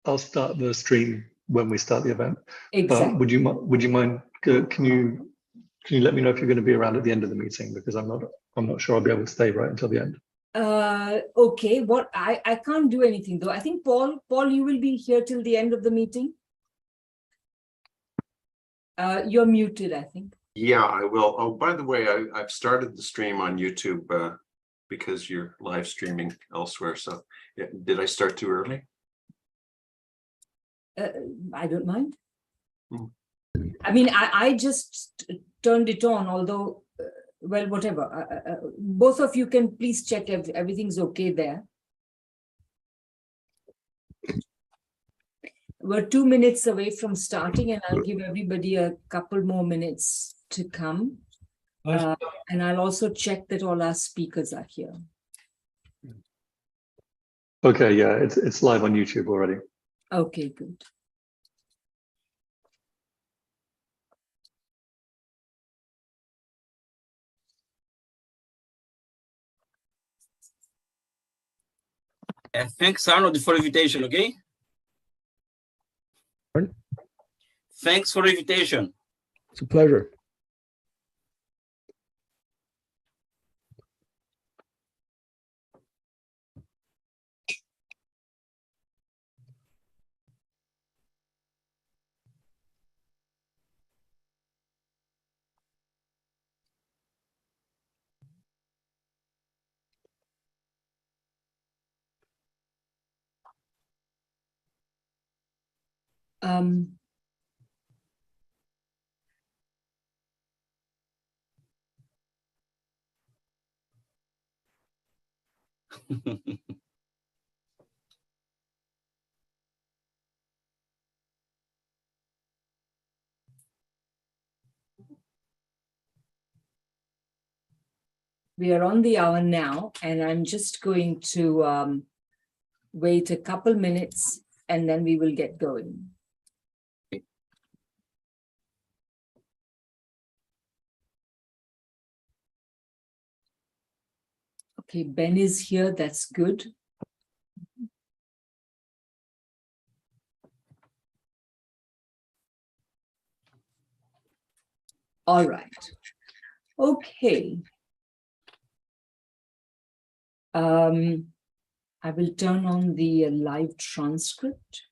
I'll start the stream when we start the event. Exactly. Would you mind? Can you let me know if you're going to be around at the end of the meeting, because I'm not sure I'll be able to stay right until the end. Okay. What I can't do anything though. I think Paul, you will be here till the end of the meeting. You're muted, I think. Yeah, I will. Oh, by the way, I've started the stream on YouTube because you're live streaming elsewhere. So yeah, did I start too early? I don't mind. I mean, I just turned it on, although, well, whatever. Both of you can please check if everything's okay there. We're 2 minutes away from starting, and I'll give everybody a couple more minutes to come. And I'll also check that all our speakers are here. Okay, yeah, it's live on YouTube already. Okay, good. Thanks, Arnold, for the invitation, okay? Pardon? Thanks for the invitation. It's a pleasure. We are on the hour now, and I'm just going to wait a couple minutes, and then we will get going. Okay, Ben is here. That's good. All right. Okay. I will turn on the live transcript.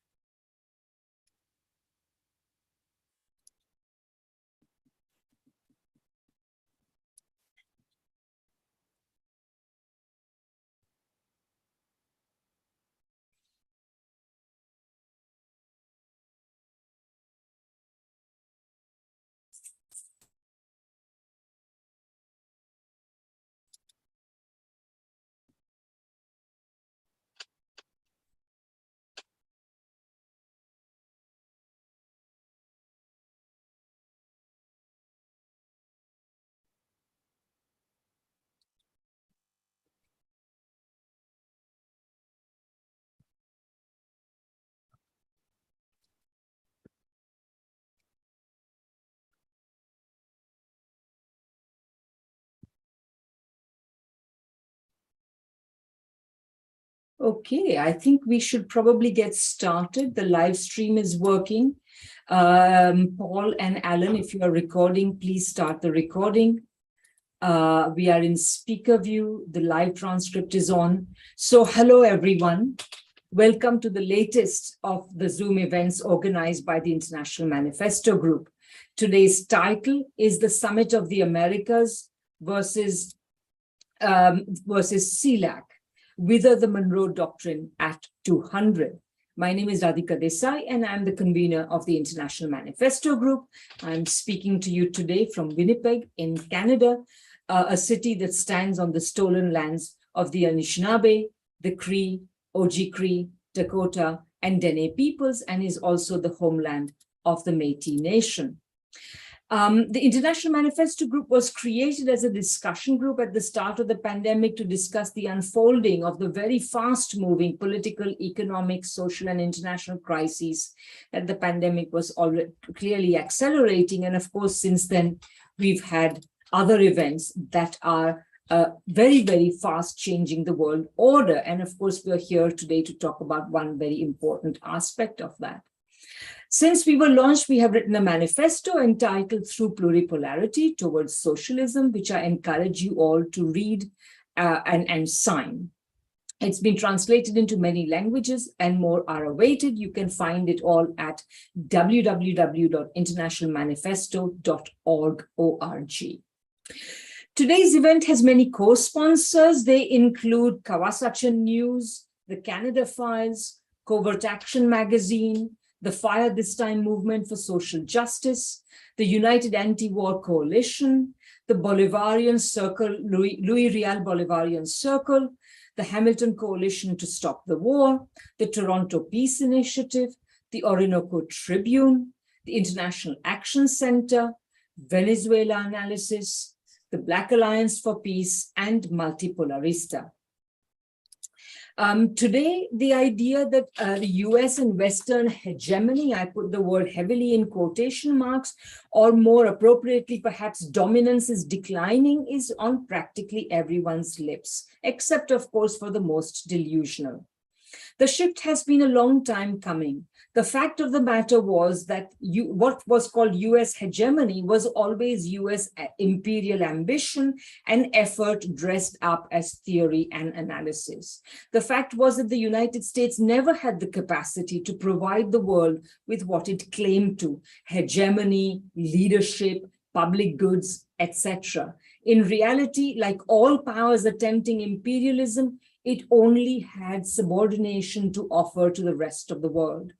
Okay, I think we should probably get started. The live stream is working. Paul and Alan, if you are recording, please start the recording. We are in speaker view. The live transcript is on. So hello, everyone. Welcome to the latest of the Zoom events organized by the International Manifesto Group. Today's title is The Summit of the Americas versus CELAC. Whither the Monroe Doctrine at 200. My name is Radhika Desai, and I'm the convener of the International Manifesto Group. I'm speaking to you today from Winnipeg in Canada, a city that stands on the stolen lands of the Anishinaabe, the Cree, Oji-Cree, Dakota, and Dene peoples, and is also the homeland of the Métis Nation. The International Manifesto Group was created as a discussion group at the start of the pandemic to discuss the unfolding of the very fast-moving political, economic, social, and international crises that the pandemic was already clearly accelerating. And of course, since then, we've had other events that are very, very fast changing the world order. And of course, we're here today to talk about one very important aspect of that. Since we were launched, we have written a manifesto entitled Through Pluripolarity Towards Socialism, which I encourage you all to read and sign. It's been translated into many languages and more are awaited. You can find it all at www.internationalmanifesto.org. Today's event has many co-sponsors. They include Kawasaki News, the Canada Files, Covert Action Magazine, the Fire This Time Movement for Social Justice, the United Anti-War Coalition, the Bolivarian Circle, Louis Rial Bolivarian Circle, the Hamilton Coalition to Stop the War, the Toronto Peace Initiative, the Orinoco Tribune, the International Action Center, Venezuela Analysis, the Black Alliance for Peace, and Multipolarista. Today, the idea that the US and Western hegemony, I put the word heavily in quotation marks, or more appropriately, perhaps dominance is declining, is on practically everyone's lips, except of course for the most delusional. The shift has been a long time coming. The fact of the matter was that what was called US hegemony was always US imperial ambition and effort dressed up as theory and analysis. The fact was that the United States never had the capacity to provide the world with what it claimed to: hegemony, leadership, public goods, etc. In reality, like all powers attempting imperialism, it only had subordination to offer to the rest of the world.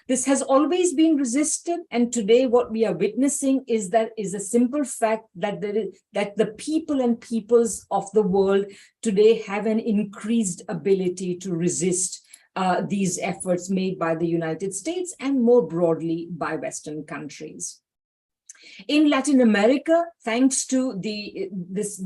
This has always been resisted, and today what we are witnessing is a simple fact that the people and peoples of the world today have an increased ability to resist these efforts made by the United States and more broadly by Western countries. In Latin America, thanks to this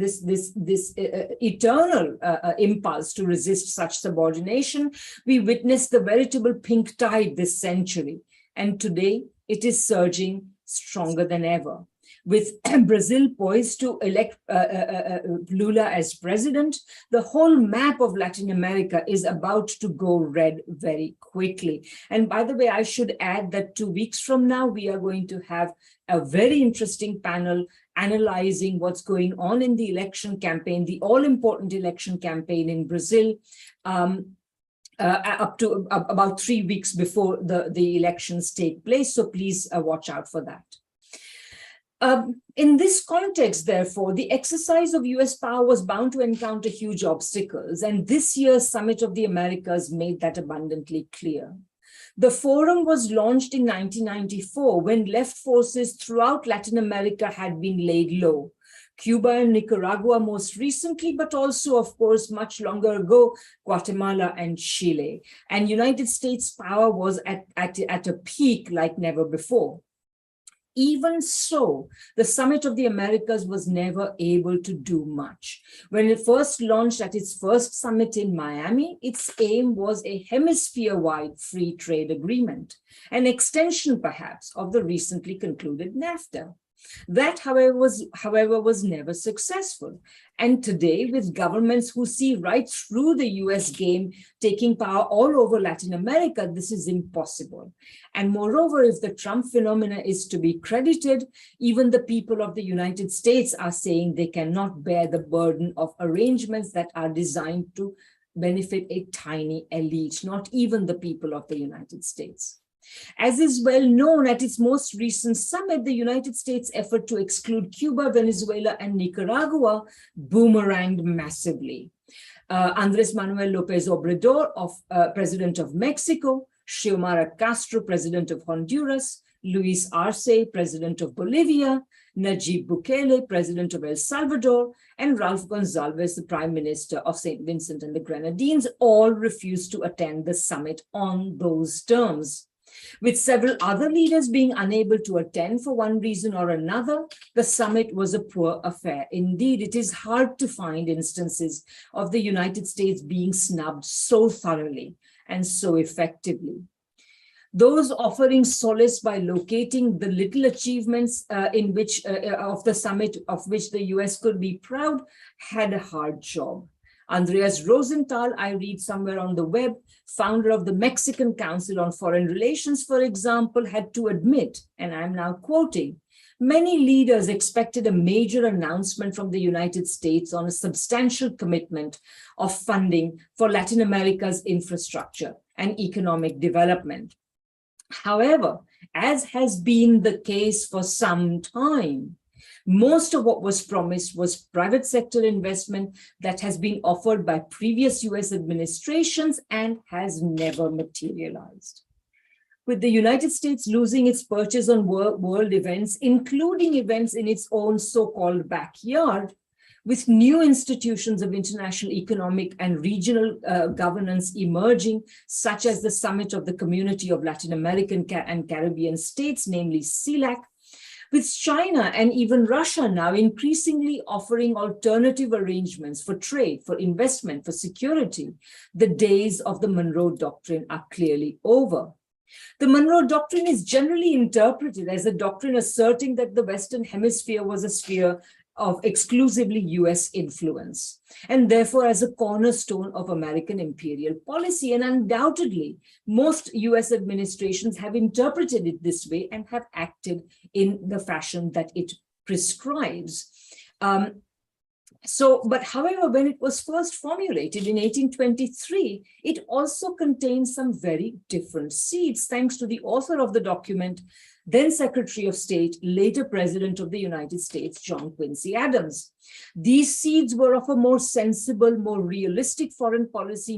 eternal impulse to resist such subordination, we witnessed the veritable pink tide this century. And today it is surging stronger than ever. With Brazil poised to elect Lula as president, the whole map of Latin America is about to go red very quickly. And by the way, I should add that 2 weeks from now, we are going to have a very interesting panel analyzing what's going on in the election campaign, the all-important election campaign in Brazil, up to about 3 weeks before the elections take place. So please watch out for that. In this context, therefore, the exercise of US power was bound to encounter huge obstacles, and this year's Summit of the Americas made that abundantly clear. The forum was launched in 1994 when left forces throughout Latin America had been laid low. Cuba and Nicaragua most recently, but also, of course, much longer ago, Guatemala and Chile. And United States power was at a peak like never before. Even so, the Summit of the Americas was never able to do much. When it first launched at its first summit in Miami, its aim was a hemisphere-wide free trade agreement, an extension perhaps of the recently concluded NAFTA. That, however, was never successful. And today, with governments who see right through the US game taking power all over Latin America, this is impossible. And moreover, if the Trump phenomena is to be credited, even the people of the United States are saying they cannot bear the burden of arrangements that are designed to benefit a tiny elite, not even the people of the United States. As is well known, at its most recent summit, the United States' effort to exclude Cuba, Venezuela, and Nicaragua boomeranged massively. Andrés Manuel López Obrador, President of Mexico, Xiomara Castro, President of Honduras, Luis Arce, President of Bolivia, Nayib Bukele, President of El Salvador, and Ralph Gonzalez, the Prime Minister of St. Vincent and the Grenadines, all refused to attend the summit on those terms. With several other leaders being unable to attend for one reason or another, the summit was a poor affair. Indeed, it is hard to find instances of the United States being snubbed so thoroughly and so effectively. those offering solace by locating the little achievements in which of the summit of which the US could be proud had a hard job. Andreas Rosenthal, I read somewhere on the web, founder of the Mexican Council on Foreign Relations, for example, had to admit, and I'm now quoting, many leaders expected a major announcement from the United States on a substantial commitment of funding for Latin America's infrastructure and economic development. However, as has been the case for some time, most of what was promised was private sector investment that has been offered by previous US administrations and has never materialized. With the United States losing its purchase on world events, including events in its own so-called backyard, with new institutions of international economic and regional governance emerging, such as the Summit of the Community of Latin American and Caribbean States, namely CELAC, with China and even Russia now increasingly offering alternative arrangements for trade, for investment, for security, the days of the Monroe Doctrine are clearly over. The Monroe Doctrine is generally interpreted as a doctrine asserting that the Western Hemisphere was a sphere of exclusively US influence, and therefore as a cornerstone of American imperial policy. And undoubtedly, most US administrations have interpreted it this way and have acted in the fashion that it prescribes. But however, when it was first formulated in 1823, it also contained some very different seeds, thanks to the author of the document, then Secretary of State, later President of the United States, John Quincy Adams. These seeds were of a more sensible, more realistic foreign policy,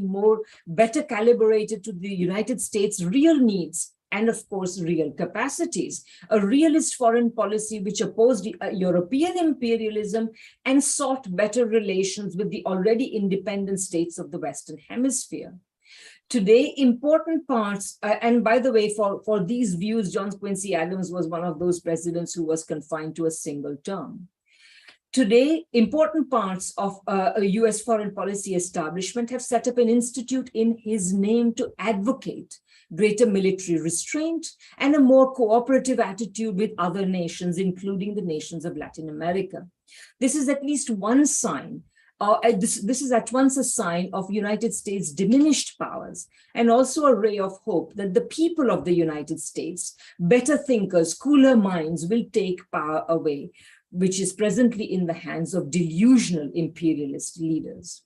better calibrated to the United States' real needs and, of course, real capacities. A realist foreign policy which opposed European imperialism and sought better relations with the already independent states of the Western Hemisphere. Today, important parts, and by the way, for these views, John Quincy Adams was one of those presidents who was confined to a single term. Today, important parts of a US foreign policy establishment have set up an institute in his name to advocate greater military restraint and a more cooperative attitude with other nations, including the nations of Latin America. This is at least one sign. This is at once a sign of United States' diminished powers and also a ray of hope that the people of the United States, better thinkers, cooler minds, will take power away, which is presently in the hands of delusional imperialist leaders.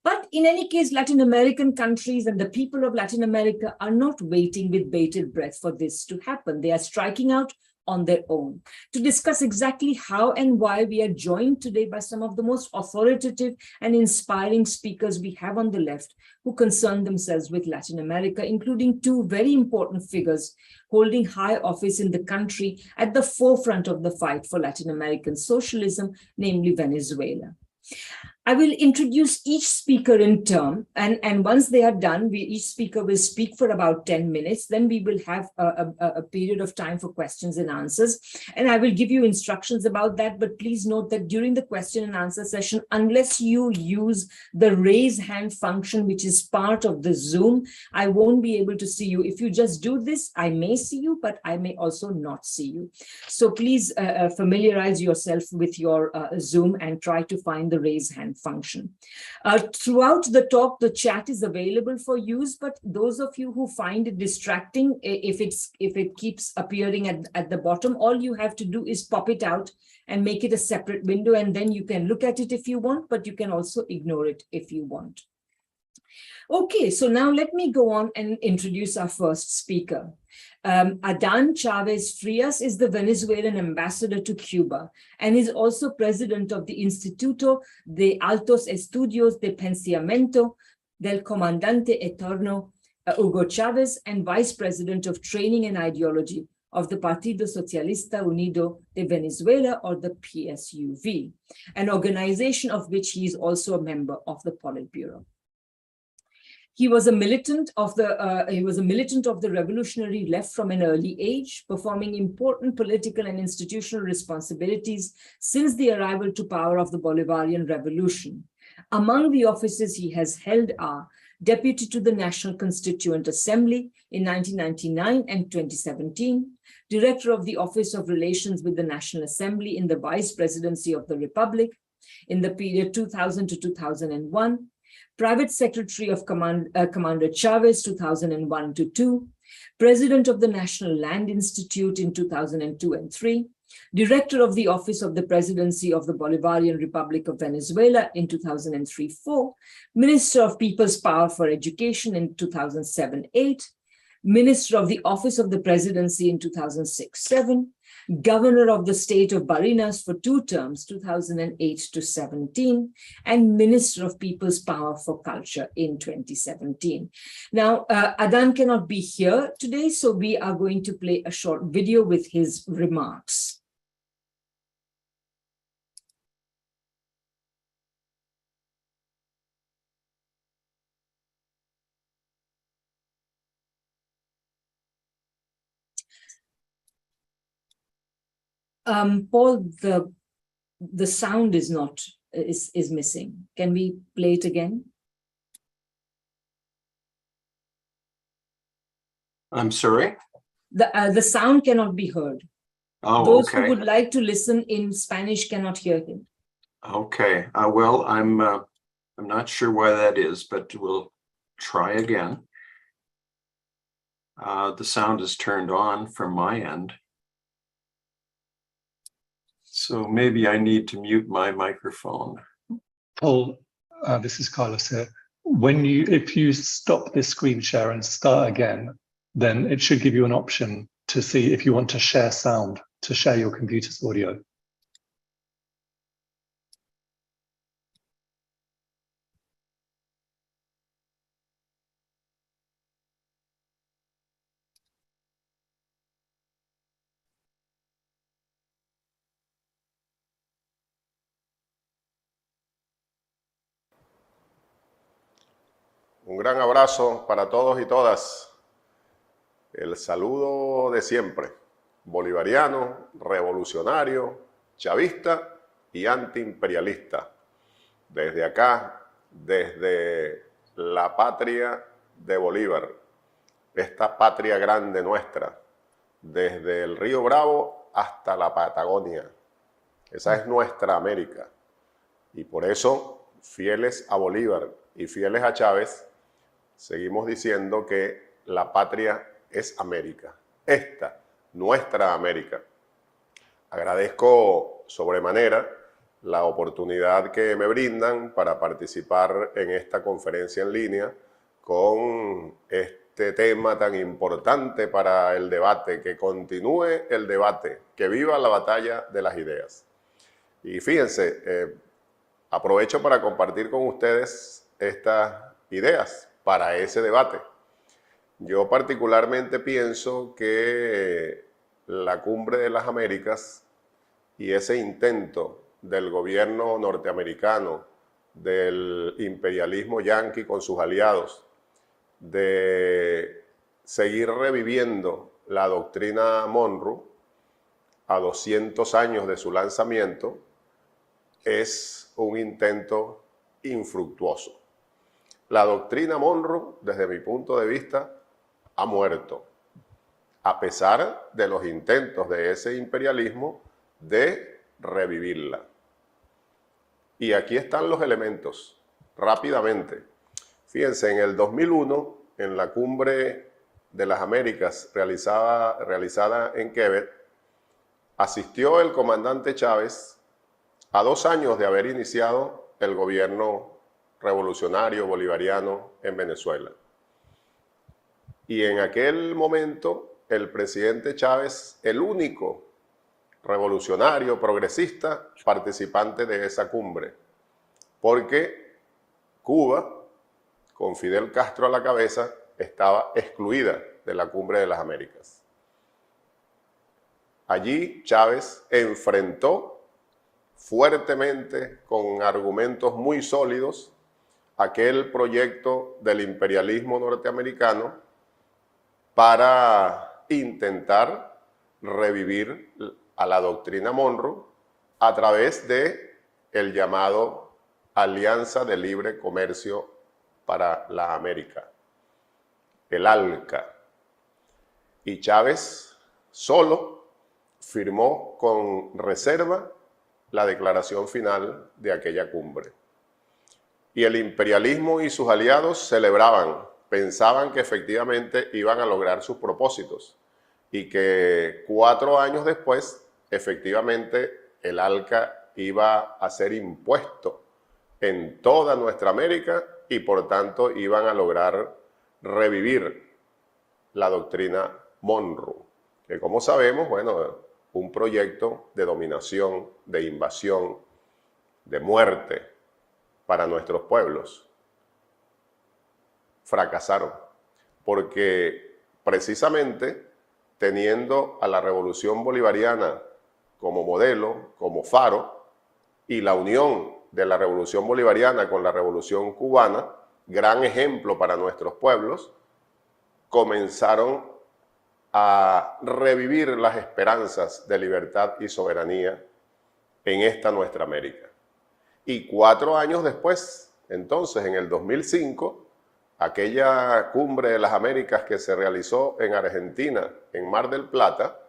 But in any case, Latin American countries and the people of Latin America are not waiting with bated breath for this to happen. They are striking out on their own. To discuss exactly how and why, we are joined today by some of the most authoritative and inspiring speakers we have on the left who concern themselves with Latin America, including two very important figures holding high office in the country at the forefront of the fight for Latin American socialism, namely Venezuela. I will introduce each speaker in turn, and once they are done, each speaker will speak for about 10 minutes. Then we will have a period of time for questions and answers, and I will give you instructions about that. But please note that during the question and answer session, unless you use the raise hand function, which is part of the Zoom, I won't be able to see you. If you just do this, I may see you, but I may also not see you. So please familiarize yourself with your Zoom and try to find the raise hand function. Throughout the talk, the chat is available for use, but those of you who find it distracting, if it keeps appearing at the bottom, all you have to do is pop it out and make it a separate window, and then you can look at it if you want, but you can also ignore it if you want. Okay, so now let me go on and introduce our first speaker. Adán Chávez Frías is the Venezuelan ambassador to Cuba and is also president of the Instituto de Altos Estudios de Pensamiento del Comandante Eterno Hugo Chávez and vice president of training and ideology of the Partido Socialista Unido de Venezuela, or the PSUV, an organization of which he is also a member of the Politburo. He was a militant of the revolutionary left from an early age, performing important political and institutional responsibilities since the arrival to power of the Bolivarian Revolution. Among the offices he has held are Deputy to the National Constituent Assembly, in 1999 and 2017, Director of the Office of Relations with the National Assembly in the Vice Presidency of the Republic in the period 2000 to 2001, Private Secretary of Commander Chavez 2001 to 2, President of the National Land Institute in 2002 and 3, Director of the Office of the Presidency of the Bolivarian Republic of Venezuela in 2003-4, Minister of People's Power for Education in 2007-8, Minister of the Office of the Presidency in 2006-7, Governor of the State of Barinas for 2 terms, 2008 to 17, and Minister of People's Power for Culture in 2017. Now, Adan cannot be here today, so we are going to play a short video with his remarks. Paul, the sound is missing. Can we play it again? I'm sorry? The sound cannot be heard. Oh, Those okay. who would like to listen in Spanish cannot hear him. Okay. Well, I'm not sure why that is, but we'll try again. The sound is turned on from my end. So maybe I need to mute my microphone. Paul, this is Carlos here. If you stop this screen share and start again, then it should give you an option to see if you want to share sound, to share your computer's audio. Un gran abrazo para todos y todas. El saludo de siempre, bolivariano, revolucionario, chavista y antiimperialista. Desde acá, desde la patria de Bolívar, esta patria grande nuestra, desde el Río Bravo hasta la Patagonia. Esa es nuestra América. Y por eso, fieles a Bolívar y fieles a Chávez, seguimos diciendo que la patria es América. Esta, nuestra América. Agradezco sobremanera la oportunidad que me brindan para participar en esta conferencia en línea con este tema tan importante para el debate, que continúe el debate, que viva la batalla de las ideas. Y fíjense, aprovecho para compartir con ustedes estas ideas para ese debate. Yo particularmente pienso que la Cumbre de las Américas y ese intento del gobierno norteamericano, del imperialismo yanqui con sus aliados, de seguir reviviendo la doctrina Monroe a 200 años de su lanzamiento, es un intento infructuoso. La doctrina Monroe, desde mi punto de vista, ha muerto, a pesar de los intentos de ese imperialismo de revivirla. Y aquí están los elementos, rápidamente. Fíjense, en el 2001, en la Cumbre de las Américas realizada en Quebec, asistió el comandante Chávez a 2 años de haber iniciado el gobierno revolucionario bolivariano en Venezuela. Y en aquel momento, el presidente Chávez, el único revolucionario, progresista, participante de esa cumbre, porque Cuba, con Fidel Castro a la cabeza, estaba excluida de la Cumbre de las Américas. Allí Chávez enfrentó fuertemente, con argumentos muy sólidos, aquel proyecto del imperialismo norteamericano para intentar revivir a la doctrina Monroe a través de el llamado Alianza de Libre Comercio para la América, el ALCA. Y Chávez solo firmó con reserva la declaración final de aquella cumbre. Y el imperialismo y sus aliados celebraban, pensaban que efectivamente iban a lograr sus propósitos y que 4 años después, efectivamente, el ALCA iba a ser impuesto en toda nuestra América y por tanto iban a lograr revivir la doctrina Monroe, que como sabemos, bueno, un proyecto de dominación, de invasión, de muerte para nuestros pueblos. Fracasaron, porque precisamente teniendo a la revolución bolivariana como modelo, como faro, y la unión de la revolución bolivariana con la revolución cubana, gran ejemplo para nuestros pueblos, comenzaron a revivir las esperanzas de libertad y soberanía en esta nuestra América. Y 4 años después, entonces en el 2005, aquella cumbre de las Américas que se realizó en Argentina, en Mar del Plata,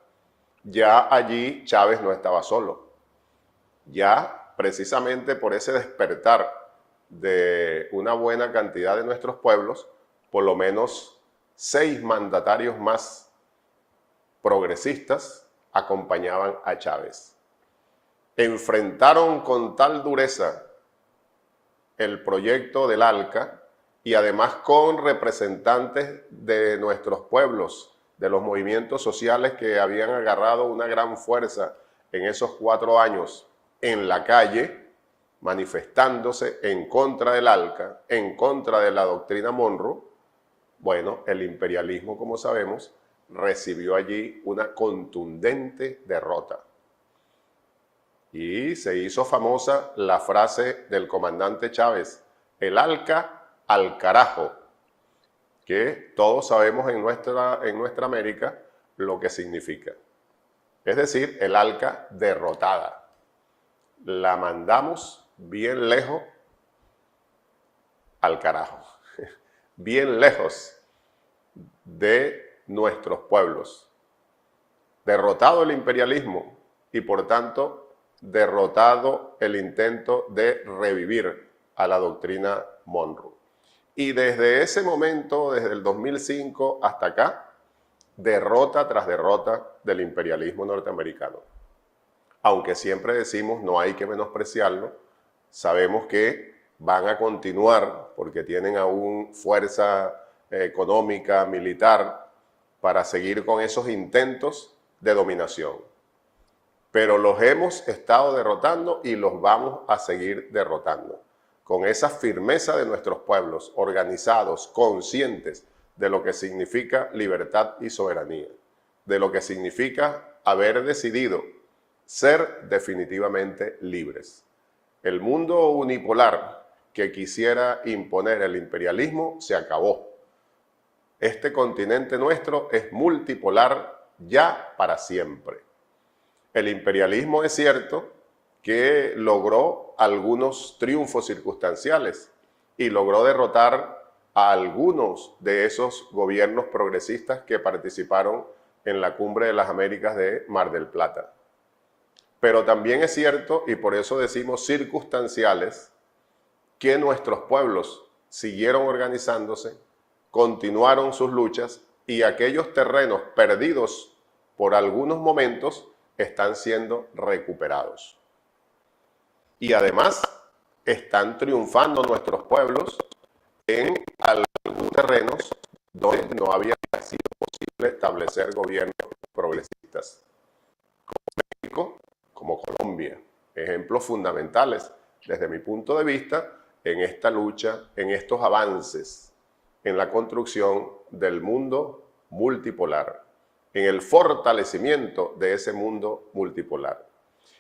ya allí Chávez no estaba solo. Ya precisamente por ese despertar de una buena cantidad de nuestros pueblos, por lo menos 6 mandatarios más progresistas acompañaban a Chávez. Enfrentaron con tal dureza el proyecto del ALCA y además con representantes de nuestros pueblos, de los movimientos sociales que habían agarrado una gran fuerza en esos 4 años en la calle, manifestándose en contra del ALCA, en contra de la doctrina Monroe. Bueno, el imperialismo, como sabemos, recibió allí una contundente derrota. Y se hizo famosa la frase del comandante Chávez, el ALCA al carajo, que todos sabemos en nuestra América lo que significa. Es decir, el ALCA derrotada. La mandamos bien lejos al carajo, bien lejos de nuestros pueblos. Derrotado el imperialismo y por tanto derrotado el intento de revivir a la doctrina Monroe. Y desde ese momento, desde el 2005 hasta acá, derrota tras derrota del imperialismo norteamericano. Aunque siempre decimos no hay que menospreciarlo, sabemos que van a continuar porque tienen aún fuerza económica, militar, para seguir con esos intentos de dominación. Pero los hemos estado derrotando y los vamos a seguir derrotando. Con esa firmeza de nuestros pueblos, organizados, conscientes de lo que significa libertad y soberanía, de lo que significa haber decidido ser definitivamente libres. El mundo unipolar que quisiera imponer el imperialismo se acabó. Este continente nuestro es multipolar ya para siempre. El imperialismo es cierto que logró algunos triunfos circunstanciales y logró derrotar a algunos de esos gobiernos progresistas que participaron en la Cumbre de las Américas de Mar del Plata. Pero también es cierto, y por eso decimos circunstanciales, que nuestros pueblos siguieron organizándose, continuaron sus luchas y aquellos terrenos perdidos por algunos momentos están siendo recuperados. Y además están triunfando nuestros pueblos en algunos terrenos donde no había sido posible establecer gobiernos progresistas, como México, como Colombia, ejemplos fundamentales desde mi punto de vista en esta lucha, en estos avances, en la construcción del mundo multipolar, en el fortalecimiento de ese mundo multipolar.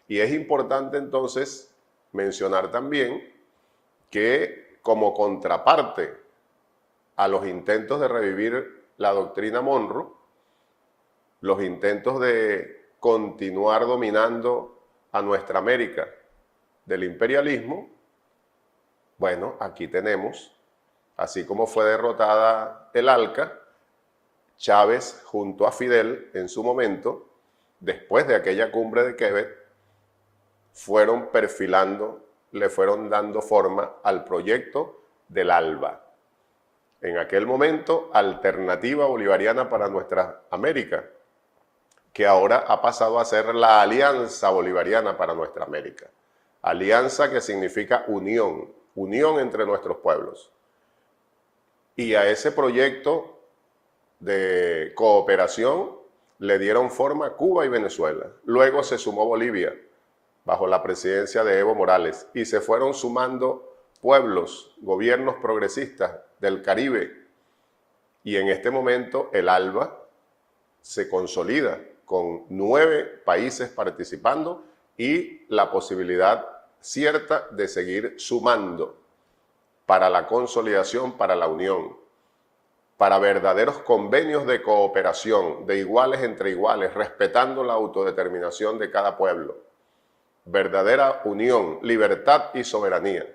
Y es importante entonces mencionar también que como contraparte a los intentos de revivir la doctrina Monroe, los intentos de continuar dominando a nuestra América del imperialismo, bueno, aquí tenemos, así como fue derrotada el ALCA, Chávez junto a Fidel en su momento, después de aquella cumbre de Quebec, fueron perfilando, le fueron dando forma al proyecto del ALBA. En aquel momento, Alternativa Bolivariana para Nuestra América, que ahora ha pasado a ser la Alianza Bolivariana para Nuestra América. Alianza que significa unión, unión entre nuestros pueblos. Y a ese proyecto de cooperación le dieron forma Cuba y Venezuela. Luego se sumó Bolivia, bajo la presidencia de Evo Morales, y se fueron sumando pueblos, gobiernos progresistas del Caribe. Y en este momento el ALBA se consolida con 9 países participando y la posibilidad cierta de seguir sumando para la consolidación, para la unión, para verdaderos convenios de cooperación, de iguales entre iguales, respetando la autodeterminación de cada pueblo. Verdadera unión, libertad y soberanía.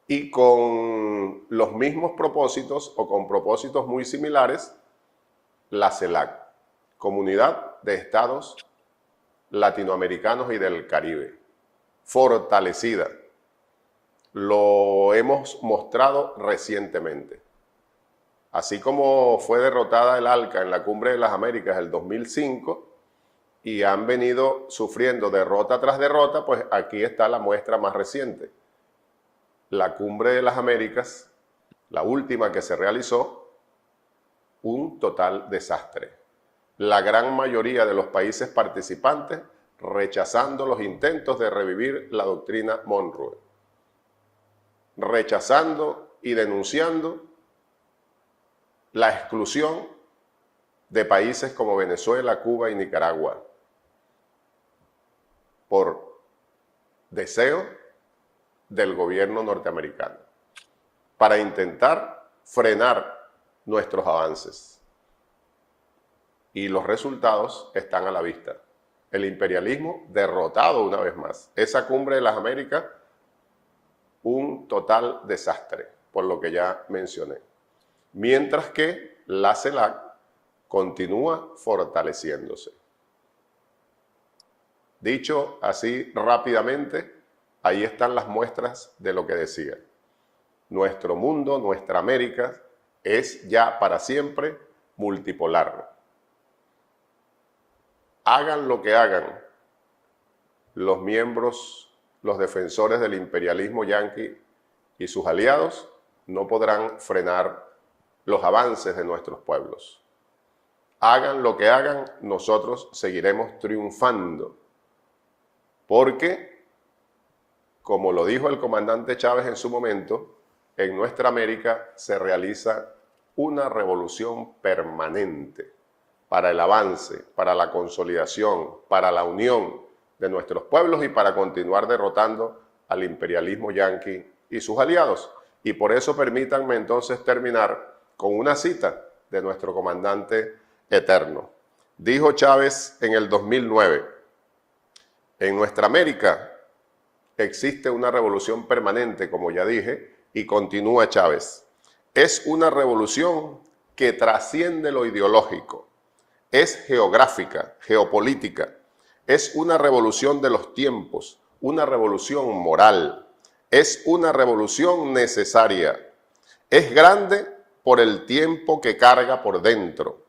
Y con los mismos propósitos o con propósitos muy similares, la CELAC, Comunidad de Estados Latinoamericanos y del Caribe, fortalecida. Lo hemos mostrado recientemente. Así como fue derrotada el ALCA en la Cumbre de las Américas el 2005 y han venido sufriendo derrota tras derrota, pues aquí está la muestra más reciente. La Cumbre de las Américas, la última que se realizó, un total desastre. La gran mayoría de los países participantes rechazando los intentos de revivir la doctrina Monroe, rechazando y denunciando la exclusión de países como Venezuela, Cuba y Nicaragua por deseo del gobierno norteamericano para intentar frenar nuestros avances. Y los resultados están a la vista. El imperialismo derrotado una vez más. Esa Cumbre de las Américas, un total desastre, por lo que ya mencioné. Mientras que la CELAC continúa fortaleciéndose. Dicho así rápidamente, ahí están las muestras de lo que decía. Nuestro mundo, nuestra América, es ya para siempre multipolar. Hagan lo que hagan los miembros, los defensores del imperialismo yanqui y sus aliados, no podrán frenar los avances de nuestros pueblos. Hagan lo que hagan, nosotros seguiremos triunfando. Porque, como lo dijo el comandante Chávez en su momento, en nuestra América se realiza una revolución permanente para el avance, para la consolidación, para la unión de nuestros pueblos y para continuar derrotando al imperialismo yanqui y sus aliados. Y por eso permítanme entonces terminar con una cita de nuestro comandante eterno. Dijo Chávez en el 2009, en nuestra América existe una revolución permanente, como ya dije, y continúa Chávez. Es una revolución que trasciende lo ideológico, es geográfica, geopolítica, es una revolución de los tiempos, una revolución moral, es una revolución necesaria, es grande por el tiempo que carga por dentro,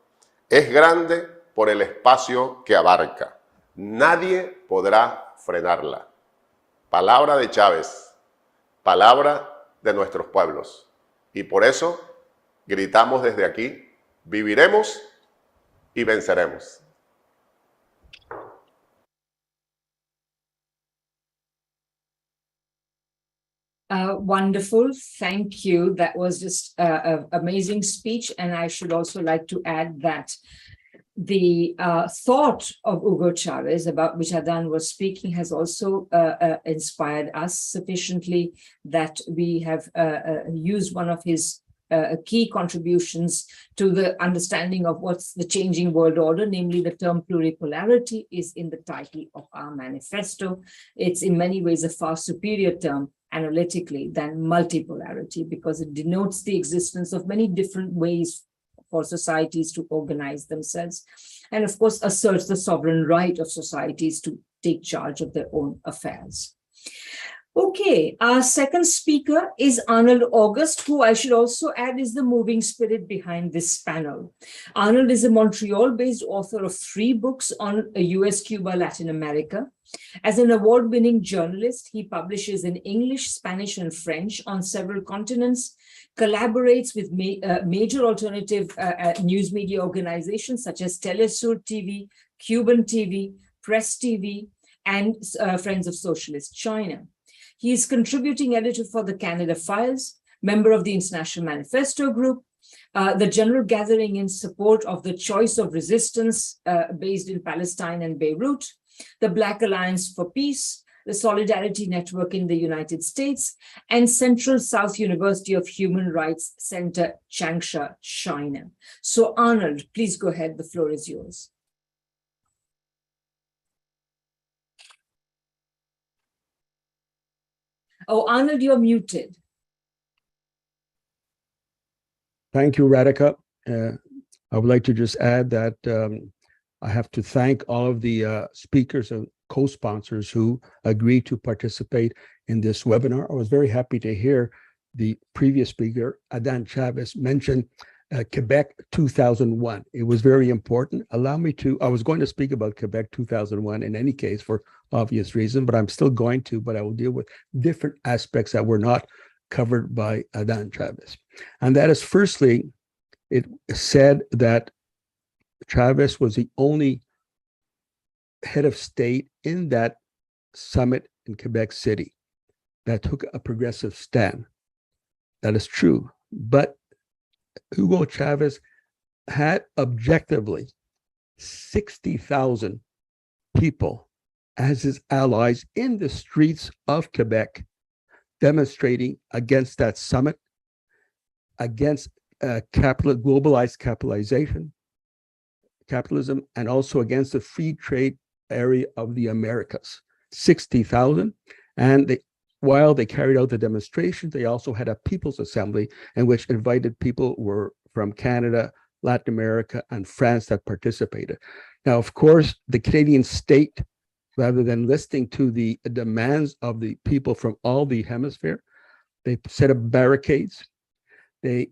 es grande por el espacio que abarca. Nadie podrá frenarla. Palabra de Chávez, palabra de nuestros pueblos. Y por eso gritamos desde aquí, viviremos y venceremos. Wonderful. Thank you. That was just an amazing speech. And I should also like to add that the thought of Hugo Chavez, about which Adan was speaking, has also inspired us sufficiently that we have used one of his key contributions to the understanding of what's the changing world order, namely the term pluripolarity is in the title of our manifesto. It's in many ways a far superior term analytically than multipolarity, because it denotes the existence of many different ways for societies to organize themselves, and of course asserts the sovereign right of societies to take charge of their own affairs. Okay, our second speaker is Arnold August, who I should also add is the moving spirit behind this panel. Arnold is a Montreal-based author of 3 books on US, Cuba, Latin America. As an award-winning journalist, he publishes in English, Spanish, and French on several continents, collaborates with major alternative news media organizations such as Telesur TV, Cuban TV, Press TV, and Friends of Socialist China. He is contributing editor for the Canada Files, member of the International Manifesto Group, the General Gathering in support of the Choice of Resistance based in Palestine and Beirut, the Black Alliance for Peace, the Solidarity Network in the United States, and Central South University of Human Rights Center, Changsha, China. So Arnold, please go ahead, the floor is yours. Oh, Arnold, you're muted. Thank you, Radhika. I would like to just add that I have to thank all of the speakers and co-sponsors who agreed to participate in this webinar. I was very happy to hear the previous speaker, Adan Chavez, mention Quebec 2001. It was very important. Allow me to, I was going to speak about Quebec 2001 in any case for obvious reason, but I'm still going to, but I will deal with different aspects that were not covered by Adan Chavez. And that is, firstly, it said that Chavez was the only head of state in that summit in Quebec City that took a progressive stand. That is true, but Hugo Chavez had objectively 60,000 people as his allies in the streets of Quebec, demonstrating against that summit, against globalized capitalism, and also against the free trade area of the Americas. 60,000, and while they carried out the demonstrations, they also had a people's assembly in which invited people were from Canada, Latin America, and France that participated. Now, of course, the Canadian state, rather than listening to the demands of the people from all the hemisphere, they set up barricades. They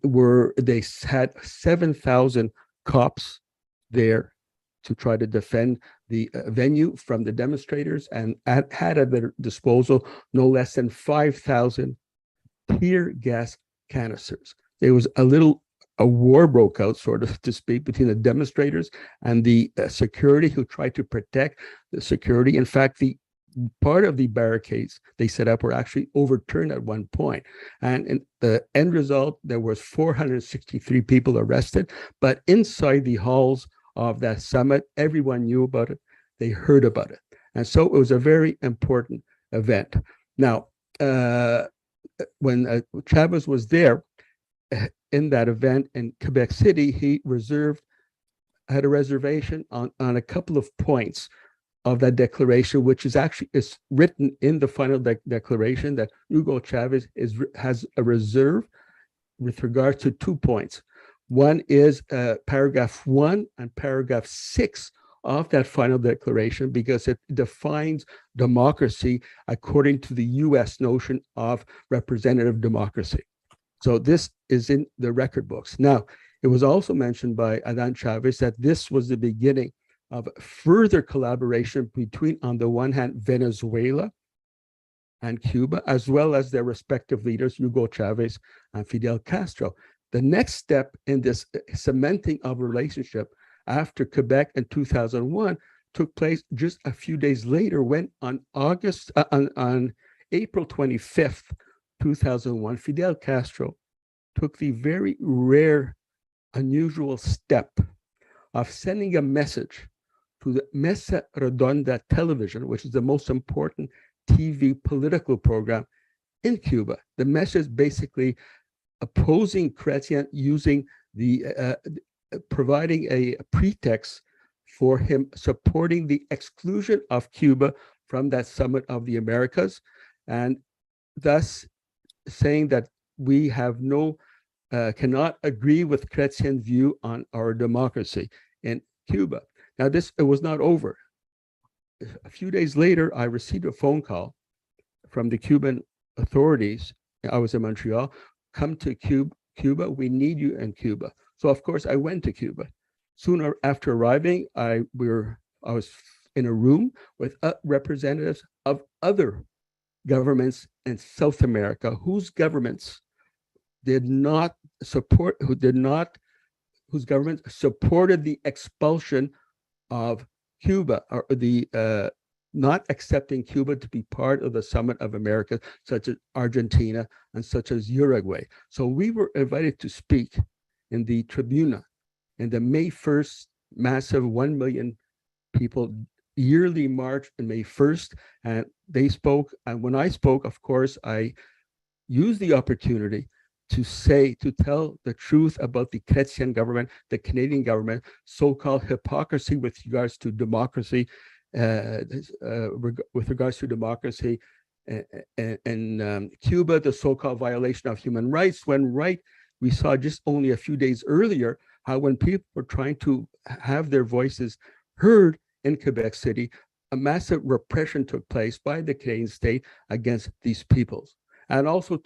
had 7,000 cops there to try to defend the venue from the demonstrators, and had at their disposal no less than 5,000 tear gas canisters. There was a war broke out, sort of to speak, between the demonstrators and the security who tried to protect the security. In fact, the part of the barricades they set up were actually overturned at one point. And in the end result, there was 463 people arrested, but inside the halls of that summit, everyone knew about it, they heard about it. And so it was a very important event. Now, when Chavez was there in that event in Quebec City, he had a reservation on a couple of points of that declaration, which is written in the final declaration, that Hugo Chavez has a reserve with regard to 2 points. One is paragraph 1 and paragraph 6 of that final declaration, because it defines democracy according to the US notion of representative democracy. So this is in the record books. Now, it was also mentioned by Adan Chavez that this was the beginning of further collaboration between, on the one hand, Venezuela and Cuba, as well as their respective leaders, Hugo Chavez and Fidel Castro. The next step in this cementing of relationship after Quebec in 2001 took place just a few days later, when on April 25th, 2001, Fidel Castro took the very rare, unusual step of sending a message to the Mesa Redonda television, which is the most important TV political program in Cuba. The message basically opposing Chrétien, using providing a pretext for him supporting the exclusion of Cuba from that summit of the Americas, and thus saying that we have no cannot agree with Chrétien's view on our democracy in Cuba. Now, it was not over. A few days later, I received a phone call from the Cuban authorities. I was in Montreal. Come to Cuba. We need you in Cuba. So, of course, I went to Cuba. Soon after arriving, I was in a room with representatives of other governments in South America whose governments whose government supported the expulsion of Cuba, or the not accepting Cuba to be part of the Summit of America, such as Argentina and such as Uruguay. So we were invited to speak in the Tribuna in the May 1st massive 1 million people yearly march on May 1st, and they spoke. And when I spoke, of course, I used the opportunity to tell the truth about the Chrétien government, the Canadian government, so-called hypocrisy with regards to democracy, in Cuba, the so-called violation of human rights, when we saw just only a few days earlier how when people were trying to have their voices heard in Quebec City, a massive repression took place by the Canadian state against these peoples. And also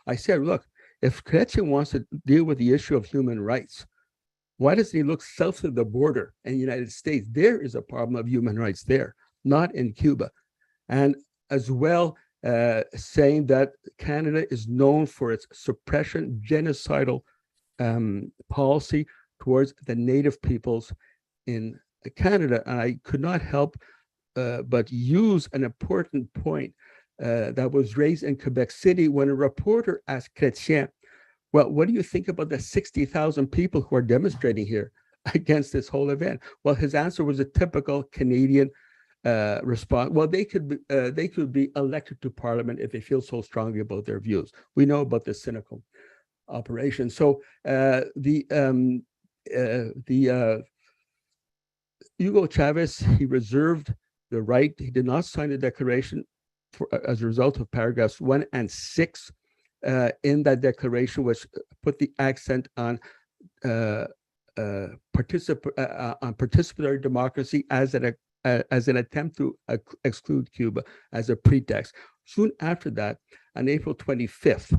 I said, look, if Chrétien wants to deal with the issue of human rights, why doesn't he look south of the border in the United States? There is a problem of human rights there, not in Cuba. And as well, saying that Canada is known for its suppression, genocidal policy towards the native peoples in Canada. And I could not help but use an important point that was raised in Quebec City when a reporter asked Chrétien, well, what do you think about the 60,000 people who are demonstrating here against this whole event? Well, his answer was a typical Canadian response. Well, they could be elected to Parliament if they feel so strongly about their views. We know about this cynical operation. So Hugo Chavez, he reserved the right. He did not sign the declaration as a result of paragraphs 1 and 6 in that declaration, which put the accent on participatory democracy as an attempt to exclude Cuba as a pretext. Soon after that, on April 25th,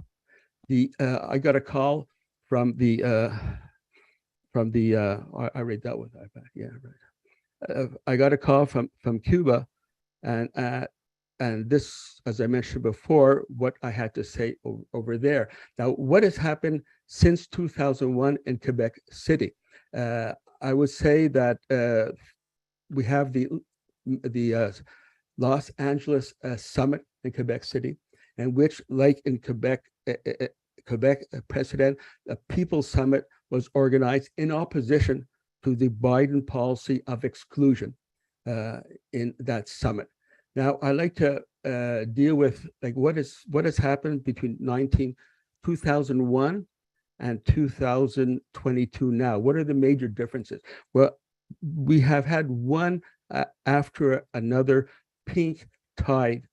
I got a call from the I read that with iPad. Yeah, right. I got a call from Cuba, and this, as I mentioned before, what I had to say over there. Now, what has happened since 2001 in Quebec City? I would say that we have the Los Angeles Summit in Quebec City, in which, like in Quebec President, a People's Summit was organized in opposition to the Biden policy of exclusion in that summit. Now, I like to deal with what has happened between 2001 and 2022 now. What are the major differences? Well, we have had one after another pink tide,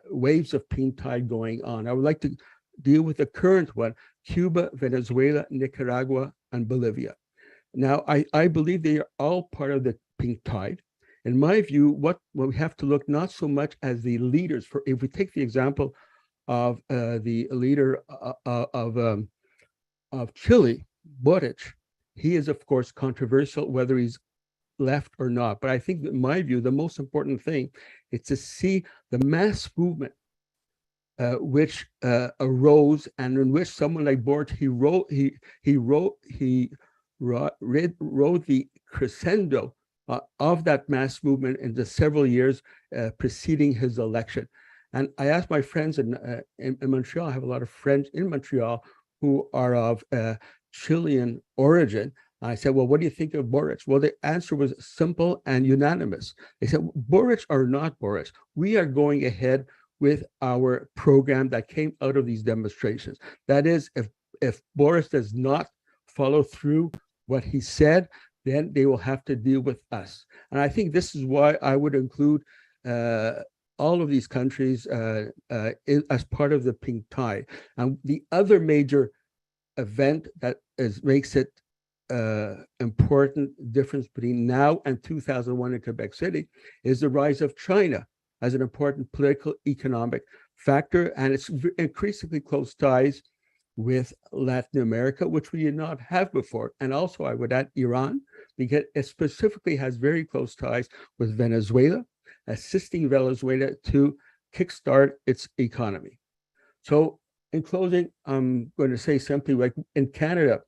waves of pink tide going on. I would like to deal with the current one: Cuba, Venezuela, Nicaragua, and Bolivia. Now, I believe they are all part of the pink tide. In my view, what we have to look not so much as the leaders. If we take the example of the leader of Chile, Boric, he is of course controversial whether he's left or not. But I think, in my view, the most important thing is to see the mass movement which arose, and in which someone like Boric, he wrote the crescendo of that mass movement in the several years preceding his election. And I asked my friends in Montreal, I have a lot of friends in Montreal who are of Chilean origin. I said, well, what do you think of Boric? Well, the answer was simple and unanimous. They said, Boric or not Boric, we are going ahead with our program that came out of these demonstrations. That is, if Boric does not follow through what he said, then they will have to deal with us. And I think this is why I would include all of these countries as part of the pink tide. And the other major event that makes it important difference between now and 2001 in Quebec City is the rise of China as an important political economic factor, and its increasingly close ties with Latin America, which we did not have before. And also I would add Iran, because it specifically has very close ties with Venezuela, assisting Venezuela to kickstart its economy. So in closing, I'm going to say simply, like in Canada,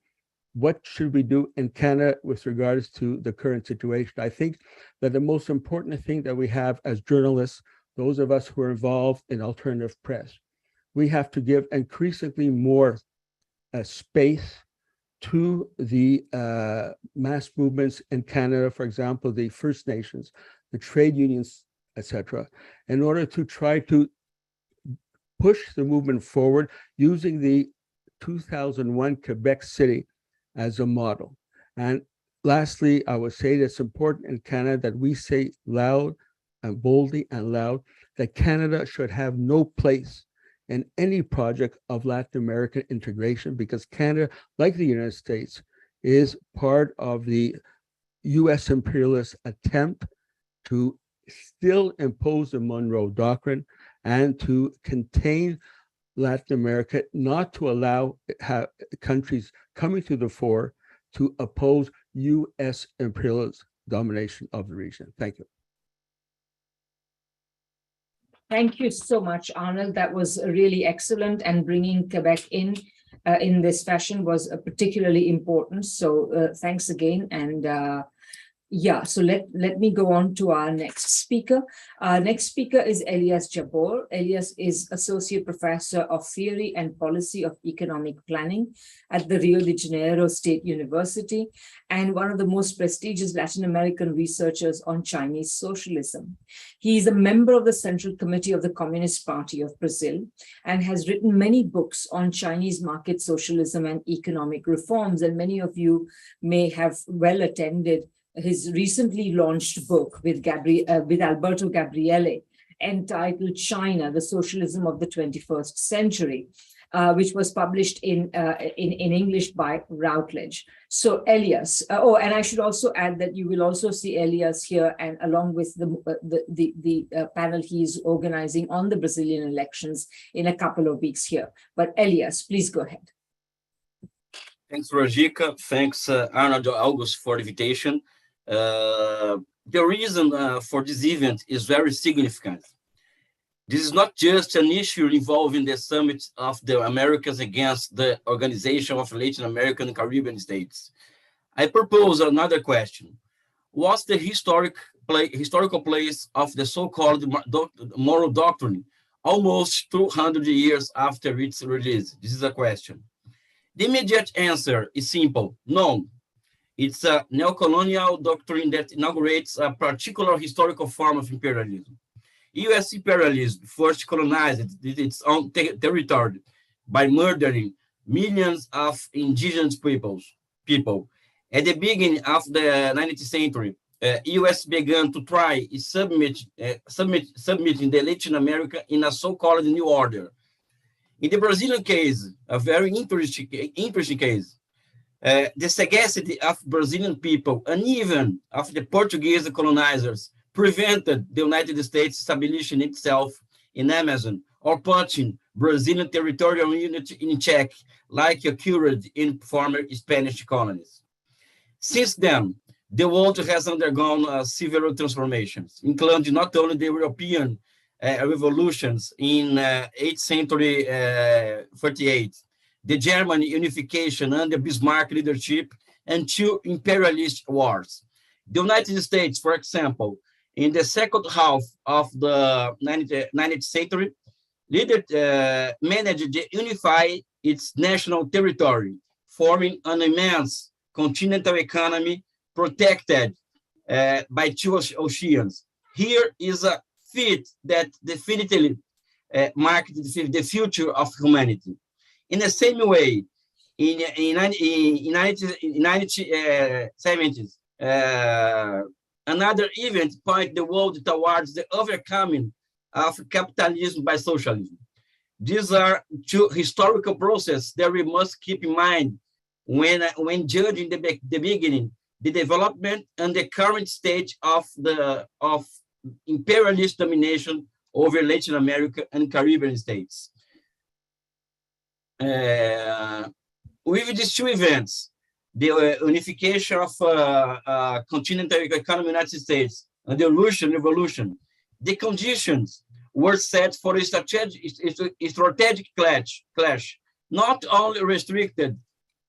what should we do in Canada with regards to the current situation? I think that the most important thing that we have as journalists, those of us who are involved in alternative press, we have to give increasingly more space to the mass movements in Canada, for example, the First Nations, the trade unions, etc., in order to try to push the movement forward using the 2001 Quebec City as a model. And lastly, I would say that it's important in Canada that we say loud and boldly and loud that Canada should have no place in any project of Latin American integration, because Canada, like the United States, is part of the US imperialist attempt to still impose the Monroe Doctrine and to contain Latin America, not to allow countries coming to the fore to oppose US imperialist domination of the region. Thank you. Thank you so much, Arnold. That was really excellent, and bringing Quebec in this fashion was particularly important. So thanks again. And yeah, so let me go on to our next speaker. Our next speaker is Elias Jabor. Elias is Associate Professor of Theory and Policy of Economic Planning at the Rio de Janeiro State University and one of the most prestigious Latin American researchers on Chinese socialism. He is a member of the Central Committee of the Communist Party of Brazil and has written many books on Chinese market socialism and economic reforms. And many of you may have well attended his recently launched book with Alberto Gabriele, entitled China, the Socialism of the 21st Century, which was published in English by Routledge. So Elias, and I should also add that you will also see Elias here, and along with the panel he is organizing on the Brazilian elections in a couple of weeks here. But Elias, please go ahead. Thanks, Rajika. Thanks, Arnold August, for the invitation. The reason for this event is very significant. This is not just an issue involving the summit of the Americas against the Organization of Latin American and Caribbean States. I propose another question. What's the historical place of the so-called Monroe Doctrine almost 200 years after its release? This is a question. The immediate answer is simple: no. It's a neocolonial doctrine that inaugurates a particular historical form of imperialism. US imperialism first colonized its own territory by murdering millions of indigenous people. At the beginning of the 19th century, US began to try submitting the Latin America in a so-called New Order. In the Brazilian case, a very interesting case, the sagacity of Brazilian people and even of the Portuguese colonizers prevented the United States establishing itself in Amazon or putting Brazilian territorial unity in check like occurred in former Spanish colonies. Since then, the world has undergone several transformations, including not only the European revolutions in 8th century 38, the German unification under Bismarck leadership, and two imperialist wars. The United States, for example, in the second half of the 19th century, managed to unify its national territory, forming an immense continental economy protected by two oceans. Here is a feat that definitively marked the future of humanity. In the same way, in the 1970s, another event pointed the world towards the overcoming of capitalism by socialism. These are two historical processes that we must keep in mind when judging the beginning, the development, and the current stage of imperialist domination over Latin America and Caribbean states. With these two events, the unification of continental economy in the United States and the Russian Revolution, the conditions were set for a strategic clash, not only restricted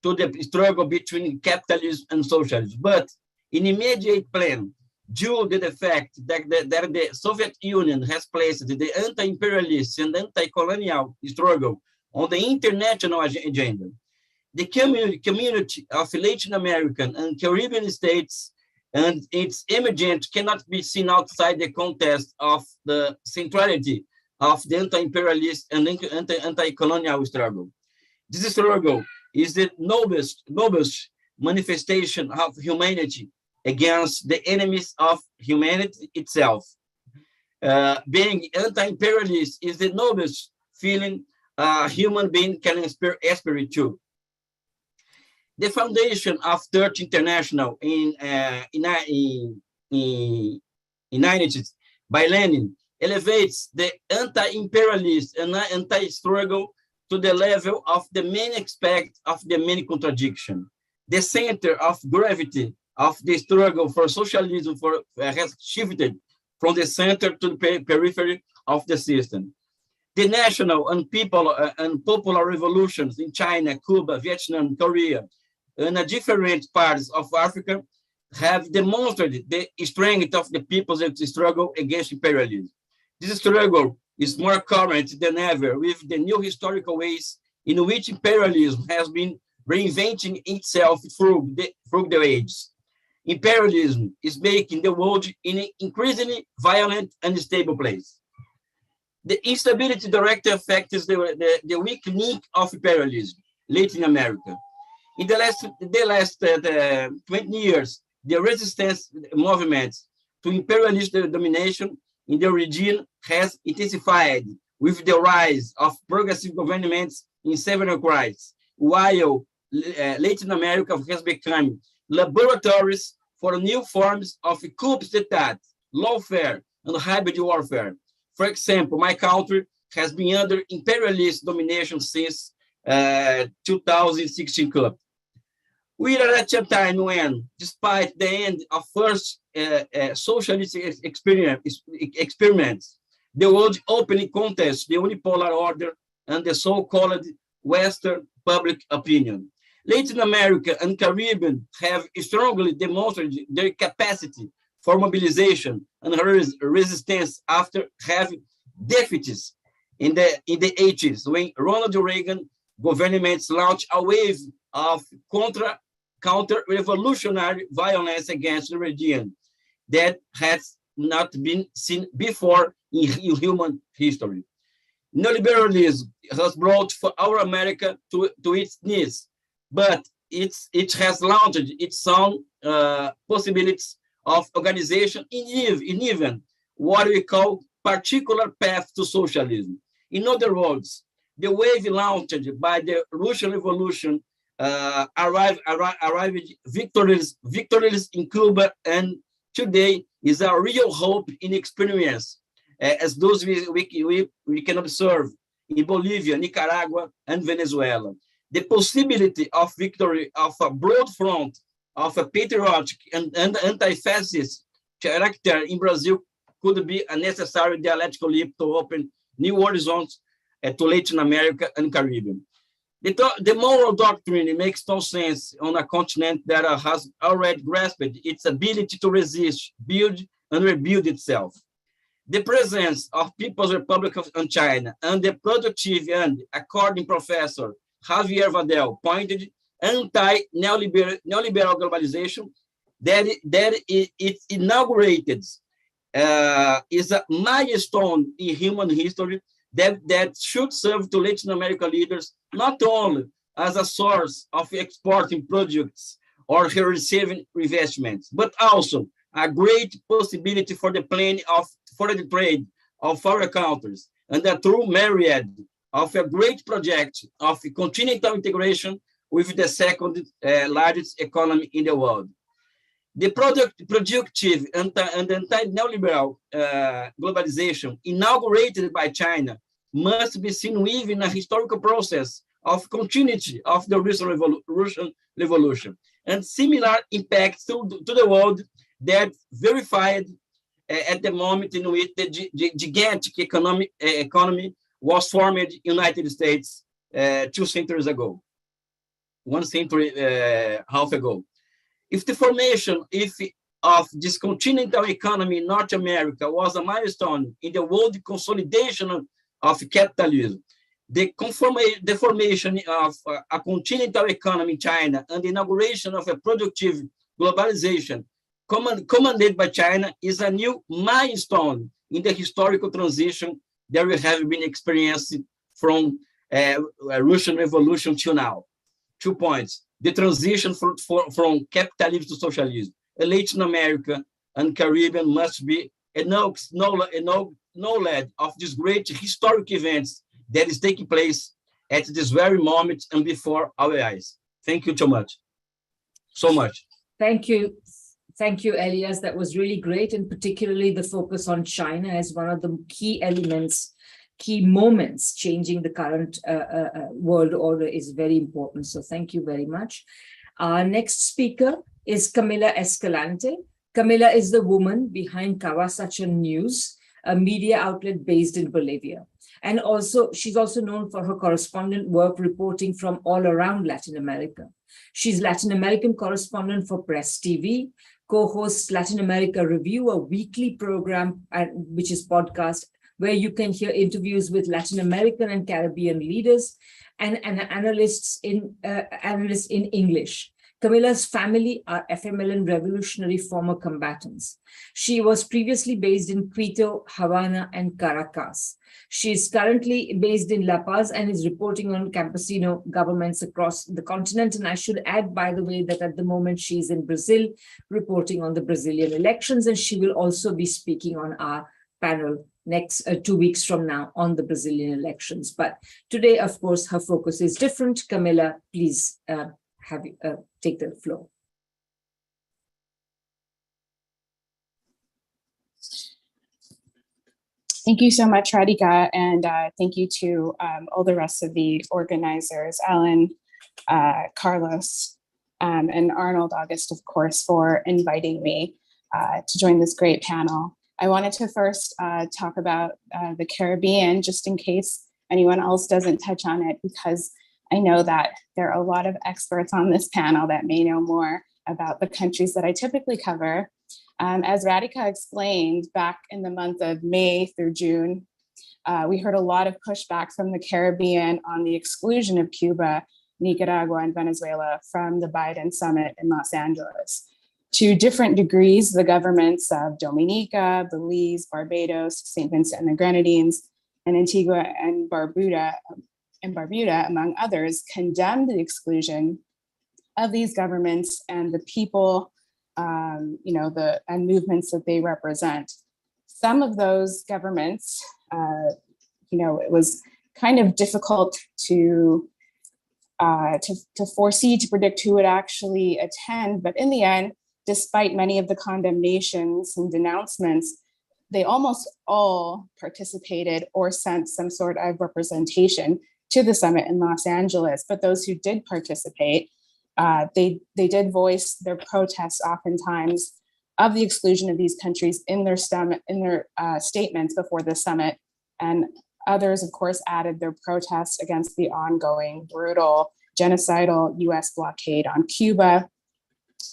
to the struggle between capitalism and socialism, but in immediate plan, due to the fact that the Soviet Union has placed the anti-imperialist and anti-colonial struggle on the international agenda. The community of Latin American and Caribbean states and its emergence cannot be seen outside the context of the centrality of the anti-imperialist and anti-colonial struggle. This struggle is the noblest manifestation of humanity against the enemies of humanity itself. Being anti-imperialist is the noblest feeling a human being can aspire to. The foundation of Third International in 1990s by Lenin elevates the anti-imperialist and anti-struggle to the level of the main aspect of the main contradiction. The center of gravity of the struggle for socialism has shifted from the center to the periphery of the system. The national and popular revolutions in China, Cuba, Vietnam, Korea, and different parts of Africa have demonstrated the strength of the people's struggle against imperialism. This struggle is more current than ever with the new historical ways in which imperialism has been reinventing itself through the ages. Imperialism is making the world an increasingly violent and unstable place. The instability directly affects the weak link of imperialism, Latin America. In the last 20 years, the resistance movements to imperialist domination in the region has intensified with the rise of progressive governments in several countries, while Latin America has become laboratories for new forms of coup d'etat, lawfare, and hybrid warfare. For example, my country has been under imperialist domination since 2016 coup. We are at a time when, despite the end of first socialist experiments, the world openly contests the unipolar order and the so-called Western public opinion. Latin America and Caribbean have strongly demonstrated their capacity for mobilization and resistance after having defeats in the 80s, when Ronald Reagan governments launched a wave of counter-revolutionary violence against the region that has not been seen before in human history. Neoliberalism has brought our America to its knees, but it has launched its own possibilities of organization in even what we call particular path to socialism. In other words, the wave launched by the Russian Revolution arrived victorious in Cuba, and today is a real hope in experience, as those we can observe in Bolivia, Nicaragua, and Venezuela. The possibility of victory of a broad front of a patriotic and anti-fascist character in Brazil could be a necessary dialectical leap to open new horizons to Latin America and Caribbean. The Monroe Doctrine makes no sense on a continent that has already grasped its ability to resist, build, and rebuild itself. The presence of People's Republic of China and the productive and, according to Professor Javier Vadel, pointed anti-neoliberal globalization that it inaugurated is a milestone in human history that should serve to Latin American leaders not only as a source of exporting products or receiving investments, but also a great possibility for the planning of foreign trade of our countries and a true myriad of a great project of continental integration with the second largest economy in the world. The productive and anti-neoliberal globalization inaugurated by China must be seen within a historical process of continuity of the Russian Revolution and similar impacts to the world that verified at the moment in which the gigantic economy was formed in the United States 2 centuries ago, 1 century half ago. If the formation of this continental economy in North America was a milestone in the world consolidation of capitalism, the formation of a continental economy in China and the inauguration of a productive globalization commanded by China is a new milestone in the historical transition that we have been experiencing from Russian Revolution till now. 2 points. The transition from capitalism to socialism. Latin America and Caribbean must be acknowledged of these great historic events that is taking place at this very moment and before our eyes. Thank you so much. Thank you. Thank you, Elias. That was really great, and particularly the focus on China as one of the key elements, key moments changing the current world order is very important. So thank you very much. Our next speaker is Camilla Escalante. Camilla is the woman behind Kawasachan News, a media outlet based in Bolivia. And also, she's also known for her correspondent work reporting from all around Latin America. She's Latin American correspondent for Press TV, co-hosts Latin America Review, a weekly program which is podcast, where you can hear interviews with Latin American and Caribbean leaders and analysts in English. Camilla's family are FMLN revolutionary former combatants. She was previously based in Quito, Havana, and Caracas. She is currently based in La Paz and is reporting on campesino governments across the continent. And I should add, by the way, that at the moment she's in Brazil, reporting on the Brazilian elections, and she will also be speaking on our panel next 2 weeks from now on the Brazilian elections. But today, of course, her focus is different. Camilla, please take the floor. Thank you so much, Radhika, and thank you to all the rest of the organizers, Alan, Carlos, and Arnold August, of course, for inviting me to join this great panel. I wanted to first talk about the Caribbean, just in case anyone else doesn't touch on it, because I know that there are a lot of experts on this panel that may know more about the countries that I typically cover. As Radhika explained, back in the month of May through June, we heard a lot of pushback from the Caribbean on the exclusion of Cuba, Nicaragua, and Venezuela from the Biden Summit in Los Angeles. To different degrees, the governments of Dominica, Belize, Barbados, St. Vincent and the Grenadines, and Antigua and Barbuda, among others, condemned the exclusion of these governments and the people, and movements that they represent. Some of those governments, it was kind of difficult to foresee, to predict who would actually attend, but in the end, despite many of the condemnations and denouncements, they almost all participated or sent some sort of representation to the summit in Los Angeles. But those who did participate, they did voice their protests oftentimes of the exclusion of these countries in their statements before the summit. And others, of course, added their protests against the ongoing brutal genocidal US blockade on Cuba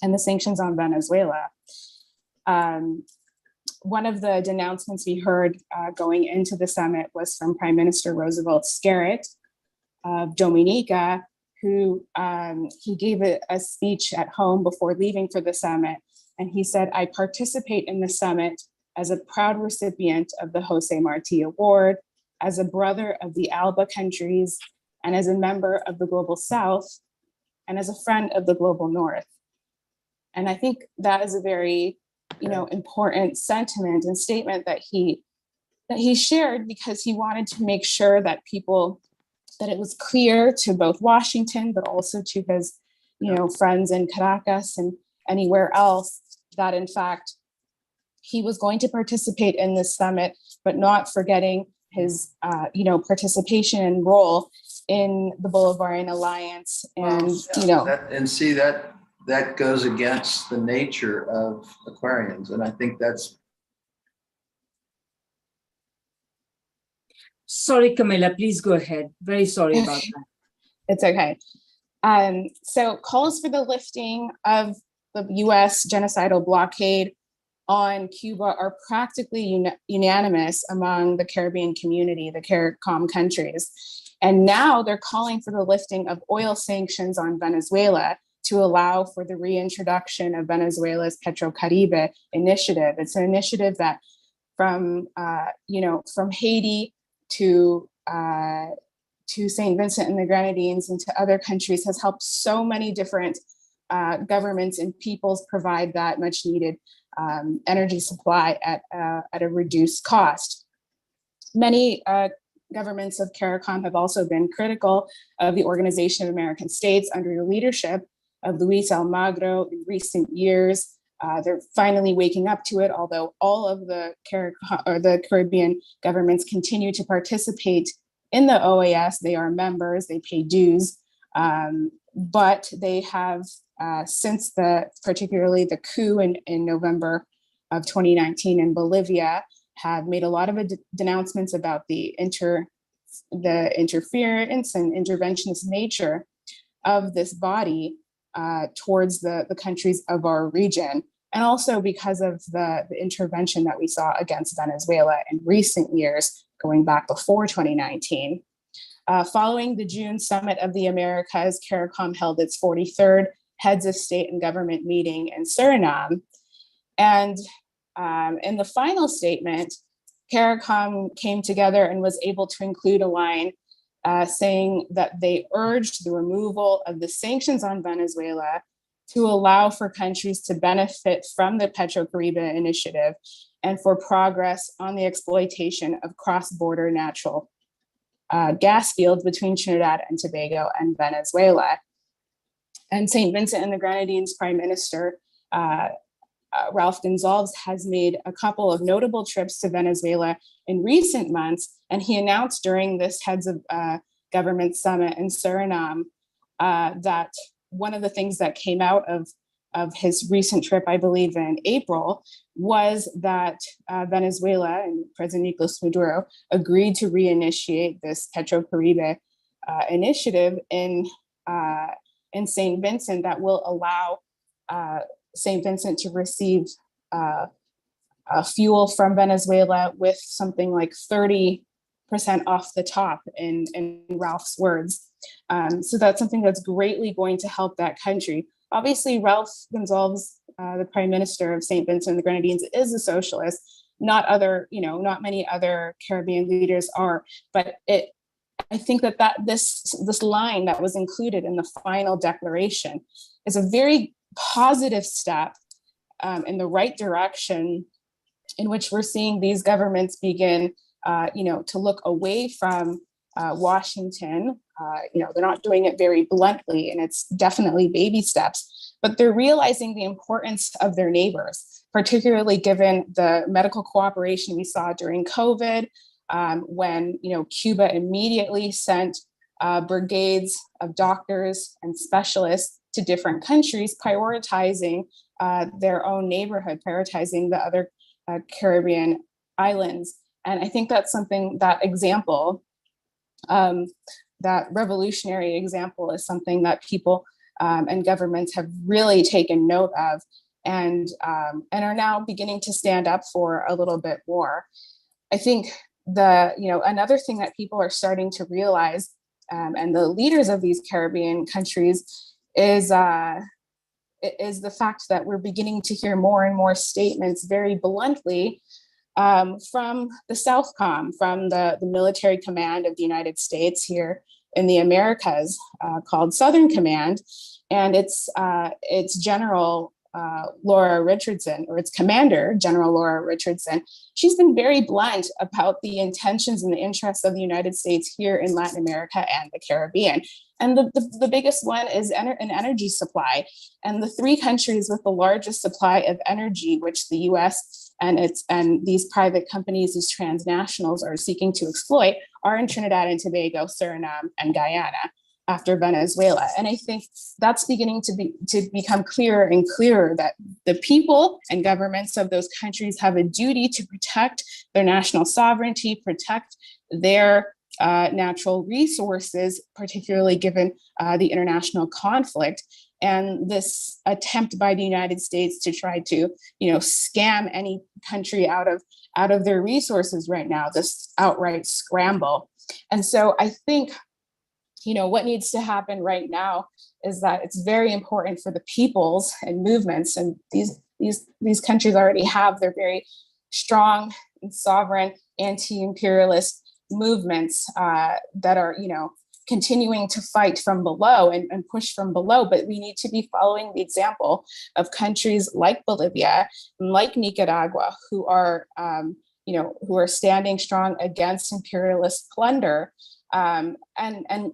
and the sanctions on Venezuela. One of the denouncements we heard going into the summit was from Prime Minister Roosevelt Skerrit of Dominica, who he gave a speech at home before leaving for the summit. And he said, "I participate in the summit as a proud recipient of the Jose Marti Award, as a brother of the ALBA countries, and as a member of the Global South, and as a friend of the Global North." And I think that is a very, important sentiment and statement that he shared, because he wanted to make sure that people that it was clear to both Washington, but also to his, friends in Caracas and anywhere else, that in fact, he was going to participate in this summit, but not forgetting his, participation and role in the Bolivarian Alliance. And, that goes against the nature of Aquarians. And I think that's. Sorry, Camilla, please go ahead. Very sorry about that. It's okay. So calls for the lifting of the US genocidal blockade on Cuba are practically unanimous among the Caribbean community, the CARICOM countries. And now they're calling for the lifting of oil sanctions on Venezuela to allow for the reintroduction of Venezuela's Petrocaribe initiative. It's an initiative that from Haiti to St. Vincent and the Grenadines and to other countries has helped so many different governments and peoples provide that much needed energy supply at a reduced cost. Many governments of CARICOM have also been critical of the Organization of American States under the leadership of Luis Almagro in recent years. They're finally waking up to it, although all of the Caribbean governments continue to participate in the OAS. They are members, they pay dues, but they have, since particularly the coup in November of 2019 in Bolivia, have made a lot of denouncements about the interference and interventionist nature of this body towards the countries of our region, and also because of the intervention that we saw against Venezuela in recent years, going back before 2019. Following the June Summit of the Americas, CARICOM held its 43rd Heads of State and Government meeting in Suriname. And in the final statement, CARICOM came together and was able to include a line saying that they urged the removal of the sanctions on Venezuela to allow for countries to benefit from the Petrocaribe initiative and for progress on the exploitation of cross-border natural gas fields between Trinidad and Tobago and Venezuela. And St. Vincent and the Grenadines Prime Minister, Ralph Gonsalves, has made a couple of notable trips to Venezuela in recent months, and he announced during this Heads of Government Summit in Suriname that one of the things that came out of his recent trip, I believe in April, was that Venezuela and President Nicolas Maduro agreed to reinitiate this Petrocaribe initiative in St. Vincent that will allow St. Vincent to receive fuel from Venezuela with something like 30% off the top, in Ralph's words. So that's something that's greatly going to help that country. Obviously, Ralph Gonsalves, the Prime Minister of St. Vincent and the Grenadines, is a socialist. Not many other Caribbean leaders are, but I think that this line that was included in the final declaration is a very positive step in the right direction, in which we're seeing these governments begin, to look away from Washington. They're not doing it very bluntly, and it's definitely baby steps, but they're realizing the importance of their neighbors, particularly given the medical cooperation we saw during COVID, when Cuba immediately sent brigades of doctors and specialists to different countries, prioritizing their own neighborhood, prioritizing the other Caribbean islands. And I think that's something, that example, that revolutionary example, is something that people and governments have really taken note of, and are now beginning to stand up for a little bit more. I think another thing that people are starting to realize, and the leaders of these Caribbean countries, is the fact that we're beginning to hear more and more statements very bluntly from the Southcom, from the military command of the United States here in the Americas, called Southern Command, and its General Laura Richardson, or its commander, General Laura Richardson, she's been very blunt about the intentions and the interests of the United States here in Latin America and the Caribbean. And the biggest one is an energy supply. And the three countries with the largest supply of energy, which the US and these private companies, these transnationals are seeking to exploit, are in Trinidad and Tobago, Suriname, and Guyana, after Venezuela. And I think that's beginning to become clearer and clearer that the people and governments of those countries have a duty to protect their national sovereignty, protect their natural resources, particularly given the international conflict. And this attempt by the United States to try to, scam any country out of their resources right now, this outright scramble. And so I think, what needs to happen right now is that it's very important for the peoples and movements, and these countries already have their very strong and sovereign anti-imperialist movements that are, continuing to fight from below and push from below. But we need to be following the example of countries like Bolivia, like Nicaragua, who are standing strong against imperialist plunder. And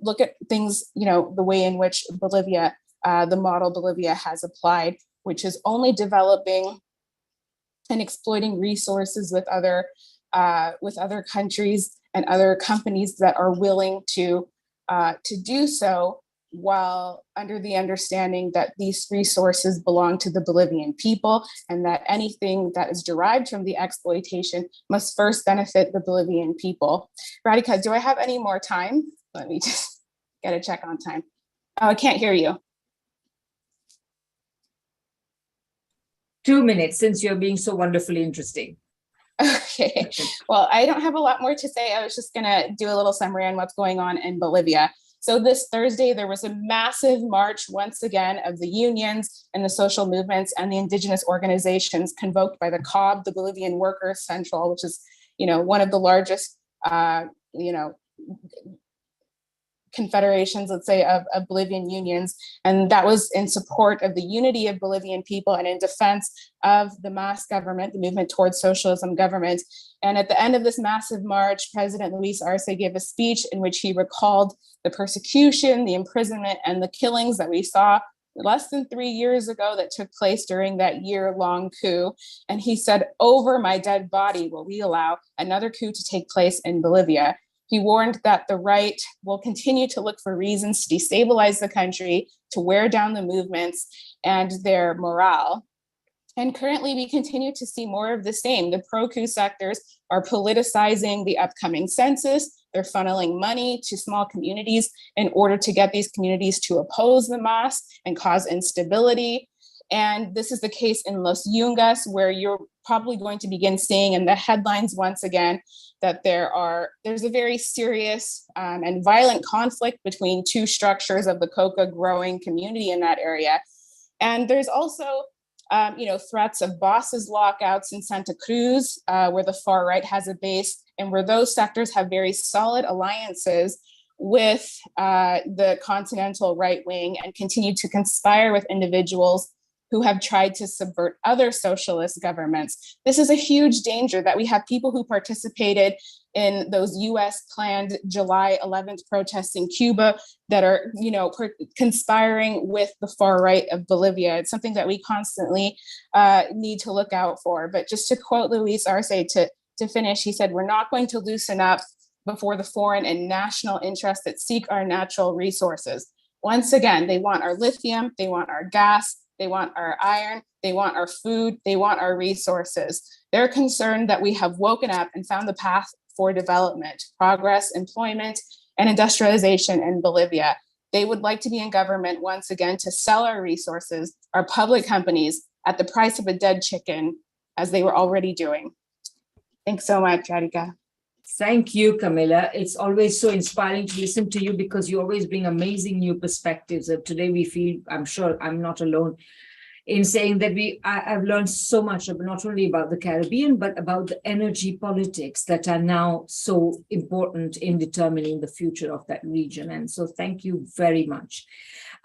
look at things, the way in which Bolivia, the model Bolivia has applied, which is only developing and exploiting resources with other countries and other companies that are willing to do so, while under the understanding that these resources belong to the Bolivian people, and that anything that is derived from the exploitation must first benefit the Bolivian people. Radhika, do I have any more time? Let me just get a check on time. Oh, I can't hear you. 2 minutes, since you're being so wonderfully interesting. Okay, well, I don't have a lot more to say. I was just gonna do a little summary on what's going on in Bolivia. So this Thursday, there was a massive march once again of the unions and the social movements and the indigenous organizations convoked by the COB, the Bolivian Workers Central, which is, one of the largest, confederations, let's say, of Bolivian unions. And that was in support of the unity of Bolivian people and in defense of the mass government, the movement towards socialism government. And at the end of this massive march, President Luis Arce gave a speech in which he recalled the persecution, the imprisonment, and the killings that we saw less than 3 years ago that took place during that year-long coup. And he said, "Over my dead body will we allow another coup to take place in Bolivia." He warned that the right will continue to look for reasons to destabilize the country, to wear down the movements and their morale. And currently, we continue to see more of the same. The pro-coup sectors are politicizing the upcoming census. They're funneling money to small communities in order to get these communities to oppose the MAS and cause instability. And this is the case in Los Yungas, where you're probably going to begin seeing in the headlines once again that there's a very serious and violent conflict between two structures of the coca growing community in that area. And there's also threats of bosses lockouts in Santa Cruz, where the far right has a base, and where those sectors have very solid alliances with the continental right wing and continue to conspire with individuals who have tried to subvert other socialist governments. This is a huge danger that we have people who participated in those US planned July 11th protests in Cuba that are, conspiring with the far right of Bolivia. It's something that we constantly need to look out for. But just to quote Luis Arce to finish, he said, "We're not going to loosen up before the foreign and national interests that seek our natural resources." Once again, they want our lithium, they want our gas, they want our iron, they want our food, they want our resources. They're concerned that we have woken up and found the path for development, progress, employment, and industrialization in Bolivia. They would like to be in government once again to sell our resources, our public companies, at the price of a dead chicken, as they were already doing. Thanks so much, Radhika. Thank you, Camilla. It's always so inspiring to listen to you because you always bring amazing new perspectives. And today we feel, I'm sure I'm not alone in saying that I've learned so much, not only about the Caribbean, but about the energy politics that are now so important in determining the future of that region. And so thank you very much.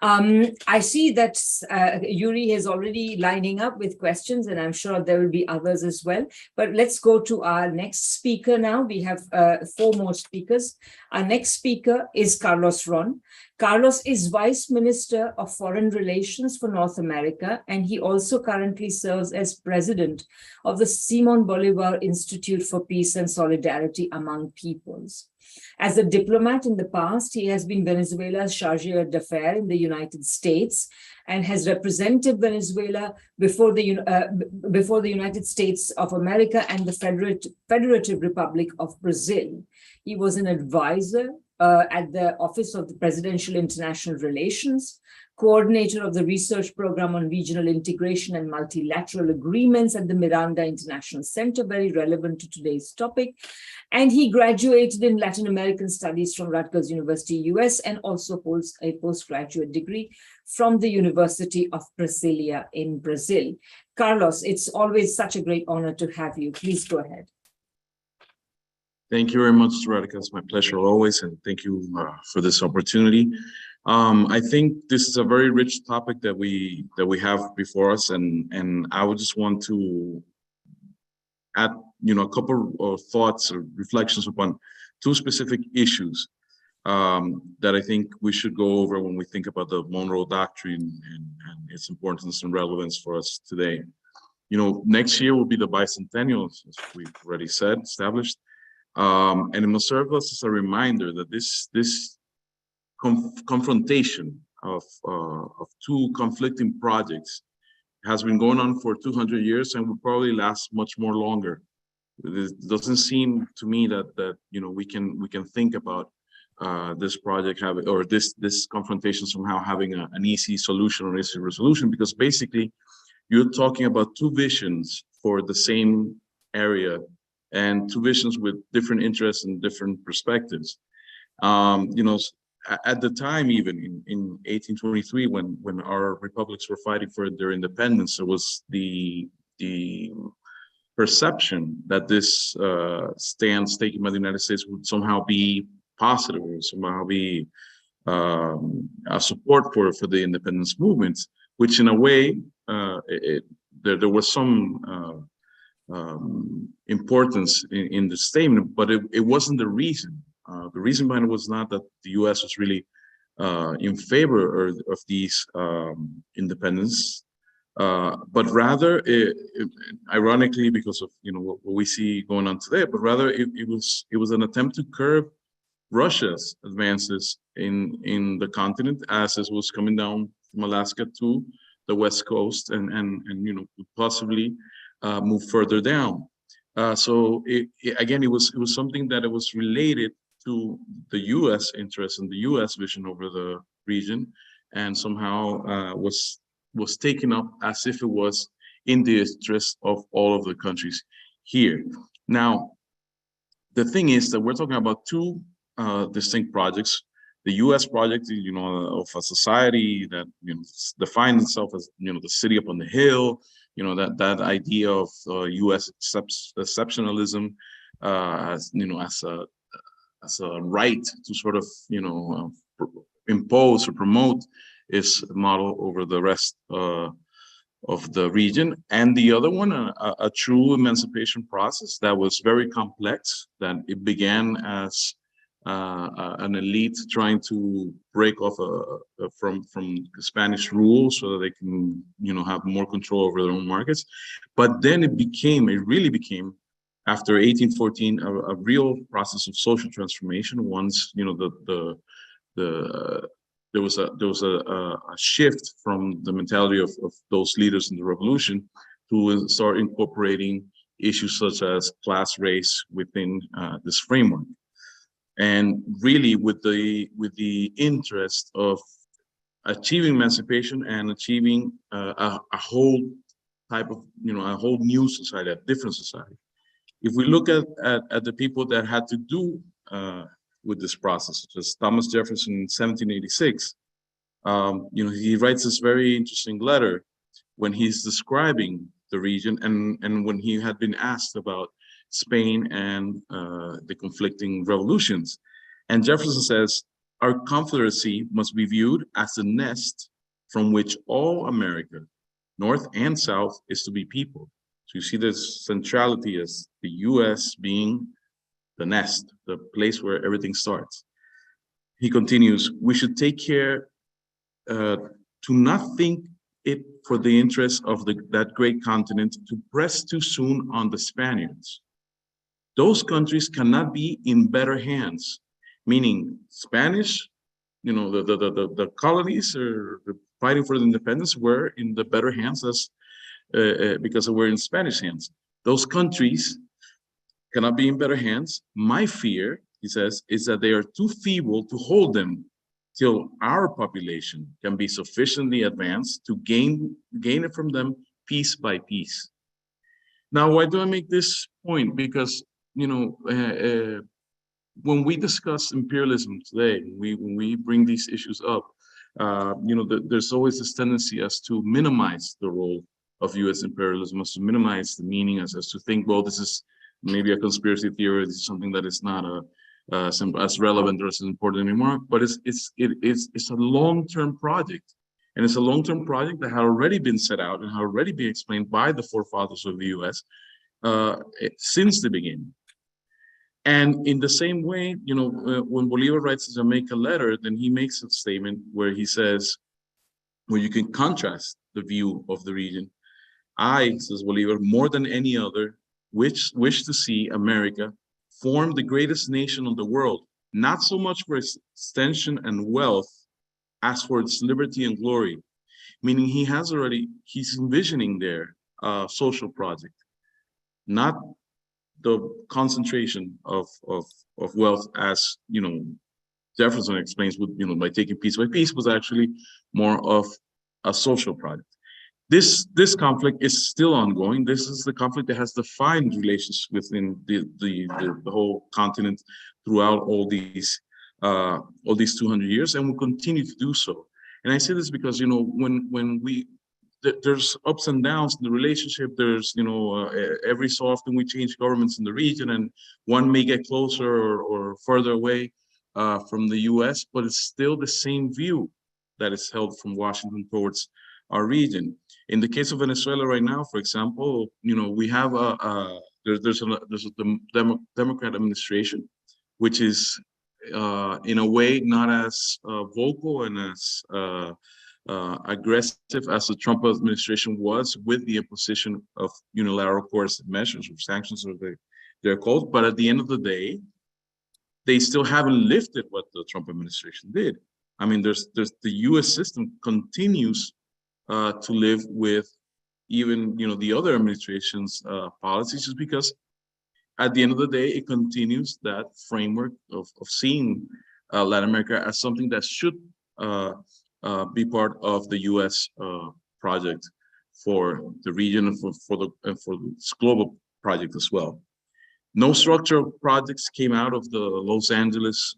I see that Yuri is already lining up with questions, and I'm sure there will be others as well. But let's go to our next speaker now. We have 4 more speakers. Our next speaker is Carlos Ron. Carlos is Vice Minister of Foreign Relations for North America, and he also currently serves as President of the Simon Bolivar Institute for Peace and Solidarity Among Peoples. As a diplomat in the past, he has been Venezuela's chargé d'affaires in the United States and has represented Venezuela before the United States of America and the Federative Republic of Brazil. He was an advisor at the Office of the Presidential International Relations, coordinator of the research program on regional integration and multilateral agreements at the Miranda International Center, very relevant to today's topic. And he graduated in Latin American Studies from Rutgers University, US, and also holds a postgraduate degree from the University of Brasilia in Brazil. Carlos, it's always such a great honor to have you. Please go ahead. Thank you very much, Radhika. It's my pleasure always, and thank you for this opportunity. I think this is a very rich topic that we have before us, and I would just want to add, a couple of thoughts or reflections upon 2 specific issues that I think we should go over when we think about the Monroe Doctrine and its importance and relevance for us today. Next year will be the bicentennial, as we've already said, established. And it must serve us as a reminder that this confrontation of 2 conflicting projects has been going on for 200 years and will probably last much more longer. It doesn't seem to me that we can think about this project this confrontation somehow having an easy solution or easy resolution, because basically you're talking about 2 visions for the same area, and 2 visions with different interests and different perspectives. At the time, even in 1823, when our republics were fighting for their independence, there was the perception that this stance taken by the United States would somehow be positive, or somehow be a support for the independence movement, which in a way, there was some importance in the statement, but it wasn't the reason. The reason behind it was not that the U.S. was really in favor of these independence, but rather, ironically, because of what we see going on today, but rather it was an attempt to curb Russia's advances in the continent, as it was coming down from Alaska to the West Coast, and possibly move further down. So again, it was something that it was related to the U.S. interest and the U.S. vision over the region, and somehow was taken up as if it was in the interest of all of the countries here. Now, the thing is that we're talking about 2 distinct projects. The U.S. project, of a society that defined itself as the city up on the hill. That idea of U.S. exceptionalism as a right to sort of impose or promote its model over the rest of the region, and the other one, a true emancipation process that was very complex. That it began as an elite trying to break off from Spanish rule so that they can have more control over their own markets. But then it really became after 1814 a real process of social transformation. Once there was a shift from the mentality of those leaders in the revolution to start incorporating issues such as class, race within this framework. And really, with the interest of achieving emancipation and achieving a whole type of, a whole new society, a different society. If we look at the people that had to do with this process, such as Thomas Jefferson in 1786, he writes this very interesting letter when he's describing the region and when he had been asked about Spain and the conflicting revolutions. And Jefferson says, our confederacy must be viewed as a nest from which all America, North and South, is to be peopled. So you see this centrality as the US being the nest, the place where everything starts. He continues, we should take care to not think it for the interest of that great continent to press too soon on the Spaniards. Those countries cannot be in better hands, meaning Spanish, you know, the colonies or fighting for the independence were in the better hands as because we're in Spanish hands. Those countries cannot be in better hands. My fear, he says, is that they are too feeble to hold them till our population can be sufficiently advanced to gain it from them piece by piece. Now, why do I make this point? Because, you know, when we discuss imperialism today, when we bring these issues up, you know, there's always this tendency as to minimize the role of U.S. imperialism, as to minimize the meaning, as to think, well, this is maybe a conspiracy theory, this is something that is not as relevant or as important anymore. But it's a long-term project, and it's a long-term project that had already been set out and had already been explained by the forefathers of the U.S. Since the beginning. And in the same way, you know, when Bolivar writes the Jamaica letter, then he makes a statement where he says, where you can contrast the view of the region. I, says Bolivar, more than any other, wish to see America form the greatest nation of the world, not so much for its extension and wealth as for its liberty and glory. Meaning he's envisioning there a social project, not the concentration of wealth, as, you know, Jefferson explains, with, you know, by taking piece by piece, was actually more of a social project. This conflict is still ongoing. This is the conflict that has defined relations within the whole continent throughout all these 200 years, and will continue to do so. And I say this because, you know, when there's ups and downs in the relationship. There's, you know, every so often we change governments in the region, and one may get closer or further away from the U.S., but it's still the same view that is held from Washington towards our region. In the case of Venezuela right now, for example, you know, we have there's a Democrat administration, which is in a way not as vocal and as aggressive as the Trump administration was with the imposition of unilateral coercive measures or sanctions, or they're called. But at the end of the day, they still haven't lifted what the Trump administration did. I mean, there's the U.S. system continues to live with even, you know, the other administration's policies, just because at the end of the day, it continues that framework of seeing Latin America as something that should be part of the U.S. project for the region and for this global project as well. No structural projects came out of the Los Angeles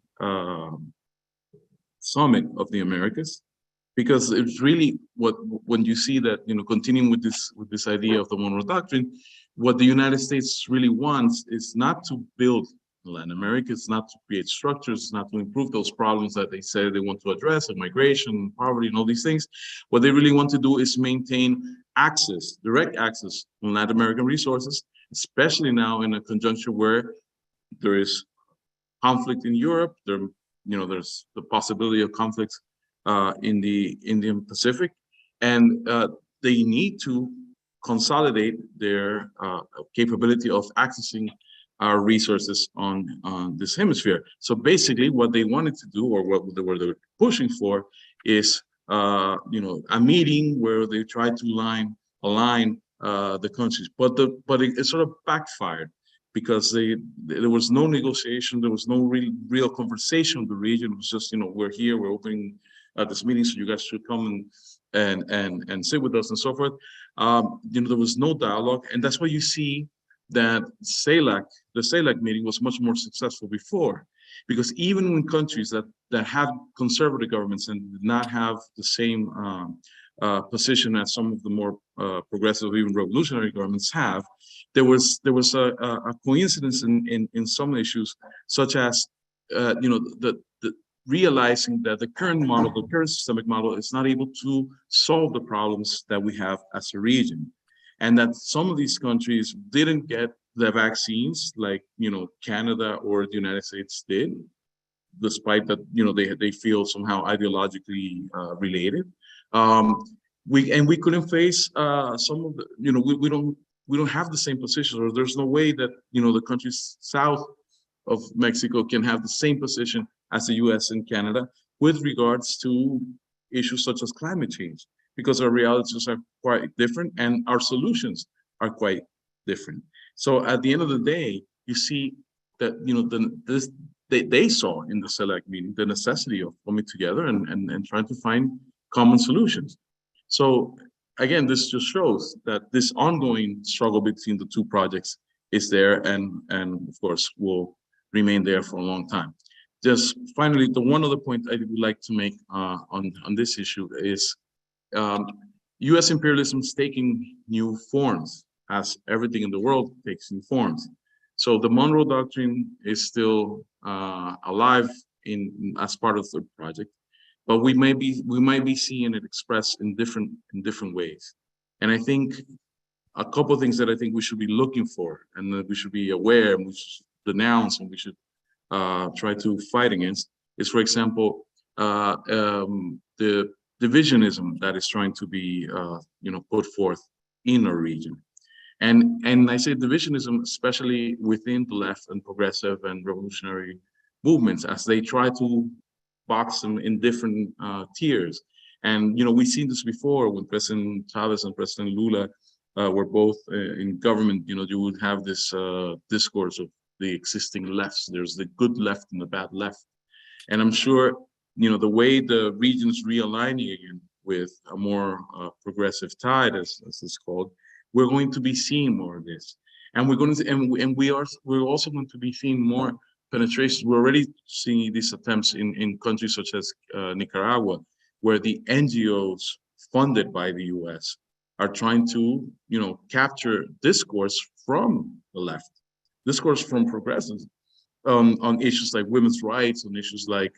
Summit of the Americas, because it's really when you see that, you know, continuing with this idea of the Monroe Doctrine, what the United States really wants is not to build Latin America, it's not to create structures, it's not to improve those problems that they say they want to address, like migration, poverty, and all these things. What they really want to do is maintain access, direct access to Latin American resources, especially now in a conjuncture where there is conflict in Europe. There's the possibility of conflict in the Indian Pacific, and they need to consolidate their capability of accessing our resources on this hemisphere. So basically, what they wanted to do, or what they were pushing for, is a meeting where they tried to align the countries, but it sort of backfired, because there was no negotiation, there was no real conversation of the region. It was just, we're here, we're opening this meeting, so you guys should come and sit with us and so forth. There was no dialogue, and that's why you see that the CELAC meeting was much more successful before, because even when countries that have conservative governments and did not have the same position as some of the more progressive, even revolutionary governments have, there was a coincidence in some issues, such as realizing that the current model, the current systemic model, is not able to solve the problems that we have as a region. And that some of these countries didn't get the vaccines like, Canada or the United States did, despite that, they feel somehow ideologically related. We couldn't face some of the, we don't have the same positions, or there's no way that, the countries south of Mexico can have the same position as the US and Canada with regards to issues such as climate change, because our realities are quite different and our solutions are quite different. So at the end of the day, you see that, they saw in the CELAC meeting the necessity of coming together and trying to find common solutions. So again, this just shows that this ongoing struggle between the two projects is there, and of course will remain there for a long time. Just finally, the one other point I would like to make on this issue is U.S. imperialism is taking new forms, as everything in the world takes new forms. So the Monroe Doctrine is still alive as part of the project, but we might be seeing it expressed in different ways. And I think a couple of things that I think we should be looking for, and that we should be aware, and we should denounce, and we should try to fight against, is, for example, the divisionism that is trying to be put forth in our region. And I say divisionism, especially within the left and progressive and revolutionary movements, as they try to box them in different tiers. And we've seen this before when President Chavez and President Lula were both in government. You would have this discourse of the existing lefts. There's the good left and the bad left. And I'm sure the way the region is realigning again with a more progressive tide, as it's called, we're going to be seeing more of this, and we're also going to be seeing more penetration. We're already seeing these attempts in countries such as Nicaragua, where the NGOs funded by the U.S. are trying to, capture discourse from the left, discourse from progressives on issues like women's rights, on issues like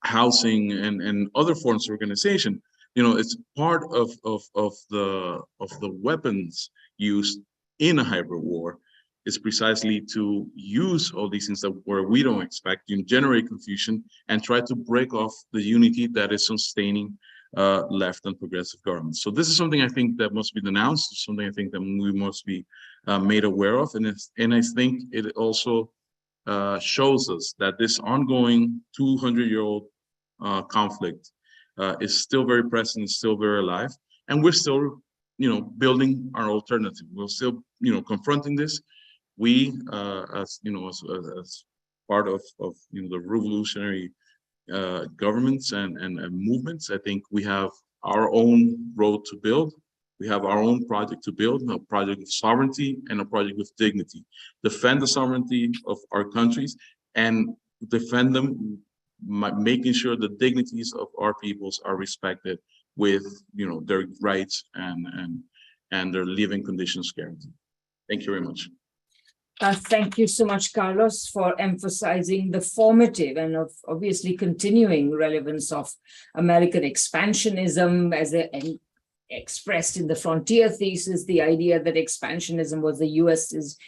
housing and other forms of organization. It's part of the weapons used in a hybrid war is precisely to use all these things where we don't expect, generate confusion and try to break off the unity that is sustaining left and progressive governments. So this is something I think that must be denounced, something I think that we must be made aware of. And I think it also shows us that this ongoing 200-year-old conflict is still very present, is still very alive, and we're still, building our alternative. We're still, confronting this. We, as part of the revolutionary governments and movements, I think we have our own road to build. We have our own project to build, a project of sovereignty and a project with dignity. Defend the sovereignty of our countries and defend them, making sure the dignities of our peoples are respected with their rights and their living conditions guaranteed. Thank you very much. Thank you so much, Carlos, for emphasizing the formative and obviously continuing relevance of American expansionism as expressed in the frontier thesis, the idea that expansionism was the US's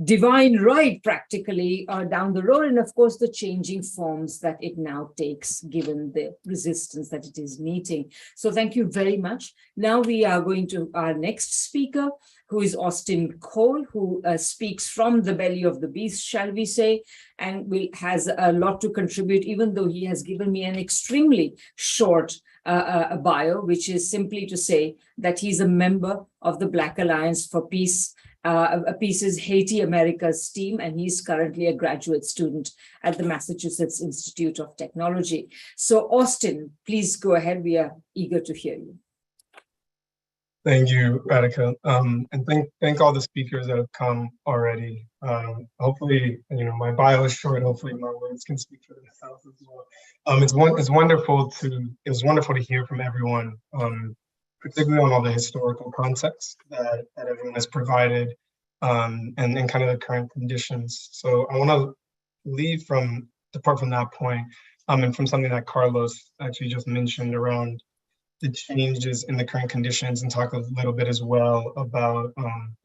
divine right practically down the road, and of course the changing forms that it now takes given the resistance that it is meeting. So thank you very much. Now we are going to our next speaker, who is Austin Cole, who speaks from the belly of the beast, shall we say, and has a lot to contribute, even though he has given me an extremely short bio, which is simply to say that he's a member of the Black Alliance for Peace, Peace's Haiti Americas team, and he's currently a graduate student at the Massachusetts Institute of Technology. So Austin, please go ahead. We are eager to hear you. Thank you, Radhika, and thank all the speakers that have come already. Hopefully, my bio is short. Hopefully, my words can speak for themselves as well. It was wonderful to hear from everyone, particularly on all the historical context that everyone has provided, and kind of the current conditions. So I want to depart from that point and from something that Carlos actually just mentioned around the changes in the current conditions, and talk a little bit as well about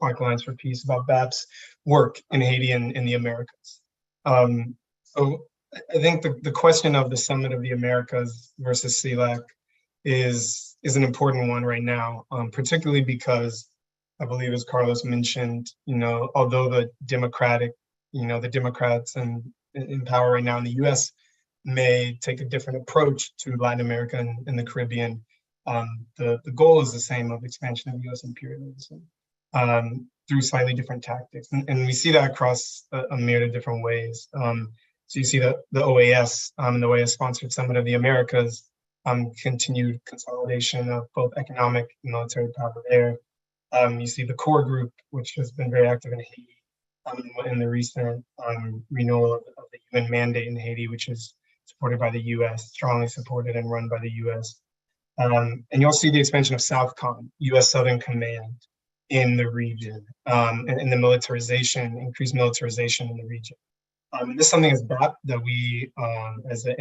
Black Alliance for Peace, about BAP's work in Haiti and in the Americas. So I think the question of the Summit of the Americas versus CELAC is an important one right now, particularly because I believe, as Carlos mentioned, although the Democrats in power right now in the US may take a different approach to Latin America and the Caribbean, the goal is the same, of expansion of US imperialism through slightly different tactics. And we see that across a myriad of different ways. So you see that the OAS and the OAS-sponsored Summit of the Americas, continued consolidation of both economic and military power there. You see the core group, which has been very active in Haiti, in the recent renewal of the UN mandate in Haiti, which is supported by the US, strongly supported and run by the US. And you'll see the expansion of SOUTHCOM, US Southern Command, in the region, and the militarization, increased militarization in the region. And this is something as BAP that we, as an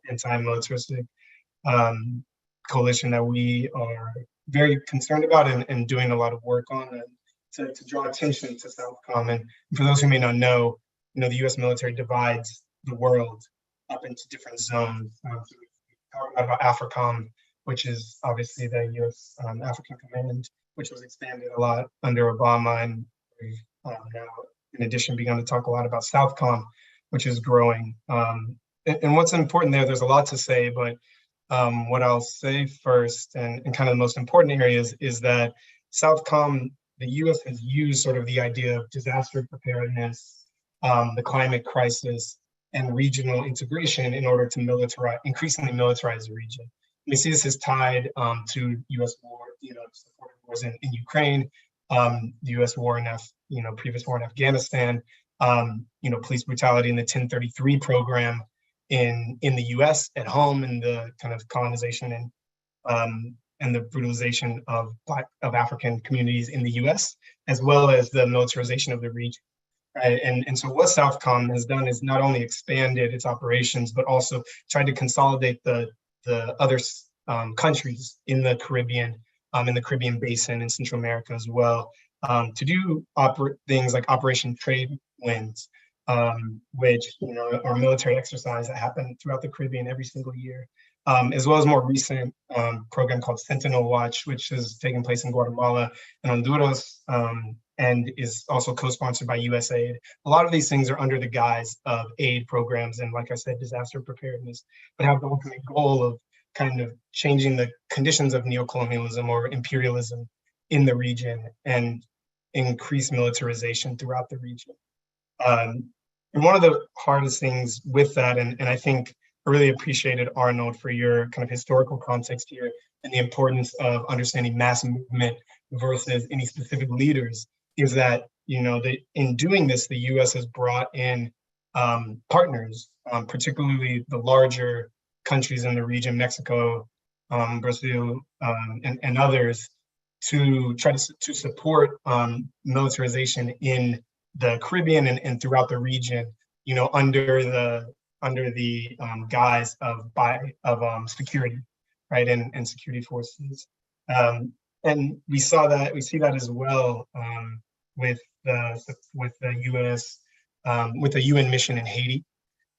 anti-militaristic coalition, that we are very concerned about and doing a lot of work on, to draw attention to SOUTHCOM. And for those who may not know, the US military divides the world up into different zones. So we talk about AFRICOM, which is obviously the US African Command, which was expanded a lot under Obama, and we've now, in addition, begun to talk a lot about SOUTHCOM, which is growing. And what's important there's a lot to say, but what I'll say first, and kind of the most important areas, is that SOUTHCOM, the US has used sort of the idea of disaster preparedness, the climate crisis, and regional integration in order to increasingly militarize the region. We see this is tied to US war, supported wars in Ukraine, the US war in previous war in Afghanistan, police brutality in the 1033 program in the US at home, and the kind of colonization and the brutalization of African communities in the US, as well as the militarization of the region. Right? And so what SOUTHCOM has done is not only expanded its operations, but also tried to consolidate the other countries in the Caribbean, in the Caribbean basin in Central America as well, to do things like Operation Trade Winds, which are military exercise that happen throughout the Caribbean every single year, as well as more recent program called Sentinel Watch, which has taken place in Guatemala and Honduras, and is also co-sponsored by USAID. A lot of these things are under the guise of aid programs and, like I said, disaster preparedness, but have the ultimate goal of kind of changing the conditions of neocolonialism or imperialism in the region and increase militarization throughout the region. And one of the hardest things with that, and I think I really appreciated, Arnold, for your kind of historical context here and the importance of understanding mass movement versus any specific leaders, is that, in doing this, the US has brought in partners, particularly the larger countries in the region, Mexico, Brazil, and others, to try to support militarization in the Caribbean and throughout the region, under the guise of security, right, and security forces. And we see that as well with the US, with the UN mission in Haiti,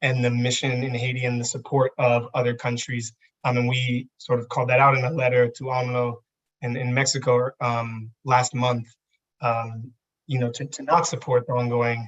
and the mission in Haiti and the support of other countries. And we sort of called that out in a letter to AMLO in Mexico last month, to not support the ongoing,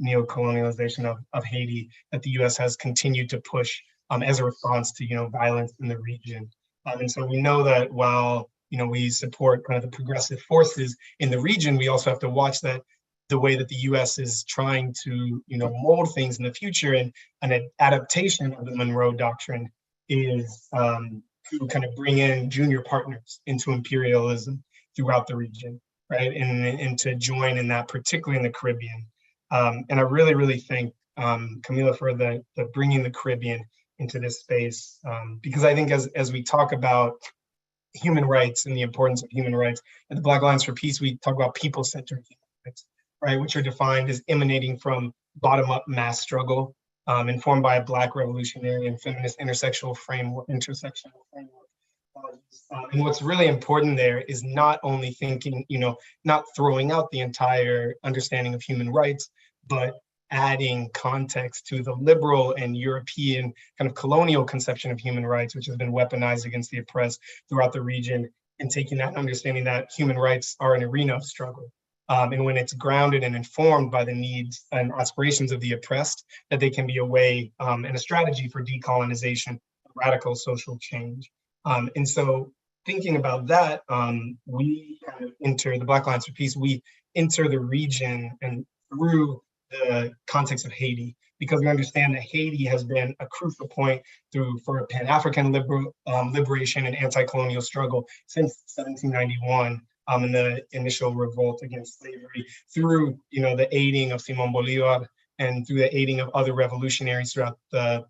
neocolonialization of Haiti that the US has continued to push as a response to, violence in the region. And so we know that while, we support kind of the progressive forces in the region, we also have to watch that the way that the US is trying to, mold things in the future, and an adaptation of the Monroe Doctrine is to kind of bring in junior partners into imperialism throughout the region, right? And to join in that, particularly in the Caribbean. And I really, really thank Camilla for the bringing the Caribbean into this space, because I think as we talk about human rights and the importance of human rights, at the Black Alliance for Peace, we talk about people-centered human rights, right, which are defined as emanating from bottom-up mass struggle, informed by a Black revolutionary and feminist intersectional framework. And what's really important there is not only thinking, not throwing out the entire understanding of human rights, but adding context to the liberal and European kind of colonial conception of human rights, which has been weaponized against the oppressed throughout the region, and taking that understanding that human rights are an arena of struggle. And when it's grounded and informed by the needs and aspirations of the oppressed, that they can be a way and a strategy for decolonization, radical social change. And so thinking about that, we kind of enter the Black Alliance for Peace, we enter the region and through the context of Haiti, because we understand that Haiti has been a crucial point for Pan-African liberation and anti-colonial struggle since 1791. In the initial revolt against slavery, through the aiding of Simón Bolívar and through the aiding of other revolutionaries throughout the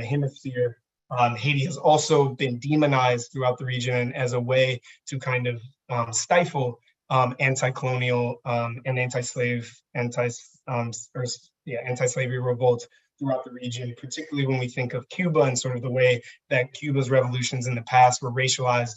hemisphere. Haiti has also been demonized throughout the region as a way to kind of stifle anti-colonial and anti-slavery revolts throughout the region, particularly when we think of Cuba and sort of the way that Cuba's revolutions in the past were racialized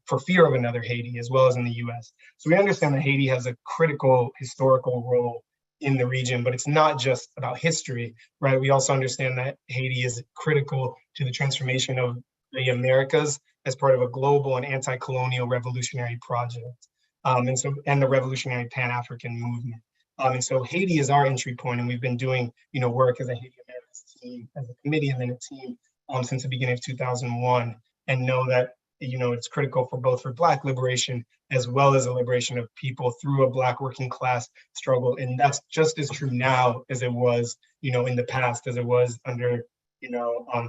for fear of another Haiti, as well as in the US. So we understand that Haiti has a critical historical role in the region, but it's not just about history, right? We also understand that Haiti is critical to the transformation of the Americas as part of a global and anti-colonial revolutionary project, and the revolutionary Pan-African movement. And so Haiti is our entry point, and we've been doing work as a Haiti Americas team, as a committee, and then a team since the beginning of 2001, and know that it's critical for Black liberation as well as the liberation of people through a Black working class struggle. And that's just as true now as it was, in the past, as it was under,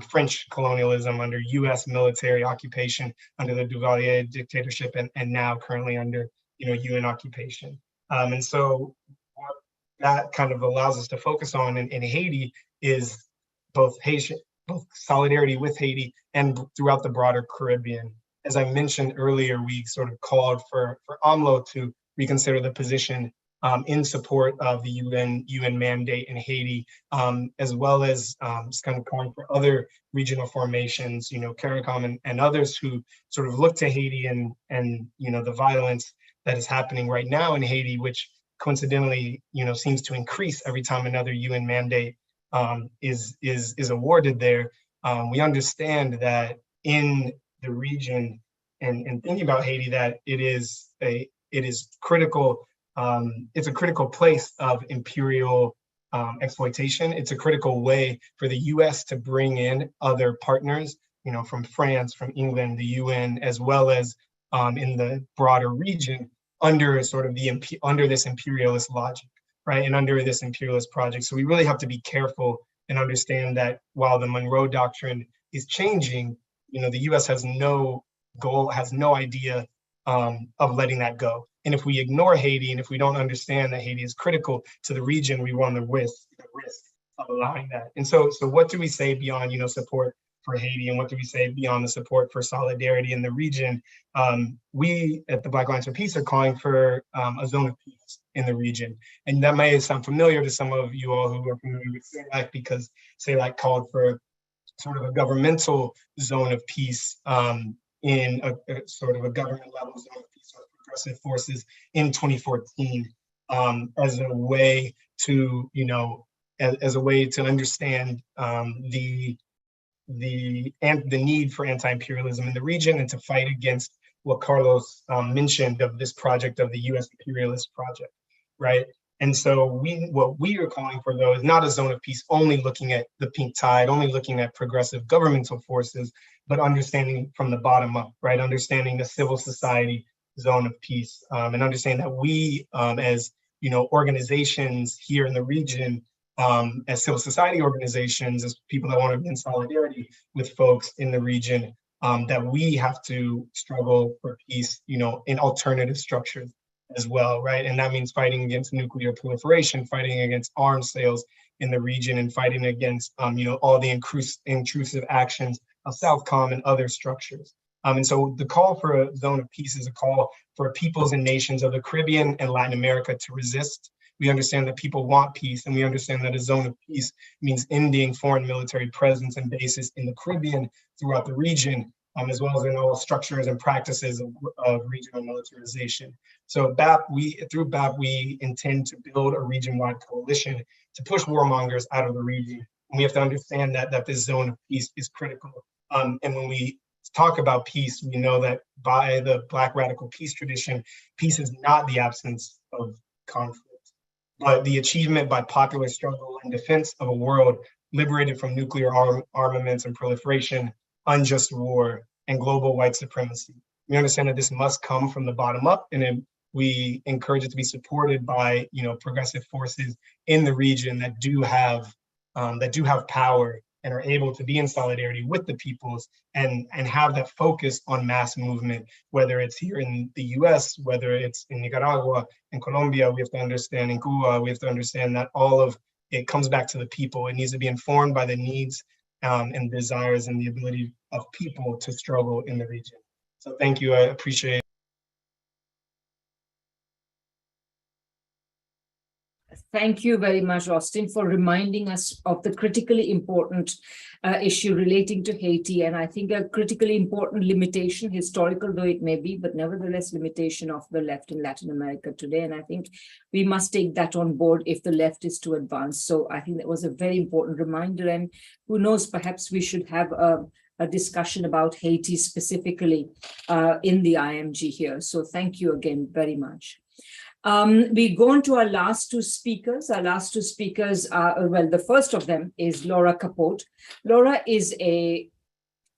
French colonialism, under US military occupation, under the Duvalier dictatorship, and now currently under, UN occupation. And so what that kind of allows us to focus on in Haiti is both solidarity with Haiti and throughout the broader Caribbean. As I mentioned earlier, we sort of called for AMLO to reconsider the position in support of the UN mandate in Haiti, as well as just kind of calling for other regional formations, CARICOM and others who sort of look to Haiti and the violence that is happening right now in Haiti, which coincidentally, seems to increase every time another UN mandate is awarded there. We understand that in the region and thinking about Haiti, that it is critical. It's a critical place of imperial exploitation. It's a critical way for the US to bring in other partners, from France, from England, the UN, as well as in the broader region under sort of under this imperialist logic, right? And under this imperialist project. So we really have to be careful and understand that while the Monroe Doctrine is changing, the US has no goal, has no idea of letting that go. And if we ignore Haiti, and if we don't understand that Haiti is critical to the region, we run the risk of allowing that. And so what do we say beyond, support for Haiti, and what do we say beyond the support for solidarity in the region? We at the Black Alliance for Peace are calling for a zone of peace in the region. And that may sound familiar to some of you all who are familiar with CELAC, because CELAC called for sort of a governmental zone of peace in a sort of a government level zone of peace with progressive forces in 2014 as a way to, as a way to understand the need for anti-imperialism in the region and to fight against what Carlos mentioned of this project of the US imperialist project, right? And so what we are calling for, though, is not a zone of peace only looking at the pink tide, only looking at progressive governmental forces, but understanding from the bottom up, right? Understanding the civil society zone of peace, and understanding that we, as organizations here in the region, as civil society organizations, as people that want to be in solidarity with folks in the region, that we have to struggle for peace, in alternative structures as well, right? And that means fighting against nuclear proliferation, fighting against arms sales in the region, and fighting against, all the intrusive actions of Southcom and other structures. And so the call for a zone of peace is a call for peoples and nations of the Caribbean and Latin America to resist. We understand that people want peace, and we understand that a zone of peace means ending foreign military presence and bases in the Caribbean throughout the region, as well as in all structures and practices of regional militarization. So through BAP, we intend to build a region-wide coalition to push warmongers out of the region. And we have to understand that this zone of peace is critical. And when we talk about peace, we know that by the Black radical peace tradition, peace is not the absence of conflict, but the achievement by popular struggle and defense of a world liberated from nuclear armaments and proliferation, unjust war, and global white supremacy. We understand that this must come from the bottom up, and we encourage it to be supported by progressive forces in the region that do have power and are able to be in solidarity with the peoples and have that focus on mass movement, whether it's here in the US, whether it's in Nicaragua, in Colombia, we have to understand, in Cuba, we have to understand that all of it comes back to the people. It needs to be informed by the needs and desires and the ability of people to struggle in the region. So thank you, I appreciate it. Thank you very much, Austin, for reminding us of the critically important issue relating to Haiti. And I think a critically important limitation, historical though it may be, but nevertheless limitation of the left in Latin America today. And I think we must take that on board if the left is to advance. So I think that was a very important reminder. And who knows, perhaps we should have a discussion about Haiti specifically in the IMG here. So thank you again very much. We go on to our last two speakers. Our last two speakers are, well, the first of them is Laura Kapoor. Laura is a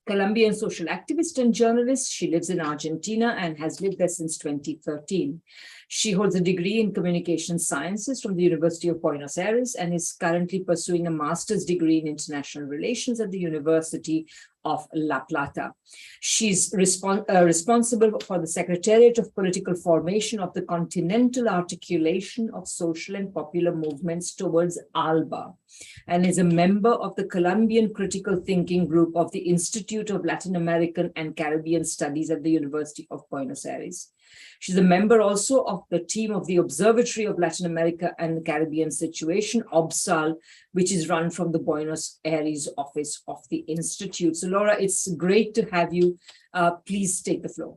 Colombian social activist and journalist. She lives in Argentina and has lived there since 2013. She holds a degree in communication sciences from the University of Buenos Aires and is currently pursuing a master's degree in international relations at the University of La Plata. She's responsible for the Secretariat of Political Formation of the Continental Articulation of Social and Popular Movements towards ALBA, and is a member of the Colombian Critical Thinking Group of the Institute of Latin American and Caribbean Studies at the University of Buenos Aires. She's a member also of the team of the Observatory of Latin America and the Caribbean Situation, OBSAL, which is run from the Buenos Aires office of the Institute. So Laura, it's great to have you. Please take the floor.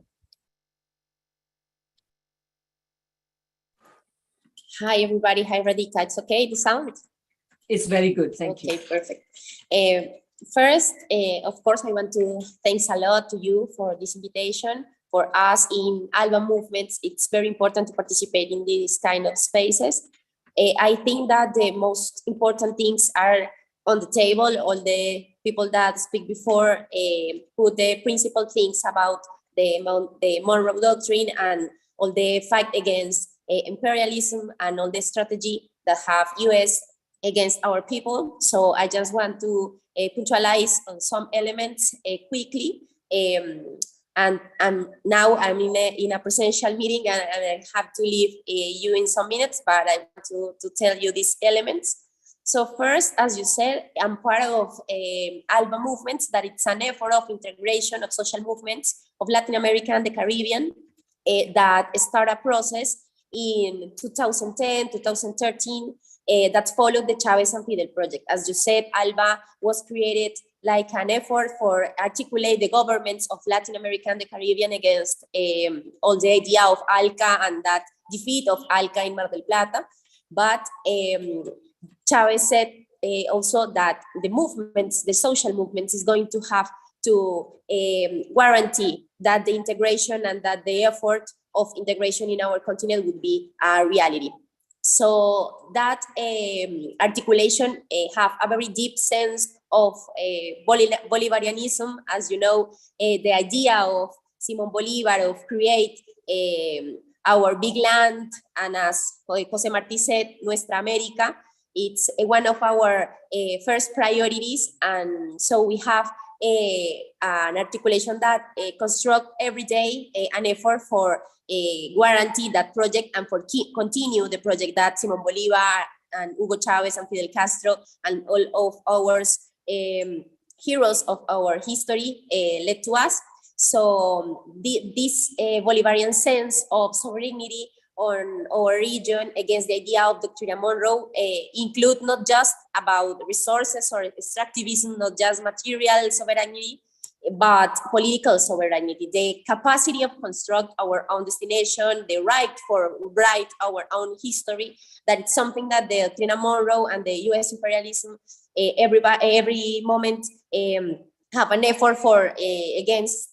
Hi, everybody. Hi, Radhika. It's okay, the sound? It's very good. Thank you. Okay, perfect. First, of course, I want to thanks a lot to you for this invitation. For us in ALBA movements, it's very important to participate in these kind of spaces. I think that the most important things are on the table. All the people that speak before put the principal things about the Monroe Doctrine and all the fight against imperialism and all the strategy that have US against our people. So I just want to puntualize on some elements quickly. And now I'm in a presential meeting and I have to leave you in some minutes, but I want to tell you these elements. So first, as you said, I'm part of ALBA movements, that it's an effort of integration of social movements of Latin America and the Caribbean that start a process in 2010, 2013, that followed the Chavez and Fidel project. As you said, ALBA was created like an effort for articulate the governments of Latin America and the Caribbean against all the idea of ALCA and that defeat of ALCA in Mar del Plata. But Chavez said also that the movements, the social movements, is going to have to guarantee that the integration and that the effort of integration in our continent would be a reality. So that articulation have a very deep sense of Bolivarianism. As you know, the idea of Simón Bolívar of create our big land, and as José Martí said, Nuestra América, it's one of our first priorities. And so we have an articulation that construct every day an effort for guarantee that project and for continue the project that Simón Bolívar and Hugo Chavez and Fidel Castro and all of our heroes of our history led to us. So this Bolivarian sense of sovereignty, on our region against the idea of Doctrine Monroe include not just about resources or extractivism, not just material sovereignty, but political sovereignty, the capacity of construct our own destination, the right for write our own history. That it's something that the Doctrine Monroe and the US imperialism every moment have an effort for against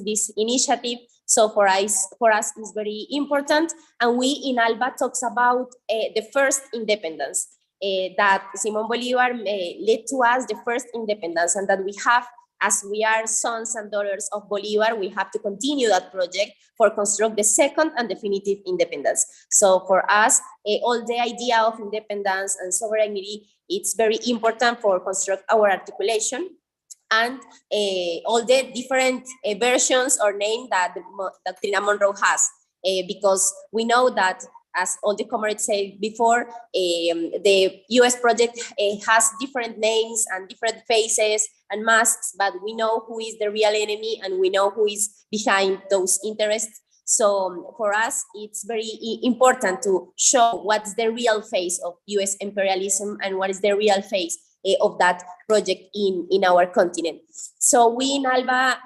this initiative. So for us it's very important. And we in ALBA talks about the first independence, that Simón Bolívar led to us the first independence, and that we have, as we are sons and daughters of Bolívar, we have to continue that project for construct the second and definitive independence. So for us, all the idea of independence and sovereignty, it's very important for construct our articulation. And all the different versions or name that the Doctrine Monroe has, because we know that, as all the comrades said before, the US project has different names and different faces and masks, but we know who is the real enemy and we know who is behind those interests. So for us, it's very important to show what's the real face of US imperialism and what is the real face of that project in our continent. So we in ALBA,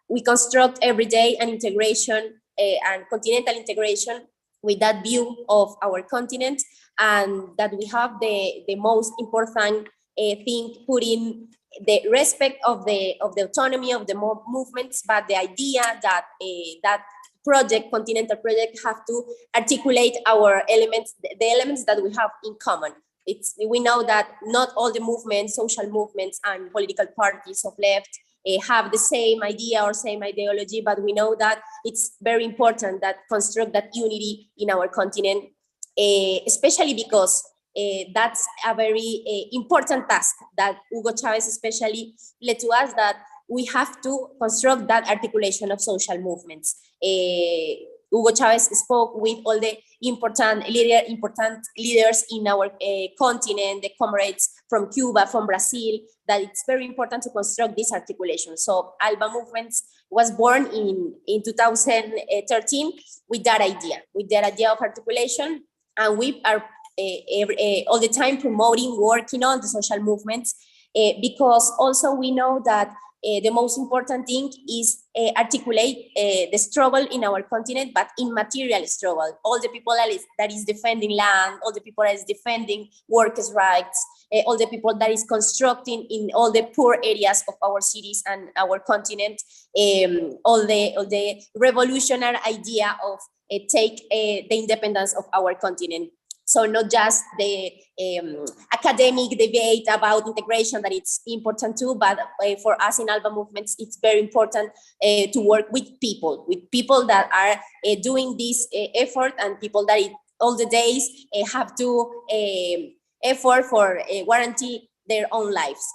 we construct every day an integration and continental integration with that view of our continent, and that we have the most important thing, putting the respect of the autonomy of the movements, but the idea that that project, continental project, have to articulate our elements, the elements that we have in common. We know that not all the movements, social movements and political parties of left have the same idea or same ideology, but we know that it's very important that construct that unity in our continent, especially because that's a very important task that Hugo Chavez especially led to us, that we have to construct that articulation of social movements. Hugo Chavez spoke with all the important leaders in our continent, the comrades from Cuba, from Brazil, that it's very important to construct this articulation. So ALBA Movements was born in 2013 with that idea of articulation, and we are all the time promoting, working on the social movements, because also we know that the most important thing is articulate the struggle in our continent, but in material struggle. All the people that is defending land, all the people that is defending workers' rights, all the people that is constructing in all the poor areas of our cities and our continent, all the revolutionary idea of take the independence of our continent. So not just the academic debate about integration, that it's important too, but for us in ALBA Movements, it's very important to work with people that are doing this effort, and people that all the days have to effort for guarantee their own lives.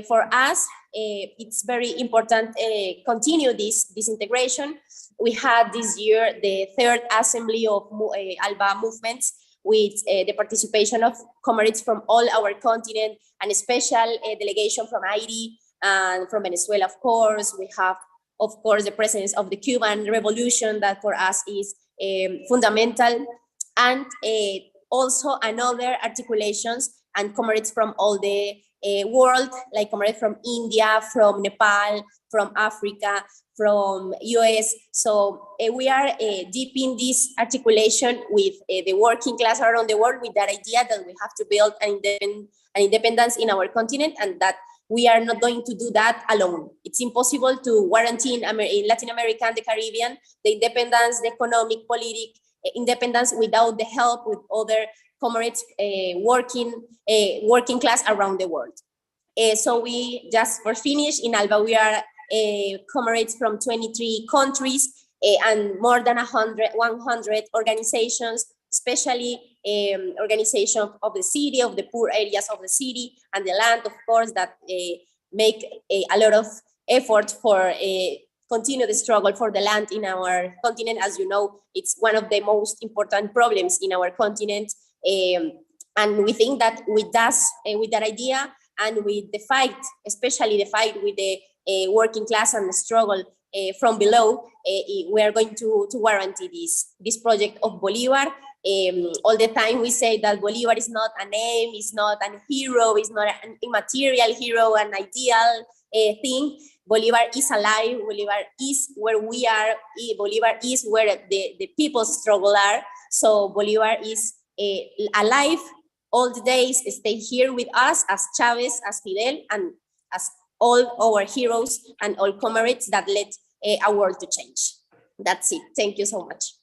For us, it's very important continue this integration. We had this year the third assembly of ALBA Movements, with the participation of comrades from all our continent, and a special delegation from Haiti and from Venezuela, of course. We have, of course, the presence of the Cuban Revolution, that for us is fundamental, and also another articulations and comrades from all the world, like comrades from India, from Nepal, from Africa, from US. So we are deep in this articulation with the working class around the world, with that idea that we have to build an independence in our continent, and that we are not going to do that alone. It's impossible to guarantee in Latin America and the Caribbean the independence, the economic, political independence, without the help with other comrades working class around the world. So we just for finish, in ALBA we are comrades from 23 countries and more than 100 organizations, especially organizations of the city, of the poor areas of the city, and the land, of course, that make a lot of effort for continue the struggle for the land in our continent. As you know, it's one of the most important problems in our continent. And we think that with that idea, and with the fight, especially the fight with the working class and the struggle from below, we are going to guarantee this project of Bolivar. All the time we say that Bolivar is not a name, is not a hero, is not an immaterial hero, an ideal thing. Bolivar is alive. Bolivar is where we are. Bolivar is where the people's struggle are. So Bolivar is alive all the days, stay here with us as Chavez, as Fidel, and as all our heroes and all comrades that led our world to change. That's it. Thank you so much.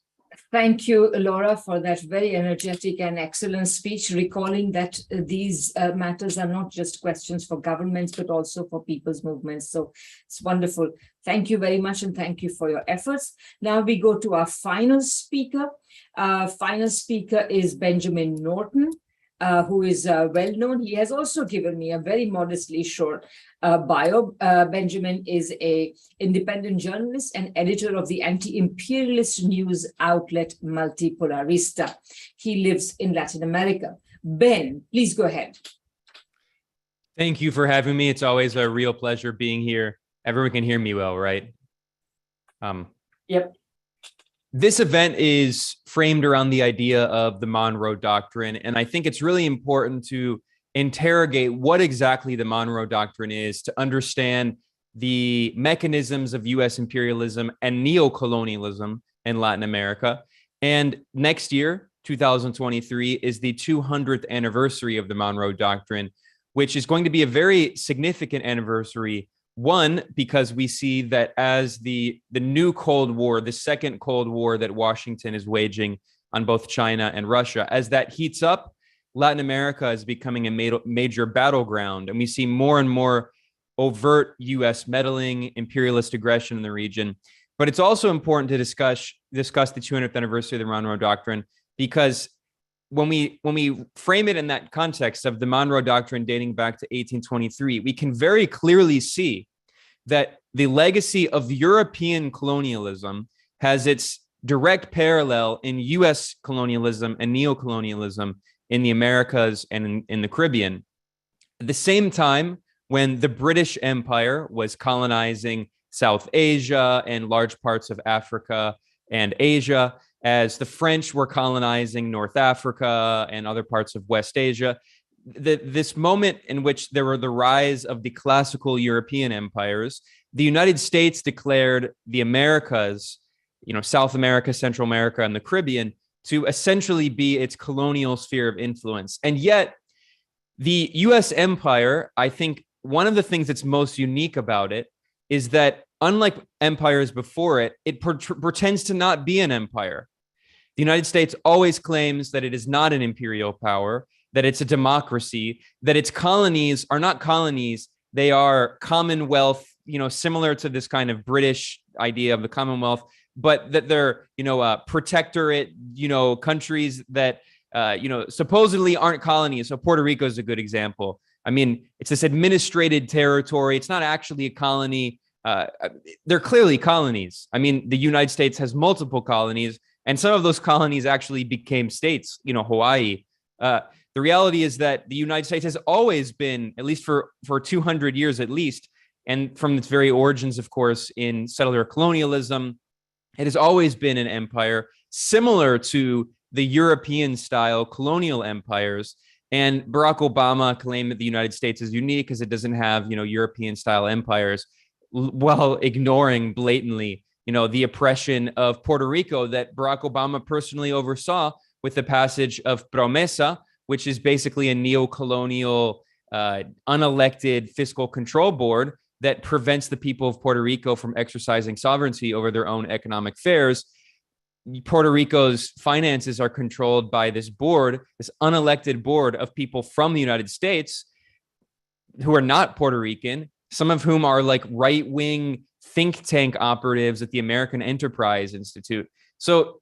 Thank you, Laura, for that very energetic and excellent speech, recalling that these matters are not just questions for governments, but also for people's movements. So it's wonderful. Thank you very much, and thank you for your efforts. Now we go to our final speaker. Our final speaker is Benjamin Norton, who is well known. He has also given me a very modestly short bio. Benjamin is an independent journalist and editor of the anti-imperialist news outlet Multipolarista. He lives in Latin America. Ben, please go ahead. Thank you for having me. It's always a real pleasure being here. Everyone can hear me well, right? Yep. This event is framed around the idea of the Monroe Doctrine, and I think it's really important to interrogate what exactly the Monroe Doctrine is to understand the mechanisms of US imperialism and neocolonialism in Latin America. And next year, 2023, is the 200th anniversary of the Monroe Doctrine, which is going to be a very significant anniversary. One, because we see that as the new Cold War, the second Cold War that Washington is waging on both China and Russia, as that heats up, Latin America is becoming a major battleground. And we see more and more overt US meddling, imperialist aggression in the region. But it's also important to discuss the 200th anniversary of the Monroe Doctrine, because when we frame it in that context of the Monroe Doctrine dating back to 1823, we can very clearly see that the legacy of European colonialism has its direct parallel in US colonialism and neocolonialism in the Americas and in the Caribbean. At the same time, when the British Empire was colonizing South Asia and large parts of Africa and Asia, as the French were colonizing North Africa and other parts of West Asia, this moment in which there were the rise of the classical European empires, the United States declared the Americas, South America, Central America, and the Caribbean, to essentially be its colonial sphere of influence. And yet, the US empire, I think one of the things that's most unique about it is that, unlike empires before it, it pretends to not be an empire. The United States always claims that it is not an imperial power, that it's a democracy, that its colonies are not colonies, they are commonwealth, similar to this kind of British idea of the Commonwealth, but that they're, protectorate, countries that, supposedly aren't colonies. So Puerto Rico is a good example. I mean, it's this administrated territory. It's not actually a colony. They're clearly colonies. I mean, the United States has multiple colonies, and some of those colonies actually became states, Hawaii. The reality is that the United States has always been, at least for 200 years at least, and from its very origins, of course, in settler colonialism, it has always been an empire similar to the European-style colonial empires. And Barack Obama claimed that the United States is unique because it doesn't have, European-style empires, while ignoring blatantly, the oppression of Puerto Rico that Barack Obama personally oversaw with the passage of Promesa, which is basically a neo-colonial, unelected fiscal control board that prevents the people of Puerto Rico from exercising sovereignty over their own economic affairs. Puerto Rico's finances are controlled by this board, this unelected board of people from the United States who are not Puerto Rican, some of whom are like right-wing think tank operatives at the American Enterprise Institute. So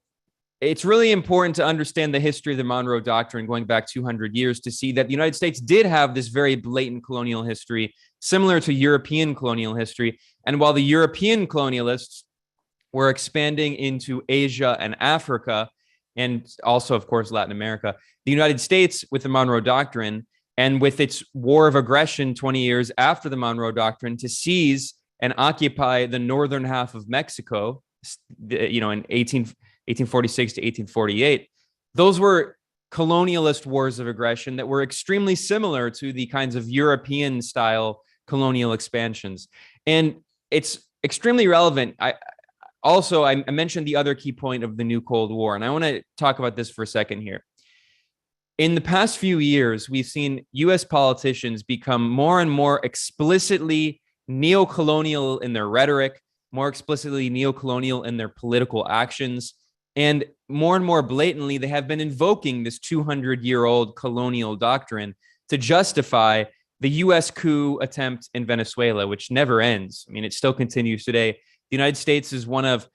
it's really important to understand the history of the Monroe Doctrine going back 200 years to see that the United States did have this very blatant colonial history, similar to European colonial history. And while the European colonialists were expanding into Asia and Africa, and also, of course, Latin America, the United States, with the Monroe Doctrine and with its war of aggression 20 years after the Monroe Doctrine to seize and occupy the northern half of Mexico, in 1846 to 1848, those were colonialist wars of aggression that were extremely similar to the kinds of European style colonial expansions. And it's extremely relevant. I mentioned the other key point of the new Cold War, and I want to talk about this for a second here. In the past few years, we've seen US politicians become more and more explicitly neo-colonial in their rhetoric, more explicitly neo-colonial in their political actions, and more blatantly, they have been invoking this 200-year-old colonial doctrine to justify the US coup attempt in Venezuela, which never ends. I mean, it still continues today. The United States is one of,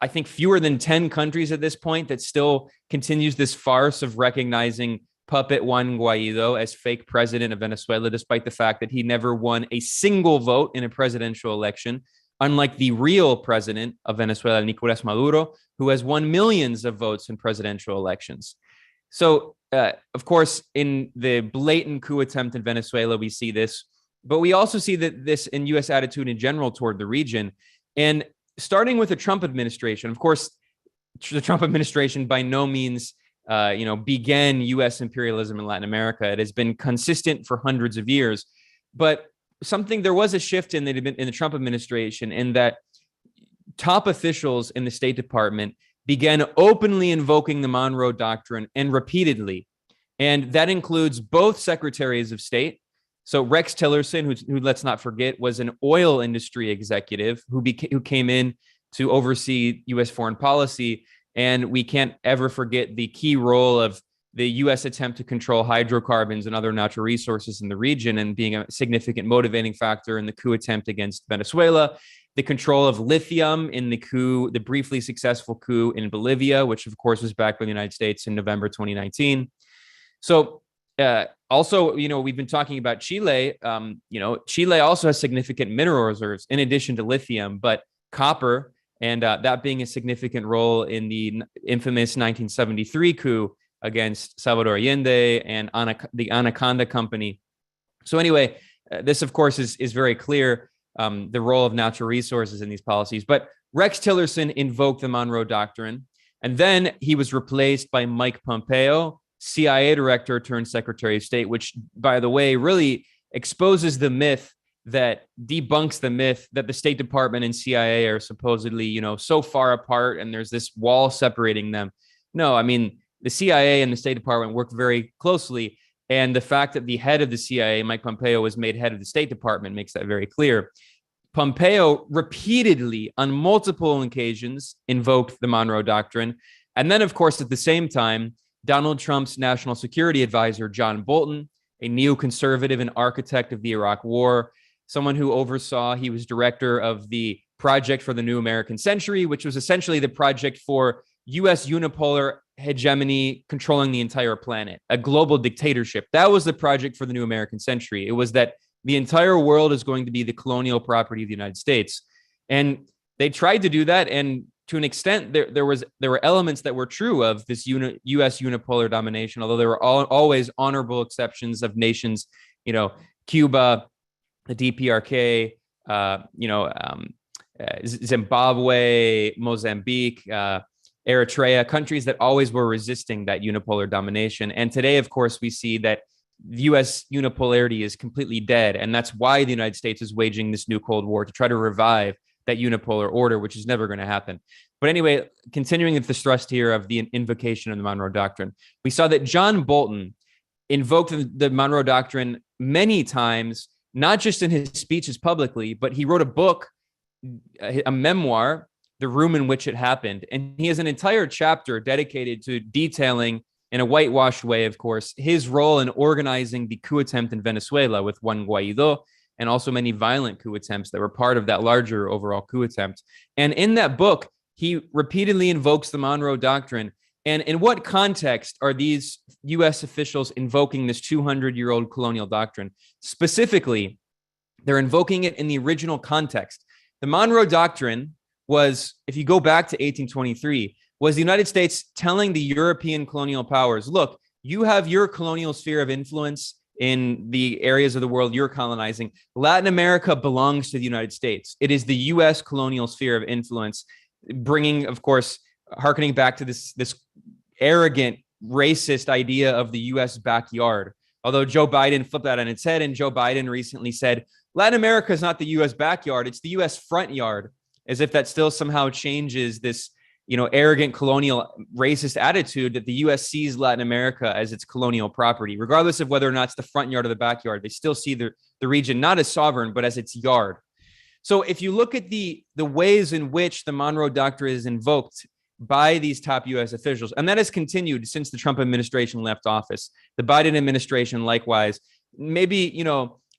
I think, fewer than 10 countries at this point that still continues this farce of recognizing puppet Juan Guaido as fake president of Venezuela, despite the fact that he never won a single vote in a presidential election, unlike the real president of Venezuela, Nicolás Maduro, who has won millions of votes in presidential elections. So, of course, in the blatant coup attempt in Venezuela, we see this, but we also see that this in U.S. attitude in general toward the region. And starting with the Trump administration, of course, the Trump administration by no means, began U.S. imperialism in Latin America. It has been consistent for hundreds of years. But there was a shift in the Trump administration in that top officials in the State Department began openly invoking the Monroe Doctrine, and repeatedly. And that includes both secretaries of state. So Rex Tillerson, who let's not forget, was an oil industry executive who came in to oversee U.S. foreign policy. And we can't ever forget the key role of the U.S. attempt to control hydrocarbons and other natural resources in the region, and being a significant motivating factor in the coup attempt against Venezuela. The control of lithium in the briefly successful coup in Bolivia, which of course was backed by the United States in November 2019. So also, we've been talking about Chile. Chile also has significant mineral reserves in addition to lithium, but copper, and that being a significant role in the infamous 1973 coup against Salvador Allende and the Anaconda Company. So anyway, this, of course, is very clear, the role of natural resources in these policies. But Rex Tillerson invoked the Monroe Doctrine, and then he was replaced by Mike Pompeo, CIA director turned Secretary of State, which, by the way, really exposes the myth debunks the myth that the State Department and CIA are supposedly, so far apart and there's this wall separating them. No, I mean, the CIA and the State Department work very closely. And the fact that the head of the CIA, Mike Pompeo, was made head of the State Department makes that very clear. Pompeo repeatedly, on multiple occasions, invoked the Monroe Doctrine. And then, of course, at the same time, Donald Trump's national security advisor, John Bolton, a neoconservative and architect of the Iraq War, someone who he was director of the Project for the New American Century, which was essentially the project for U.S. unipolar hegemony controlling the entire planet, a global dictatorship. That was the project for the New American Century. It was that the entire world is going to be the colonial property of the United States. And they tried to do that. And to an extent, there were elements that were true of this U.S. unipolar domination, although there were always honorable exceptions of nations, Cuba, the DPRK, Zimbabwe, Mozambique, Eritrea, countries that always were resisting that unipolar domination. And today, of course, we see that the U.S. unipolarity is completely dead. And that's why the United States is waging this new Cold War, to try to revive that unipolar order, which is never going to happen. But anyway, continuing with the thrust here of the invocation of the Monroe Doctrine, we saw that John Bolton invoked the Monroe Doctrine many times, not just in his speeches publicly, but he wrote a book, a memoir, The Room in Which It Happened. And he has an entire chapter dedicated to detailing, in a whitewashed way, of course, his role in organizing the coup attempt in Venezuela with Juan Guaido, and also many violent coup attempts that were part of that larger overall coup attempt. And in that book, he repeatedly invokes the Monroe Doctrine. And in what context are these U.S. officials invoking this 200-year-old colonial doctrine? Specifically, they're invoking it in the original context. The Monroe Doctrine was, if you go back to 1823, was the United States telling the European colonial powers, look, you have your colonial sphere of influence in the areas of the world you're colonizing. Latin America belongs to the United States. It is the US colonial sphere of influence, bringing, of course, hearkening back to this arrogant, racist idea of the US backyard. Although Joe Biden flipped that on its head, and Joe Biden recently said, Latin America is not the US backyard, it's the US front yard, as if that still somehow changes this, arrogant colonial racist attitude that the US sees Latin America as its colonial property, regardless of whether or not it's the front yard or the backyard. They still see the region not as sovereign, but as its yard. So if you look at the ways in which the Monroe Doctrine is invoked by these top US officials, and that has continued since the Trump administration left office, the Biden administration likewise, maybe,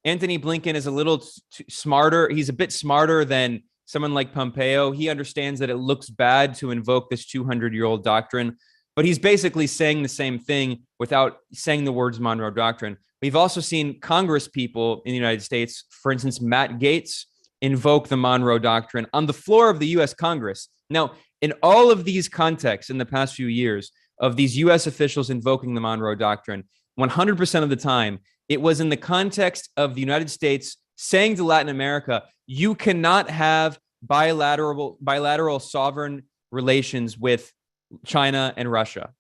Anthony Blinken is a little smarter. He's a bit smarter than someone like Pompeo. He understands that it looks bad to invoke this 200-year-old doctrine, but he's basically saying the same thing without saying the words Monroe Doctrine. We've also seen Congress people in the United States, for instance, Matt Gaetz, invoke the Monroe Doctrine on the floor of the US Congress. Now, in all of these contexts in the past few years of these US officials invoking the Monroe Doctrine, 100% of the time, it was in the context of the United States saying to Latin America, you cannot have bilateral sovereign relations with China and Russia,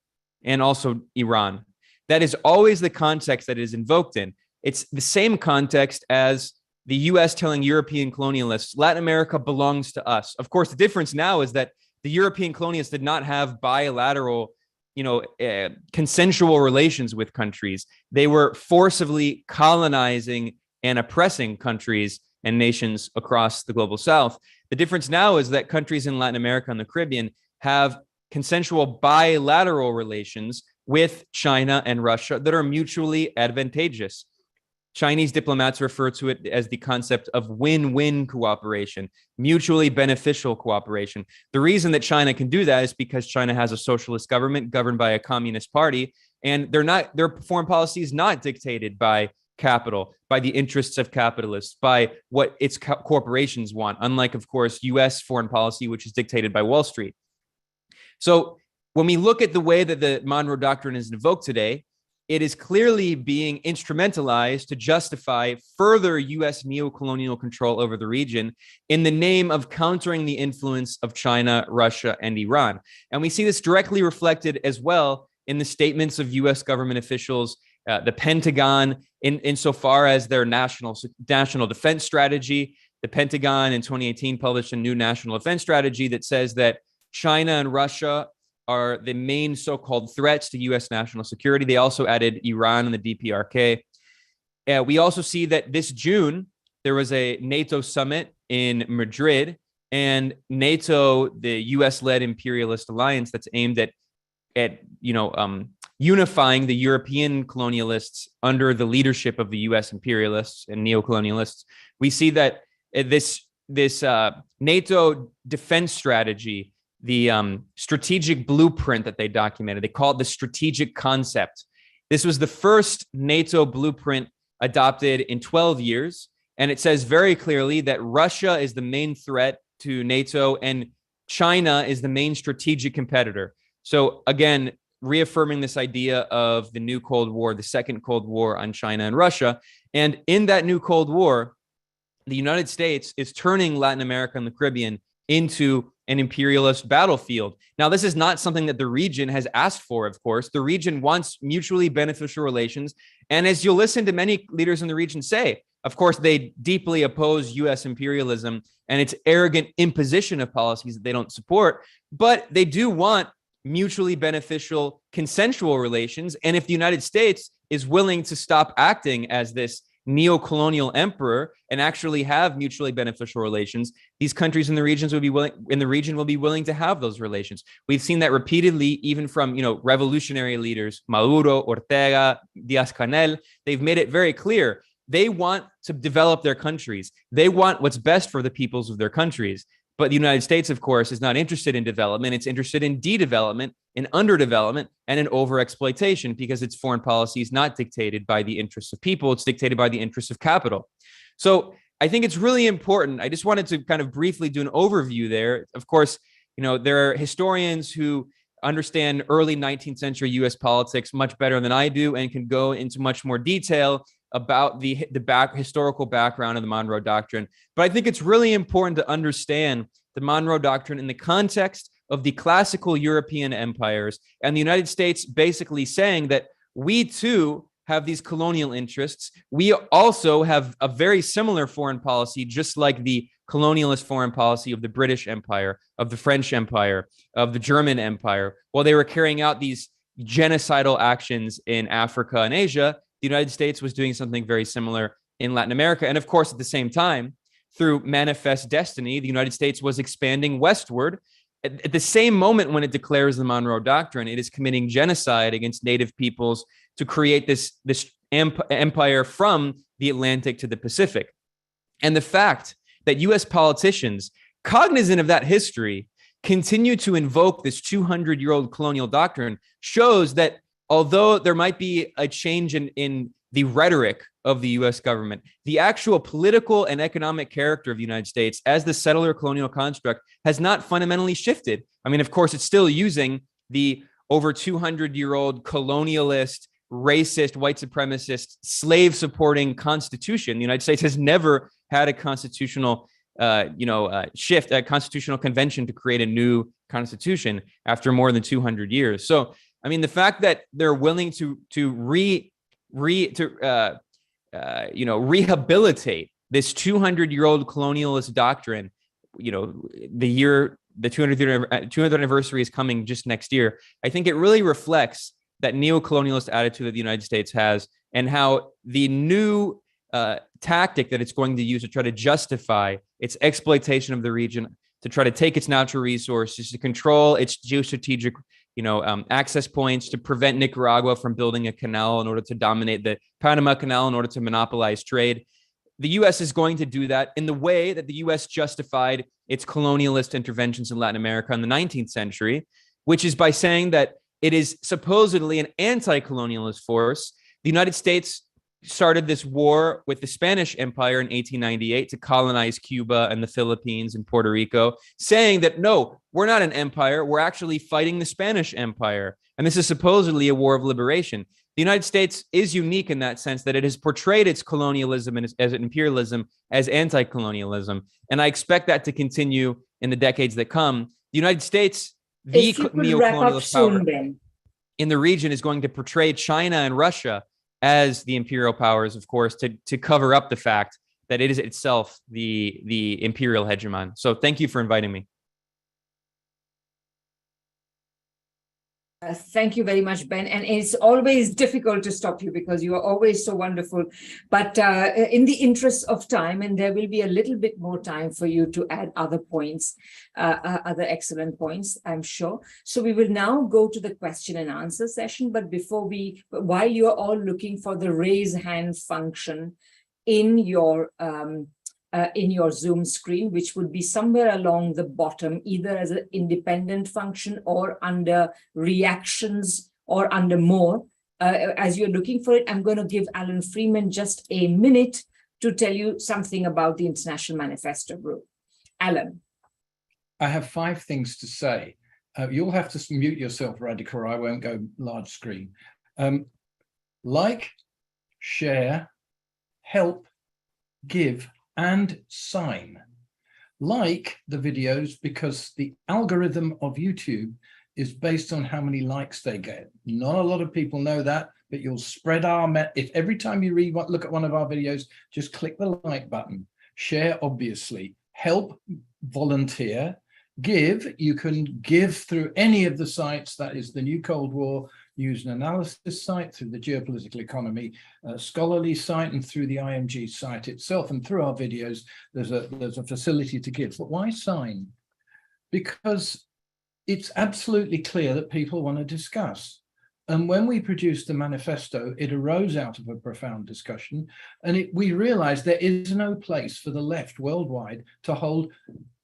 and also Iran. That is always the context that it is invoked in. It's the same context as the US telling European colonialists, Latin America belongs to us. Of course, the difference now is that the European colonialists did not have bilateral, consensual relations with countries. They were forcibly colonizing and oppressing countries and nations across the global South. The difference now is that countries in Latin America and the Caribbean have consensual bilateral relations with China and Russia that are mutually advantageous. Chinese diplomats refer to it as the concept of win-win cooperation, mutually beneficial cooperation. The reason that China can do that is because China has a socialist government governed by a communist party, and their foreign policy is not dictated by capital, by the interests of capitalists, by what its corporations want, unlike, of course, US foreign policy, which is dictated by Wall Street. So when we look at the way that the Monroe Doctrine is invoked today, it is clearly being instrumentalized to justify further US neocolonial control over the region in the name of countering the influence of China, Russia, and Iran. And we see this directly reflected as well in the statements of US government officials, the Pentagon, insofar as their national defense strategy. The Pentagon in 2018 published a new national defense strategy that says that China and Russia are the main so-called threats to US national security. They also added Iran and the DPRK. We also see that this June, there was a NATO summit in Madrid, and NATO, the US-led imperialist alliance that's aimed at unifying the European colonialists under the leadership of the US imperialists and neocolonialists. We see that this NATO defense strategy, the strategic blueprint that they documented, they call it the strategic concept. This was the first NATO blueprint adopted in 12 years. And it says very clearly that Russia is the main threat to NATO and China is the main strategic competitor. So again, reaffirming this idea of the new Cold War, the second Cold War on China and Russia. And in that new Cold War, the United States is turning Latin America and the Caribbean into an imperialist battlefield. Now, this is not something that the region has asked for, of course. The region wants mutually beneficial relations. And as you'll listen to many leaders in the region say, of course, they deeply oppose US imperialism and its arrogant imposition of policies that they don't support, but they do want mutually beneficial consensual relations. And if the United States is willing to stop acting as this neo-colonial emperor and actually have mutually beneficial relations, these countries in the regions will be willing to have those relations. We've seen that repeatedly, even from revolutionary leaders, Maduro, Ortega, Díaz-Canel. They've made it very clear they want to develop their countries. They want what's best for the peoples of their countries. But the United States, of course, is not interested in development. It's interested in de-development, in underdevelopment, and in overexploitation, because its foreign policy is not dictated by the interests of people. It's dictated by the interests of capital. So I think it's really important. I just wanted to kind of briefly do an overview there. Of course, there are historians who understand early 19th century US politics much better than I do and can go into much more detail about the historical background of the Monroe Doctrine. But I think it's really important to understand the Monroe Doctrine in the context of the classical European empires and the United States basically saying that we too have these colonial interests. We also have a very similar foreign policy, just like the colonialist foreign policy of the British Empire, of the French Empire, of the German Empire. While they were carrying out these genocidal actions in Africa and Asia, the United States was doing something very similar in Latin America. And of course, at the same time, through manifest destiny, the United States was expanding westward. At the same moment when it declares the Monroe Doctrine, it is committing genocide against native peoples to create this empire from the Atlantic to the Pacific. And the fact that US politicians, cognizant of that history, continue to invoke this 200-year-old colonial doctrine shows that although there might be a change in the rhetoric of the US government, the actual political and economic character of the United States as the settler colonial construct has not fundamentally shifted. I mean, of course, it's still using the over 200-year-old colonialist, racist, white supremacist, slave-supporting constitution. The United States has never had a constitutional shift, a constitutional convention to create a new constitution after more than 200 years. So, I mean, the fact that they're willing to rehabilitate this 200-year-old colonialist doctrine, the 200th anniversary is coming just next year. I think it really reflects that neo-colonialist attitude that the United States has, and how the new tactic that it's going to use to try to justify its exploitation of the region, to try to take its natural resources, to control its geostrategic access points, to prevent Nicaragua from building a canal in order to dominate the Panama Canal, in order to monopolize trade. The U.S. is going to do that in the way that the U.S. justified its colonialist interventions in Latin America in the 19th century, which is by saying that it is supposedly an anti-colonialist force. The United States started this war with the Spanish Empire in 1898 to colonize Cuba and the Philippines and Puerto Rico, saying that, no, we're not an empire. We're actually fighting the Spanish Empire. And this is supposedly a war of liberation. The United States is unique in that sense that it has portrayed its colonialism and as imperialism as anti-colonialism. And I expect that to continue in the decades that come. The United States, the neo-colonialist power in the region, is going to portray China and Russia as the imperial powers, of course, to cover up the fact that it is itself the imperial hegemon. So thank you for inviting me. Thank you very much, Ben. And it's always difficult to stop you because you are always so wonderful. But in the interest of time, and there will be a little bit more time for you to add other points, other excellent points, I'm sure. So we will now go to the question and answer session. But while you're all looking for the raise hand function in your Zoom screen, which would be somewhere along the bottom, either as an independent function or under reactions or under more. As you're looking for it, I'm going to give Alan Freeman just a minute to tell you something about the International Manifesto Group. Alan. I have 5 things to say. You'll have to mute yourself, Radhika, or I won't go large screen. Like, share, help, give, and sign. Like the videos because the algorithm of YouTube is based on how many likes they get. Not a lot of people know that, but you'll spread if every time you look at one of our videos, just click the like button. Share, obviously. Help, volunteer. Give, you can give through any of the sites. That is the New Cold War News and Analysis site, through the Geopolitical Economy scholarly site, and through the IMG site itself. And through our videos, there's a facility to give. But why sign? Because it's absolutely clear that people want to discuss. And when we produced the manifesto, it arose out of a profound discussion. And we realized there is no place for the left worldwide to hold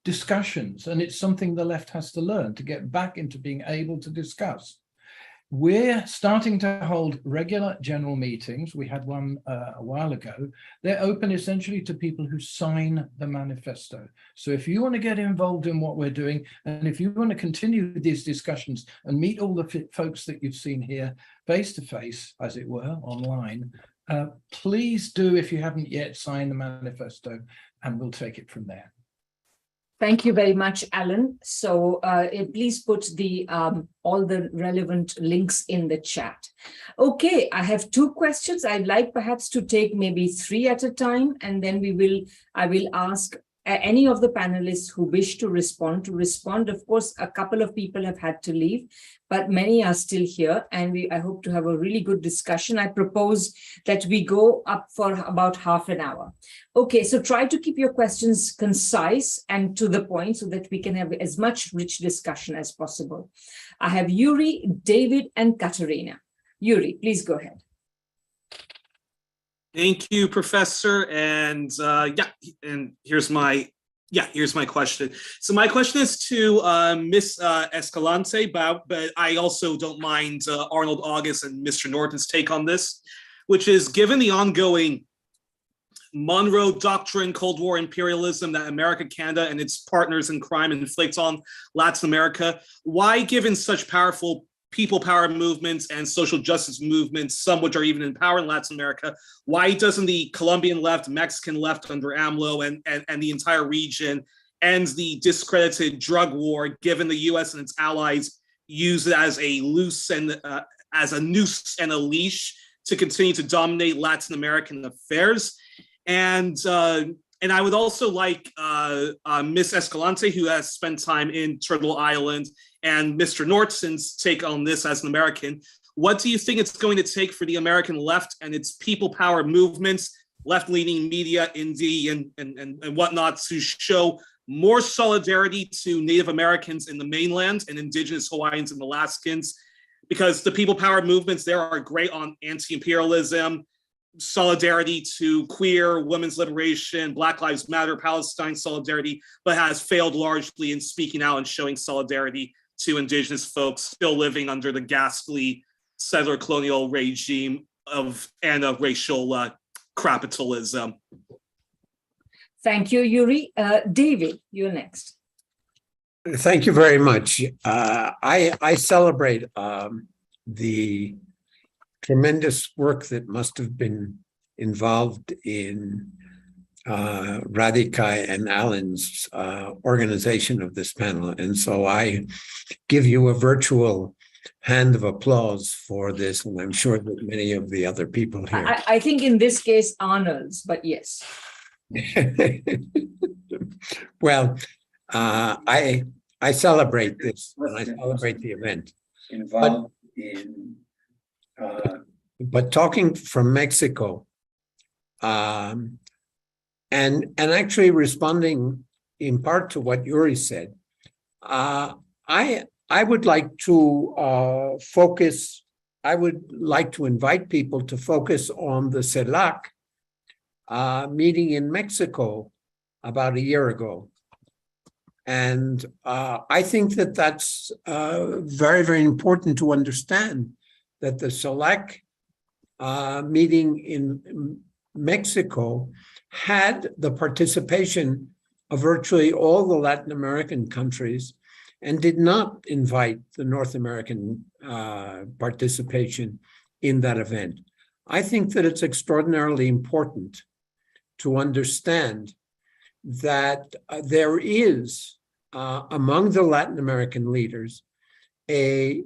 discussions. And it's something the left has to learn, to get back into being able to discuss. We're starting to hold regular general meetings. We had one a while ago. They're open essentially to people who sign the manifesto. So if you want to get involved in what we're doing, and if you want to continue these discussions and meet all the folks that you've seen here face to face, as it were, online, please do if you haven't yet signed the manifesto, and we'll take it from there. Thank you very much, Alan. So please put the all the relevant links in the chat. Okay, I have two questions. I'd like perhaps to take maybe three at a time, and then I will ask any of the panelists who wish to respond. Of course, a couple of people have had to leave, but many are still here, and I hope to have a really good discussion. I propose that we go up for about half an hour. Okay, so try to keep your questions concise and to the point so that we can have as much rich discussion as possible. I have Yuri, David, and Katerina. Yuri, please go ahead. Thank you, Professor. And here's my question. So my question is to Miss Escalante, but I also don't mind Arnold August and Mr. Norton's take on this, which is, given the ongoing Monroe Doctrine, Cold War imperialism that America, Canada, and its partners in crime inflict on Latin America, why, given such powerful people power movements and social justice movements, some which are even in power in Latin America, why doesn't the Colombian left, Mexican left under AMLO and the entire region end the discredited drug war, given the US and its allies use it as a noose and a leash to continue to dominate Latin American affairs? And I would also like Ms. Escalante, who has spent time in Turtle Island, and Mr. Norton's take on this as an American. What do you think it's going to take for the American left and its people power movements, left-leaning media, indie, and whatnot, to show more solidarity to Native Americans in the mainland and indigenous Hawaiians and Alaskans? Because the people power movements there are great on anti-imperialism, solidarity to queer, women's liberation, Black Lives Matter, Palestine solidarity, but has failed largely in speaking out and showing solidarity to indigenous folks still living under the ghastly settler colonial regime of racial capitalism. Thank you, Yuri. David, you're next. Thank you very much. I celebrate the tremendous work that must have been involved in Radhika and Alan's organization of this panel. And so I give you a virtual hand of applause for this, and I'm sure that many of the other people here. I think in this case, Arnold's, but yes. Well, I celebrate this, and I celebrate the event. Involved in but talking from Mexico, and actually responding in part to what Yuri said, I would like to focus. I would like to invite people to focus on the CELAC meeting in Mexico about a year ago. And I think that that's very, very important to understand, that the CELAC meeting in Mexico had the participation of virtually all the Latin American countries and did not invite the North American participation in that event. I think that it's extraordinarily important to understand that there is, among the Latin American leaders, a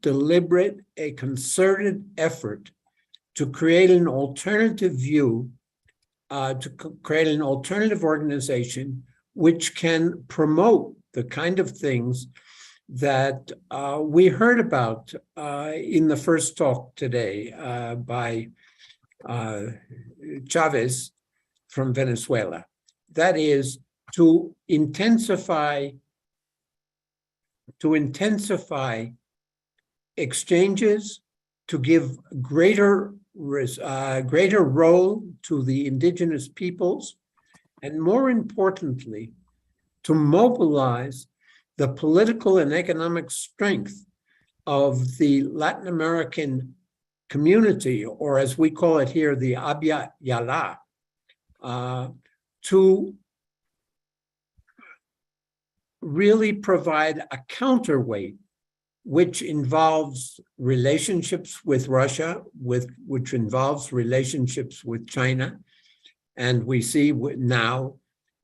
deliberate, a concerted effort to create an alternative view, to create an alternative organization which can promote the kind of things that we heard about in the first talk today by Chavez from Venezuela. That is, to intensify exchanges, to give greater role to the indigenous peoples, and more importantly, to mobilize the political and economic strength of the Latin American community, or as we call it here, the Abya Yala, to really provide a counterweight, which involves relationships with Russia, which involves relationships with China, and we see now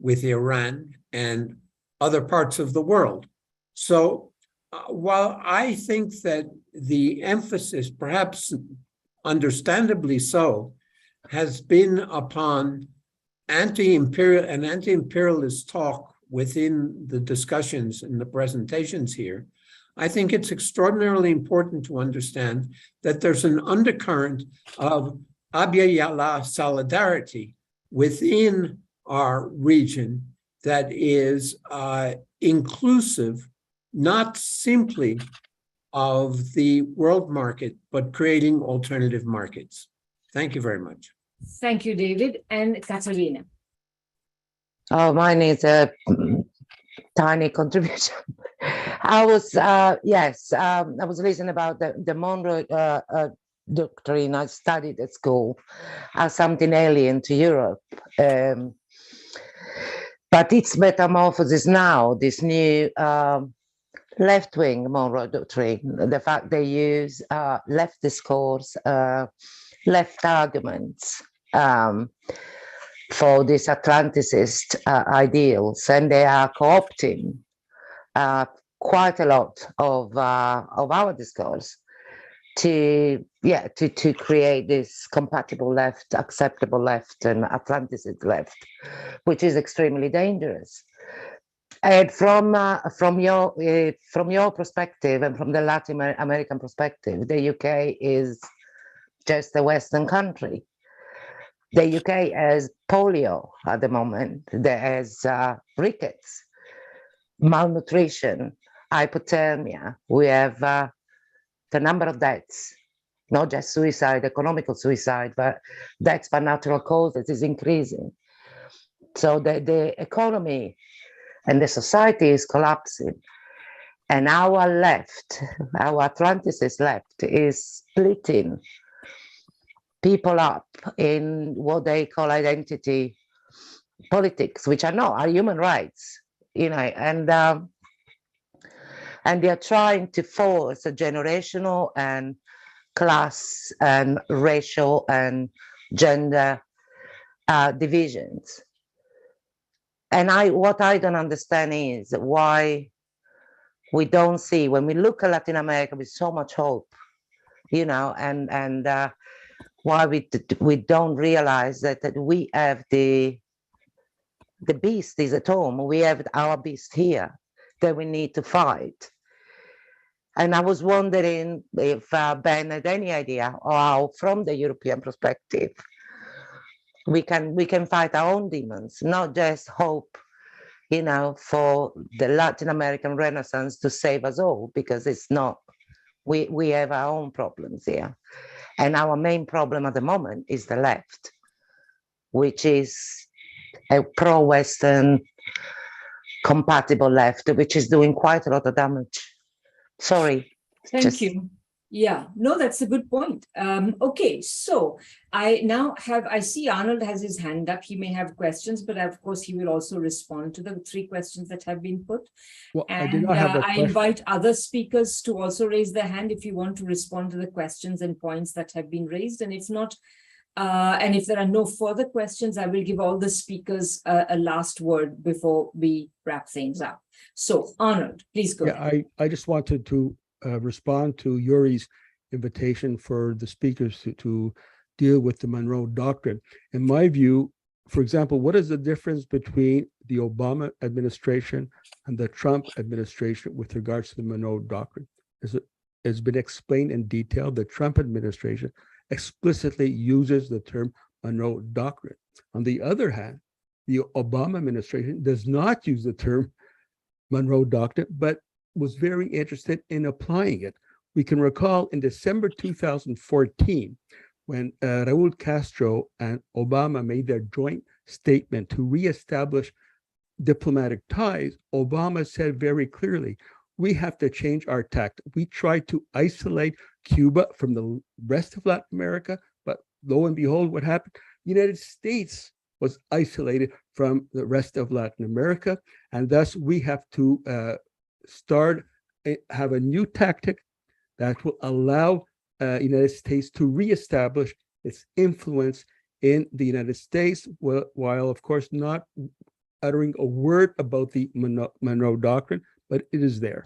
with Iran and other parts of the world. So while I think that the emphasis, perhaps understandably so, has been upon anti-imperialist talk within the discussions and the presentations here, I think it's extraordinarily important to understand that there's an undercurrent of Abya Yala solidarity within our region that is inclusive, not simply of the world market, but creating alternative markets. Thank you very much. Thank you, David. And Katarina. Oh, mine is a tiny contribution. I was listening about the Monroe Doctrine. I studied at school as something alien to Europe. But its metamorphosis now, this new left-wing Monroe Doctrine, the fact they use left discourse, left arguments for these Atlanticist ideals, and they are co-opting quite a lot of our discourse to create this compatible left, acceptable left, and Atlanticist left, which is extremely dangerous. And from your perspective and from the Latin American perspective, the UK is just a Western country. The UK has polio at the moment. There is rickets, malnutrition, hypothermia. We have the number of deaths, not just suicide, economical suicide, but deaths by natural causes is increasing. So the economy and the society is collapsing. And our left, our Atlanticist left, is splitting people up in what they call identity politics, which are human rights, and they are trying to force a generational and class and racial and gender divisions. And what I don't understand is why we don't see, when we look at Latin America with so much hope, and why we don't realize that we have the beast is at home. We have our beast here that we need to fight. And I was wondering if Ben had any idea how, from the European perspective, we can fight our own demons, not just hope, for the Latin American Renaissance to save us all, because it's not. We have our own problems here. And our main problem at the moment is the left, which is a pro-Western compatible left, which is doing quite a lot of damage. Sorry. Thank you. Yeah, no, that's a good point. Okay, so I see Arnold has his hand up. He may have questions, but of course he will also respond to the 3 questions that have been put. Well, and I invite other speakers to also raise their hand if you want to respond to the questions and points that have been raised. And if not, and if there are no further questions, I will give all the speakers a last word before we wrap things up. So Arnold, please go ahead. I just wanted to respond to Yuri's invitation for the speakers to deal with the Monroe Doctrine. In my view, for example, what is the difference between the Obama administration and the Trump administration with regards to the Monroe Doctrine? It's been explained in detail. The Trump administration explicitly uses the term Monroe Doctrine. On the other hand, the Obama administration does not use the term Monroe Doctrine, but was very interested in applying it. We can recall in December 2014, when Raul Castro and Obama made their joint statement to reestablish diplomatic ties, Obama said very clearly, we have to change our tact. We tried to isolate Cuba from the rest of Latin America, but lo and behold, what happened? The United States was isolated from the rest of Latin America, and thus we have to have a new tactic that will allow United States to reestablish its influence in the United States, while of course not uttering a word about the Monroe Doctrine, but it is there.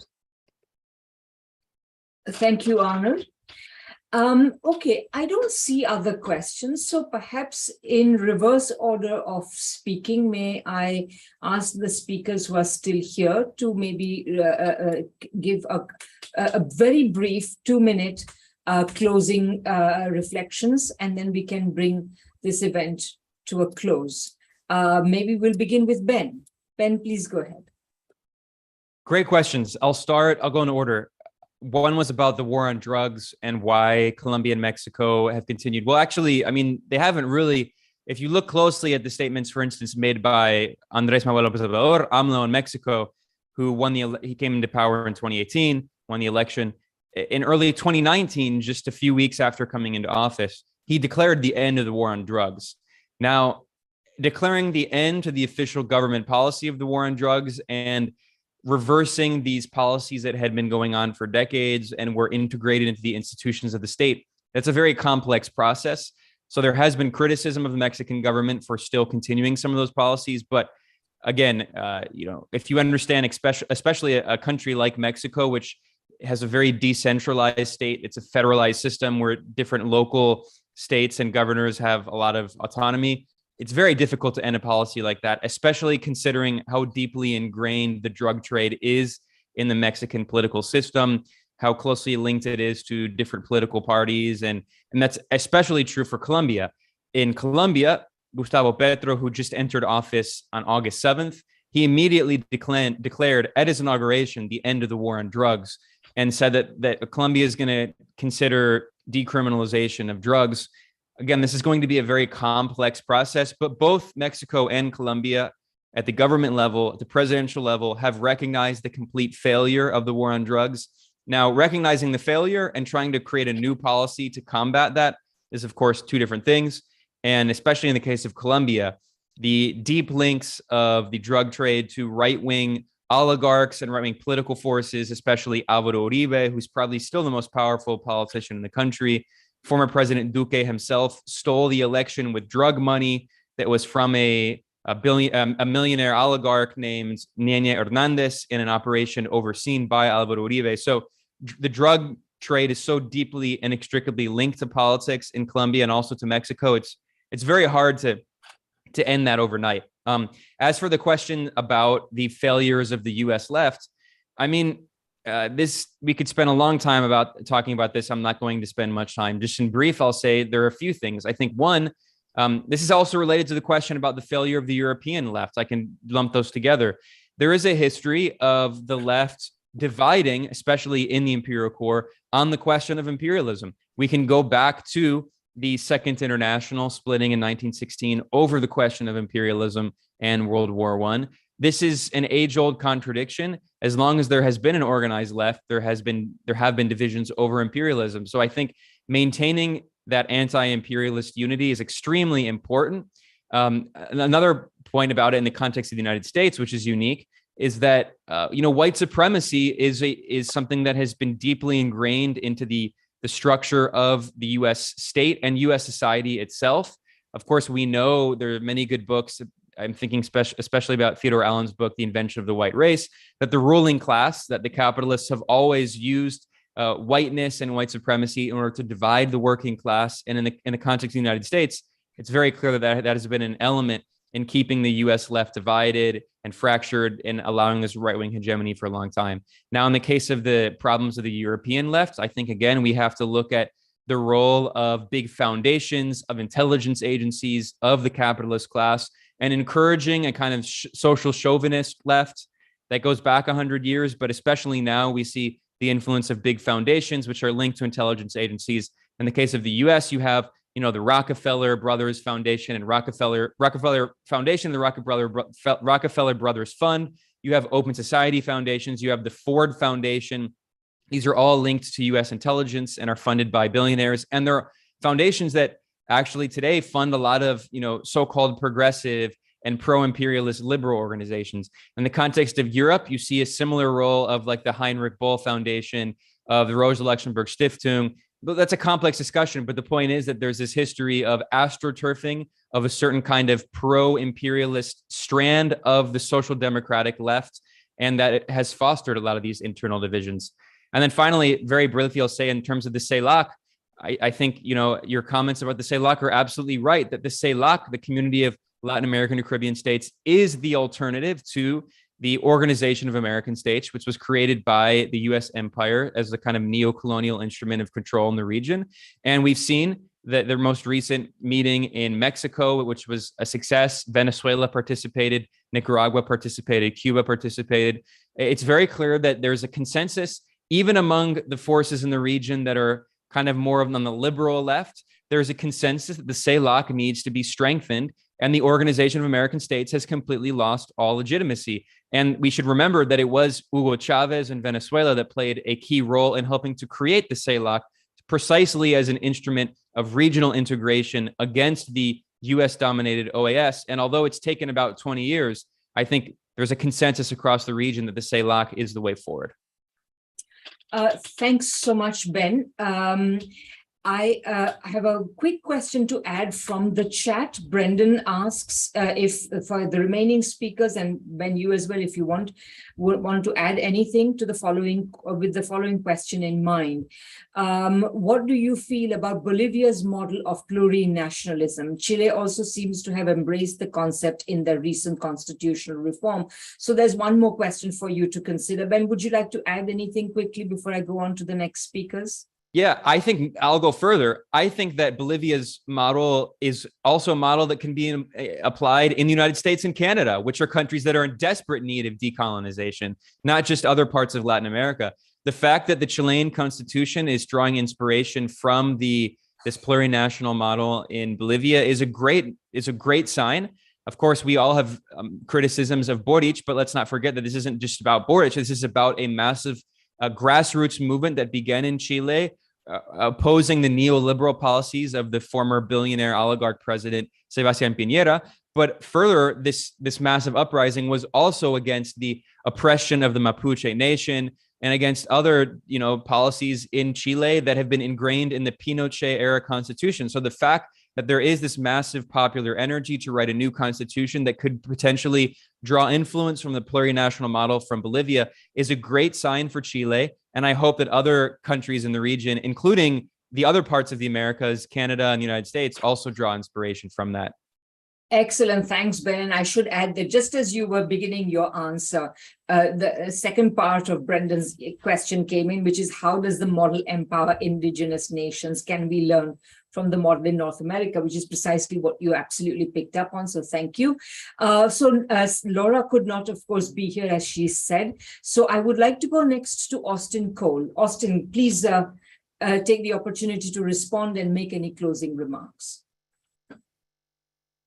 Thank you, Arnold. Okay, I don't see other questions, so perhaps in reverse order of speaking, may I ask the speakers who are still here to maybe give a very brief 2-minute closing reflections, and then we can bring this event to a close. Maybe we'll begin with Ben. Ben, please go ahead. Great questions. I'll go in order. One was about the war on drugs and why Colombia and Mexico have continued. Well, actually, I mean, they haven't really. If you look closely at the statements, for instance, made by Andrés Manuel López Obrador, AMLO in Mexico, who he came into power in 2018, won the election. In early 2019, just a few weeks after coming into office, he declared the end of the war on drugs. Now, declaring the end to the official government policy of the war on drugs and reversing these policies that had been going on for decades and were integrated into the institutions of the state, that's a very complex process. So there has been criticism of the Mexican government for still continuing some of those policies. But again, if you understand, especially a country like Mexico, which has a very decentralized state, it's a federalized system where different local states and governors have a lot of autonomy. It's very difficult to end a policy like that, especially considering how deeply ingrained the drug trade is in the Mexican political system, how closely linked it is to different political parties. And that's especially true for Colombia. In Colombia, Gustavo Petro, who just entered office on August 7th, he immediately declared at his inauguration the end of the war on drugs and said that Colombia is going to consider decriminalization of drugs. Again, this is going to be a very complex process, but both Mexico and Colombia at the government level, at the presidential level, have recognized the complete failure of the war on drugs. Now, recognizing the failure and trying to create a new policy to combat that is, of course, two different things. And especially in the case of Colombia, the deep links of the drug trade to right-wing oligarchs and right-wing political forces, especially Álvaro Uribe, who's probably still the most powerful politician in the country. Former President Duque himself stole the election with drug money that was from a millionaire oligarch named Nene Hernandez in an operation overseen by Álvaro Uribe. So the drug trade is so deeply inextricably linked to politics in Colombia and also to Mexico. It's very hard to end that overnight. As for the question about the failures of the U.S. left, I mean, we could spend a long time about talking about this. I'm not going to spend much time. Just in brief, I'll say there are a few things. I think one, this is also related to the question about the failure of the European left. I can lump those together. There is a history of the left dividing, especially in the imperial core, on the question of imperialism. We can go back to the Second International splitting in 1916 over the question of imperialism and World War I. This is an age-old contradiction. As long as there has been an organized left, there have been divisions over imperialism. So I think maintaining that anti-imperialist unity is extremely important. Another point about it in the context of the United States, which is unique, is that white supremacy is something that has been deeply ingrained into the structure of the U.S. state and U.S. society itself. Of course, we know there are many good books. I'm thinking especially about Theodore Allen's book, The Invention of the White Race, that the ruling class, that the capitalists have always used whiteness and white supremacy in order to divide the working class. And in the context of the United States, it's very clear that has been an element in keeping the U.S. left divided and fractured and allowing this right-wing hegemony for a long time. Now, in the case of the problems of the European left, I think, again, we have to look at the role of big foundations, of intelligence agencies, of the capitalist class, and encouraging a kind of social chauvinist left that goes back 100 years. But especially now, we see the influence of big foundations, which are linked to intelligence agencies. In the case of the U.S., you have the Rockefeller Brothers Foundation and Rockefeller Foundation, the Rockefeller Brothers Fund, You have open society foundations. You have the Ford Foundation. These are all linked to U.S. intelligence and are funded by billionaires. And they're foundations that actually today fund a lot of, so-called progressive and pro-imperialist liberal organizations. In the context of Europe, you see a similar role of like the Heinrich Böll Foundation, of the Rosa Luxemburg Stiftung. But that's a complex discussion. But the point is that there's this history of astroturfing of a certain kind of pro-imperialist strand of the social democratic left, and that it has fostered a lot of these internal divisions. And then finally, very briefly, I'll say in terms of the CELAC, I think, your comments about the CELAC are absolutely right, that the CELAC, the Community of Latin American and Caribbean States, is the alternative to the Organization of American States, which was created by the US empire as the kind of neo-colonial instrument of control in the region. And we've seen that their most recent meeting in Mexico, which was a success, Venezuela participated, Nicaragua participated, Cuba participated. It's very clear that there's a consensus, even among the forces in the region that are kind of more on the liberal left. There's a consensus that the CELAC needs to be strengthened, and the Organization of American States has completely lost all legitimacy. And we should remember that it was Hugo Chavez in Venezuela that played a key role in helping to create the CELAC precisely as an instrument of regional integration against the US-dominated OAS. And although it's taken about 20 years, I think there's a consensus across the region that the CELAC is the way forward. Thanks so much, Ben. I have a quick question to add from the chat. Brendan asks if for the remaining speakers, and Ben, you as well, if you want to add anything to the following, with the following question in mind. What do you feel about Bolivia's model of plurinationalism? Chile also seems to have embraced the concept in their recent constitutional reform. So there's one more question for you to consider. Ben, would you like to add anything quickly before I go on to the next speakers? Yeah, I think I'll go further. I think that Bolivia's model is also a model that can be applied in the United States and Canada, which are countries that are in desperate need of decolonization, not just other parts of Latin America. The fact that the Chilean constitution is drawing inspiration from this plurinational model in Bolivia is a great sign. Of course, we all have criticisms of Boric, but let's not forget that this isn't just about Boric. This is about a massive grassroots movement that began in Chile, opposing the neoliberal policies of the former billionaire oligarch president Sebastián Piñera. But further, this massive uprising was also against the oppression of the Mapuche nation and against other, policies in Chile that have been ingrained in the Pinochet era constitution. So the fact that there is this massive popular energy to write a new constitution that could potentially draw influence from the plurinational model from Bolivia is a great sign for Chile. And I hope that other countries in the region, including the other parts of the Americas, Canada and the United States, also draw inspiration from that. Excellent. Thanks, Ben. And I should add that just as you were beginning your answer, the second part of Brendan's question came in, which is how does the model empower indigenous nations? Can we learn from the model in North America, which is precisely what you absolutely picked up on. So thank you. Laura could not, of course, be here, as she said. So I would like to go next to Austin Cole. Austin, please take the opportunity to respond and make any closing remarks.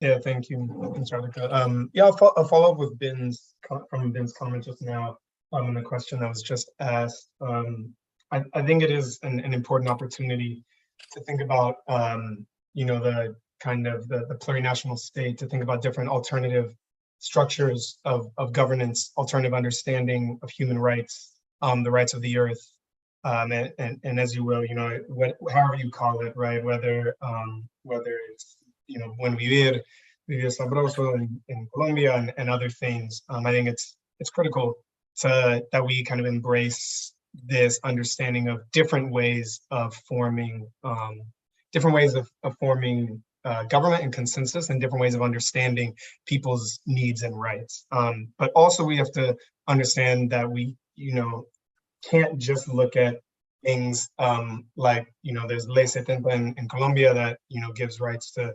Yeah, thank you, Ms. Radhika. Yeah, I'll follow up with Ben's comment just now on the question that was just asked. I think it is an important opportunity to think about, the kind of the plurinational state, to think about different alternative structures of governance, alternative understanding of human rights, the rights of the earth, and as you will, however you call it, right? Whether it's Buen Vivir, Vivir Sabroso in Colombia and other things. I think it's critical that we kind of embrace this understanding of different ways of forming government and consensus, and different ways of understanding people's needs and rights. But also we have to understand that we, can't just look at things like, there's Ley 70 in Colombia that, gives rights to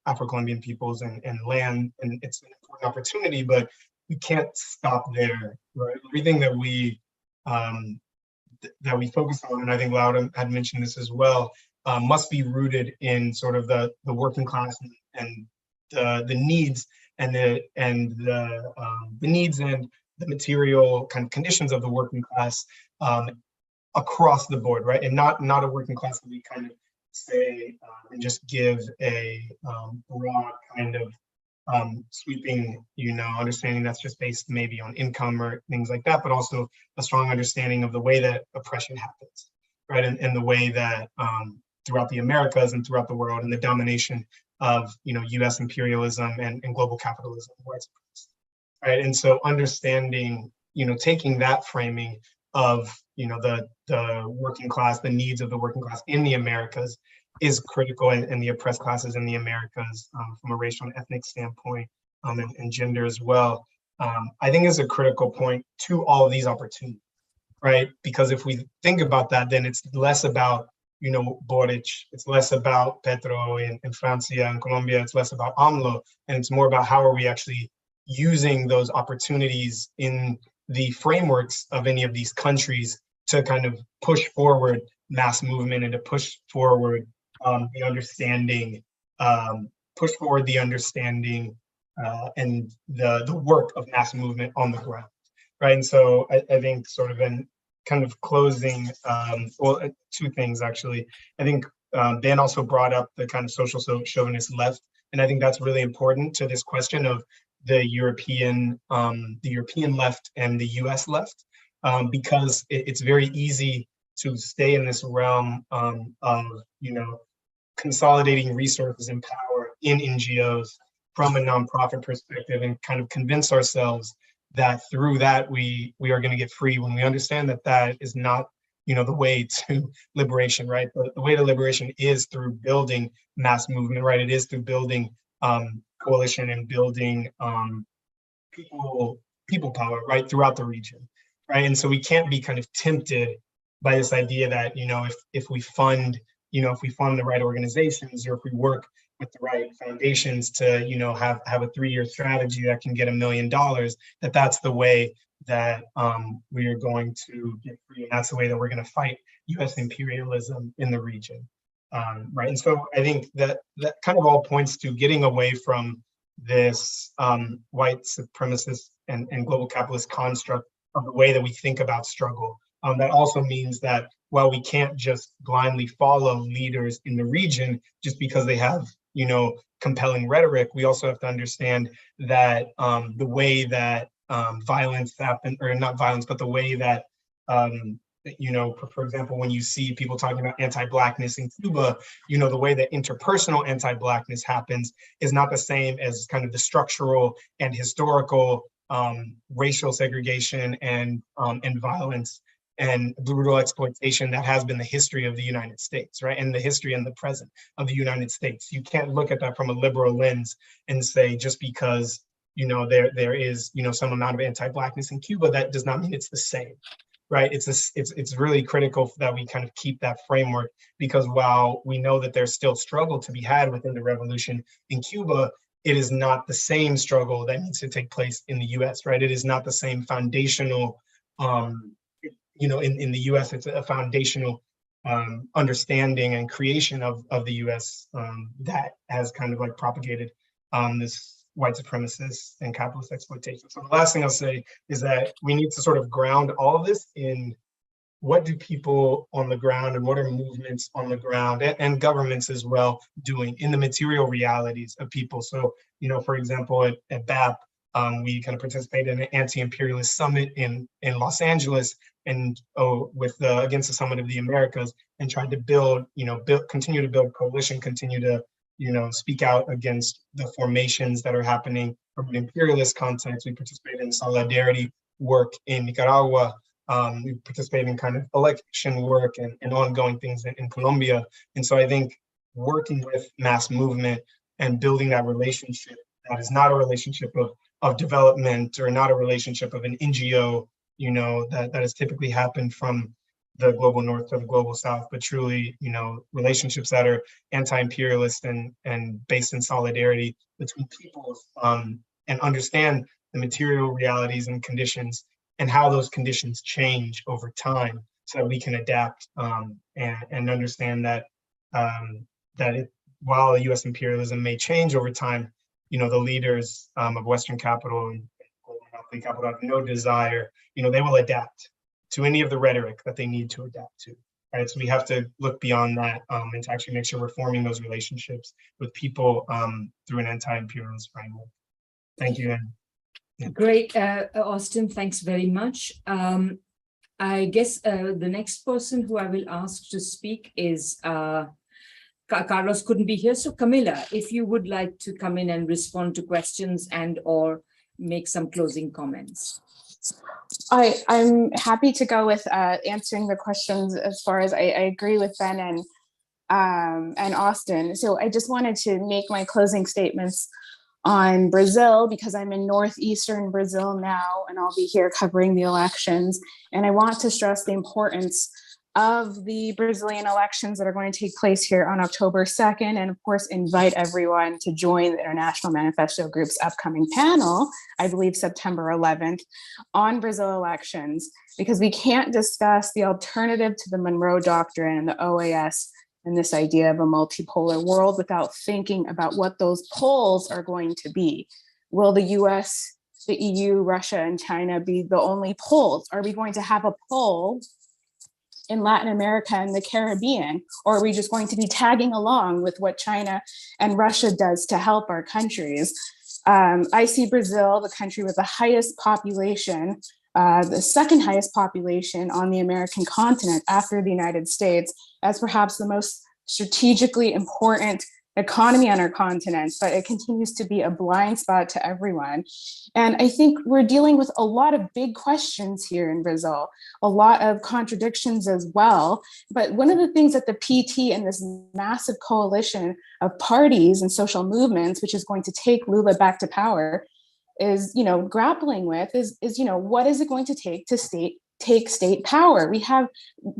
Afro-Colombian peoples and land, and it's an important opportunity, but we can't stop there, right? Everything that we focus on, and I think Laura had mentioned this as well, must be rooted in sort of the working class and the needs and the needs and the material kind of conditions of the working class across the board, right? And not a working class that we kind of say and just give a broad kind of sweeping, understanding that's just based maybe on income or things like that, but also a strong understanding of the way that oppression happens, right? And the way that throughout the Americas and throughout the world, and the domination of US imperialism and global capitalism, right? And so understanding, taking that framing of the working class, the needs of the working class in the Americas is critical, and the oppressed classes in the Americas from a racial and ethnic standpoint, and gender as well, I think is a critical point to all of these opportunities, right? Because if we think about that, then it's less about Boric, it's less about Petro in Francia and Colombia, it's less about AMLO, and it's more about how are we actually using those opportunities in the frameworks of any of these countries to kind of push forward mass movement and to push forward the understanding, and the work of mass movement on the ground, right? And so I think sort of in kind of closing, well, two things actually. I think Ben also brought up the kind of social chauvinist left, and I think that's really important to this question of the European left and the US left, because it's very easy to stay in this realm of consolidating resources and power in NGOs from a nonprofit perspective, and kind of convince ourselves that through that we are going to get free, when we understand that that is not the way to liberation, right? The way to liberation is through building mass movement, right? It is through building coalition and building people power, right, throughout the region, right? And so we can't be kind of tempted by this idea that if we fund the right organizations, or if we work with the right foundations to have a 3-year strategy that can get $1 million, that's the way that we are going to get free, and that's the way that we're going to fight US imperialism in the region, right? And so I think that kind of all points to getting away from this white supremacist and global capitalist construct of the way that we think about struggle. That also means that while we can't just blindly follow leaders in the region just because they have compelling rhetoric, we also have to understand that the way that violence happens, or not violence, but the way that for example, when you see people talking about anti-Blackness in Cuba, the way that interpersonal anti-Blackness happens is not the same as kind of the structural and historical racial segregation and violence and brutal exploitation that has been the history of the United States, right? And the history and the present of the United States. You can't look at that from a liberal lens and say, just because there is some amount of anti-Blackness in Cuba, that does not mean it's the same, right? It's really critical that we kind of keep that framework, because while we know that there's still struggle to be had within the revolution in Cuba, it is not the same struggle that needs to take place in the US, right? It is not the same foundational, in the US, it's a foundational understanding and creation of the US that has kind of like propagated this white supremacist and capitalist exploitation. So the last thing I'll say is that we need to sort of ground all of this in what do people on the ground and what are movements on the ground and governments as well doing in the material realities of people. So, for example, at BAP, we kind of participated in an anti-imperialist summit in Los Angeles and against the Summit of the Americas, and tried to continue to build coalition, continue to speak out against the formations that are happening from an imperialist context. We participated in solidarity work in Nicaragua. We participated in kind of election work and ongoing things in Colombia. And so I think working with mass movement and building that relationship that is not a relationship of development, or not a relationship of an NGO, that has typically happened from the global north to the global south, but truly, relationships that are anti-imperialist and based in solidarity between peoples, and understand the material realities and conditions and how those conditions change over time, so that we can adapt and understand that while the US imperialism may change over time, the leaders of Western capital and global capital have no desire, they will adapt to any of the rhetoric that they need to adapt to. Right, so we have to look beyond that and to actually make sure we're forming those relationships with people through an anti-imperialist framework. Thank you. Yeah. Great, Austin, thanks very much. I guess the next person who I will ask to speak is Carlos couldn't be here. So Camilla, if you would like to come in and respond to questions and or make some closing comments. I'm happy to go with answering the questions. As far as I agree with Ben and Austin. So I just wanted to make my closing statements on Brazil, because I'm in northeastern Brazil now, and I'll be here covering the elections. And I want to stress the importance of the Brazilian elections that are going to take place here on October 2nd, and of course, invite everyone to join the International Manifesto Group's upcoming panel, I believe September 11th, on Brazil elections, because we can't discuss the alternative to the Monroe Doctrine and the OAS and this idea of a multipolar world without thinking about what those poles are going to be. Will the US, the EU, Russia, and China be the only poles? Are we going to have a pole in Latin America and the Caribbean? Or are we just going to be tagging along with what China and Russia does to help our countries? I see Brazil, the country with the highest population, the second highest population on the American continent after the United States, as perhaps the most strategically important economy on our continent, but it continues to be a blind spot to everyone. And I think we're dealing with a lot of big questions here in Brazil, a lot of contradictions as well. But one of the things that the PT and this massive coalition of parties and social movements, which is going to take Lula back to power, is, grappling with is, what is it going to take to take state power? We have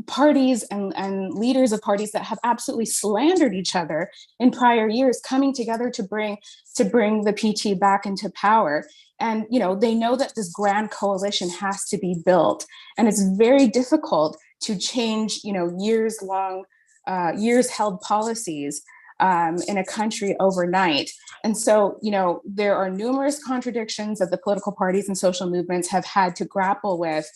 parties and leaders of parties that have absolutely slandered each other in prior years coming together to bring the PT back into power. And, they know that this grand coalition has to be built. And it's very difficult to change, years held policies in a country overnight. And so, there are numerous contradictions that the political parties and social movements have had to grapple with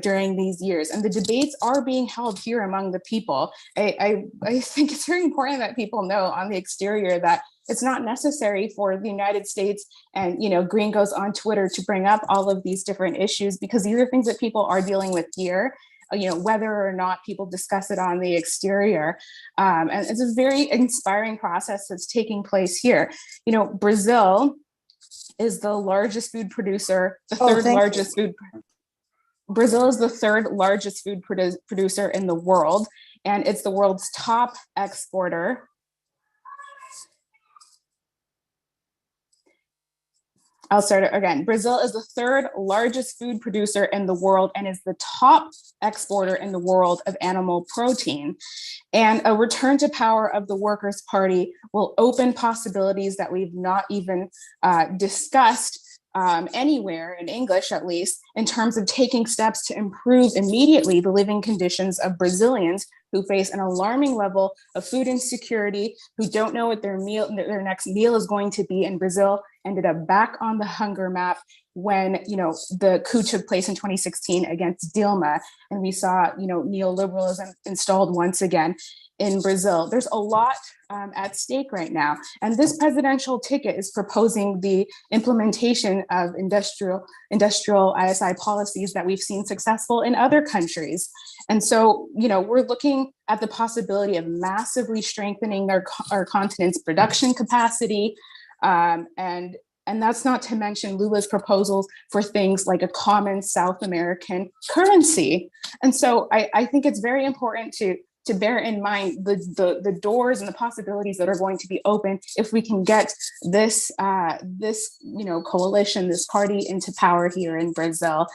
during these years. And the debates are being held here among the people. I think it's very important that people know on the exterior that it's not necessary for the United States and, gringos on Twitter to bring up all of these different issues, because these are things that people are dealing with here, whether or not people discuss it on the exterior. And it's a very inspiring process that's taking place here. Brazil is the largest food producer, Brazil is the third largest food producer in the world, and it's the world's top exporter. I'll start it again. Brazil is the third largest food producer in the world and is the top exporter in the world of animal protein. And a return to power of the Workers' Party will open possibilities that we've not even discussed anywhere in English, at least, in terms of taking steps to improve immediately the living conditions of Brazilians who face an alarming level of food insecurity, who don't know what their next meal is going to be. And Brazil ended up back on the hunger map when the coup took place in 2016 against Dilma, and we saw neoliberalism installed once again in Brazil. There's a lot at stake right now. And this presidential ticket is proposing the implementation of industrial ISI policies that we've seen successful in other countries. And so, we're looking at the possibility of massively strengthening our continent's production capacity. And that's not to mention Lula's proposals for things like a common South American currency. And so I think it's very important to bear in mind the doors and the possibilities that are going to be open if we can get this coalition, this party into power here in Brazil.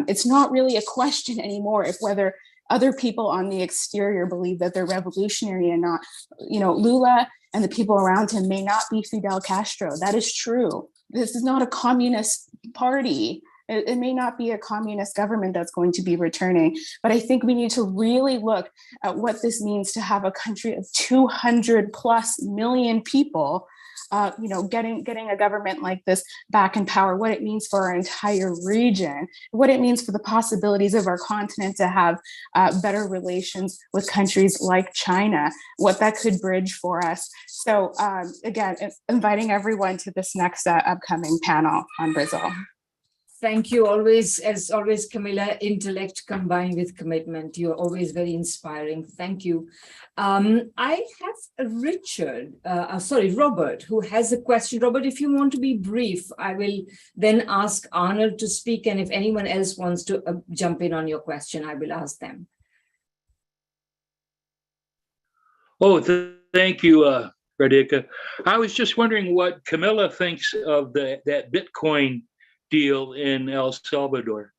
It's not really a question anymore if whether other people on the exterior believe that they're revolutionary or not. Lula and the people around him may not be Fidel Castro. That is true. This is not a communist party. It may not be a communist government that's going to be returning, but I think we need to really look at what this means to have a country of 200+ million people getting a government like this back in power, what it means for our entire region, what it means for the possibilities of our continent to have better relations with countries like China, what that could bridge for us. So again, inviting everyone to this next upcoming panel on Brazil. Thank you. Always, as always, Camilla, intellect combined with commitment. You're always very inspiring. Thank you. I have Robert, who has a question. Robert, if you want to be brief, I will then ask Arnold to speak. And if anyone else wants to jump in on your question, I will ask them. Oh, thank you, Radhika. I was just wondering what Camilla thinks of that Bitcoin deal in El Salvador.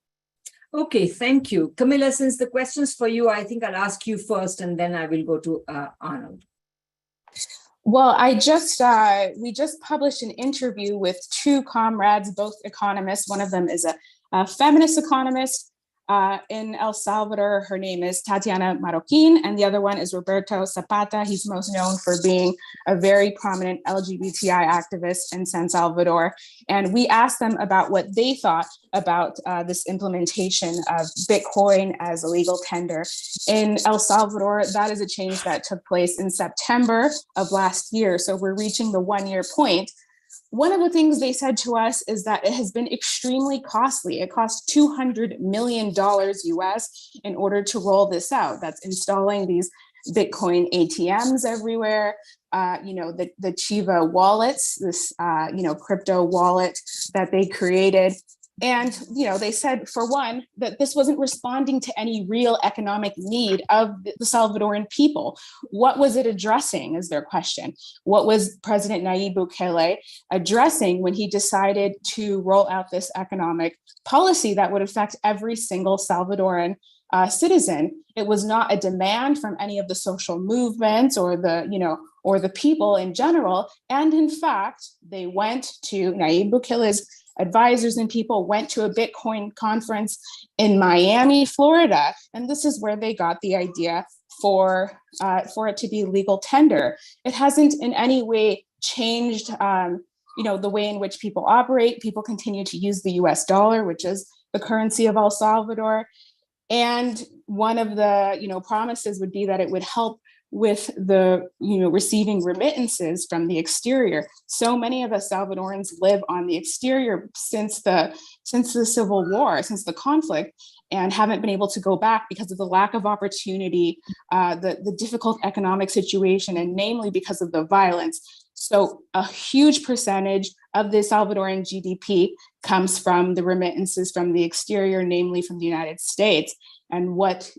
Okay, thank you. Camilla, since the question's for you, I think I'll ask you first and then I will go to Arnold. Well, we just published an interview with two comrades, both economists. One of them is a feminist economist in El Salvador. Her name is Tatiana Marroquin, and the other one is Roberto Zapata. He's most known for being a very prominent LGBTI activist in San Salvador. And we asked them about what they thought about this implementation of Bitcoin as a legal tender in El Salvador. That is a change that took place in September of last year. So we're reaching the 1-year point. One of the things they said to us is that it has been extremely costly. It cost $200 million US in order to roll this out. That's installing these Bitcoin ATMs everywhere. The Chiva wallets, this crypto wallet that they created. And, they said, for one, that this wasn't responding to any real economic need of the Salvadoran people. What was it addressing is their question. What was President Nayib Bukele addressing when he decided to roll out this economic policy that would affect every single Salvadoran citizen? It was not a demand from any of the social movements or the people in general. And in fact, they went to Nayib Bukele's advisors and people went to a Bitcoin conference in Miami, Florida, and this is where they got the idea for it to be legal tender. It hasn't in any way changed, the way in which people operate. People continue to use the US dollar, which is the currency of El Salvador. And one of the, promises would be that it would help with the, receiving remittances from the exterior. So many of us Salvadorans live on the exterior since the Civil War, since the conflict, and haven't been able to go back because of the lack of opportunity, the difficult economic situation, and namely because of the violence. So a huge percentage of the Salvadoran GDP comes from the remittances from the exterior, namely from the United States. And what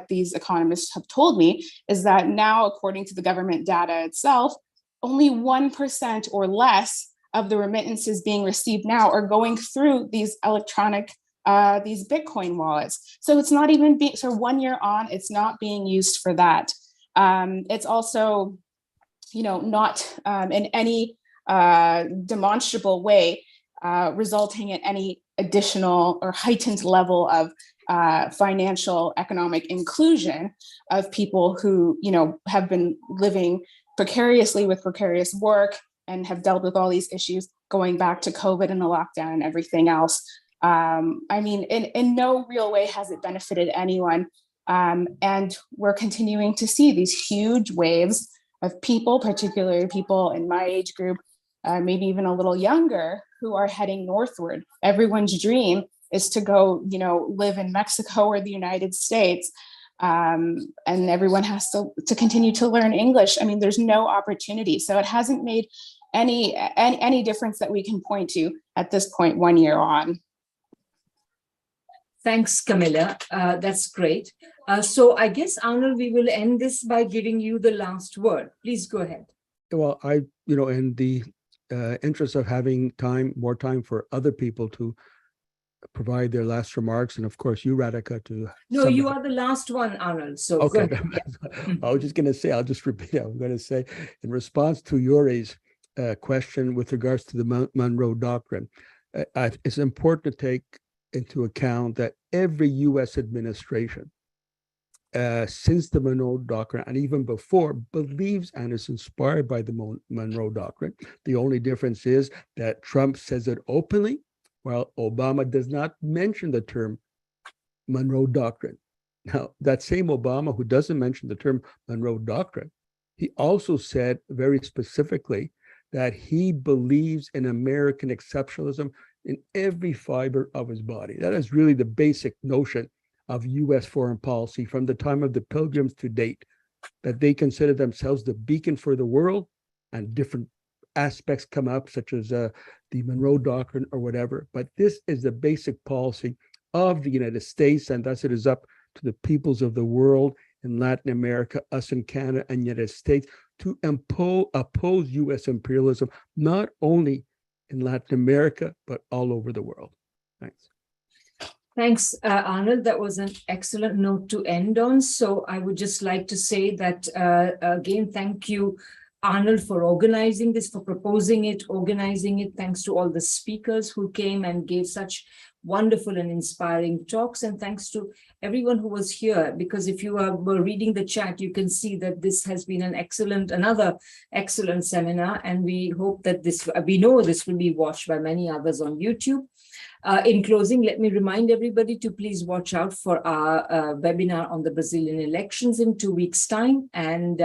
these economists have told me is that now, according to the government data itself, only 1% or less of the remittances being received now are going through these electronic, these Bitcoin wallets. So it's not even being, so 1 year on, it's not being used for that. It's also, not in any demonstrable way resulting in any additional or heightened level of financial economic inclusion of people who, have been living precariously with precarious work and have dealt with all these issues going back to COVID and the lockdown and everything else. In no real way has it benefited anyone. And we're continuing to see these huge waves of people, particularly people in my age group, maybe even a little younger, who are heading northward. Everyone's dream is to go, live in Mexico or the United States. And everyone has to continue to learn English. There's no opportunity. So it hasn't made any difference that we can point to at this point 1 year on. Thanks, Camilla. That's great. So I guess, Arnold, we will end this by giving you the last word. Please go ahead. Well, in the interest of having more time for other people to provide their last remarks, and of course you, Radhika, to... No, you are the last one, Arnold. So okay. go ahead. I was just going to say, I'll just repeat it. I'm going to say, in response to Yuri's question with regards to the Monroe Doctrine, it's important to take into account that every U.S. administration since the Monroe Doctrine and even before believes and is inspired by the Monroe Doctrine. The only difference is that Trump says it openly, while Obama does not mention the term Monroe Doctrine. Now, that same Obama who doesn't mention the term Monroe Doctrine, he also said very specifically that he believes in American exceptionalism in every fiber of his body. That is really the basic notion of US foreign policy from the time of the Pilgrims to date, that they consider themselves the beacon for the world, and different aspects come up, such as the Monroe Doctrine or whatever. But this is the basic policy of the United States, and thus it is up to the peoples of the world in Latin America, us in Canada and United States, to oppose US imperialism, not only in Latin America, but all over the world. Thanks. Thanks, Arnold. That was an excellent note to end on. So I would just like to say that, again, thank you, Arnold, for organizing this, for proposing it, organizing it. Thanks to all the speakers who came and gave such wonderful and inspiring talks. And thanks to everyone who was here, because if you were reading the chat, you can see that this has been another excellent seminar. And we hope that we know this will be watched by many others on YouTube. In closing, let me remind everybody to please watch out for our webinar on the Brazilian elections in 2 weeks' time. And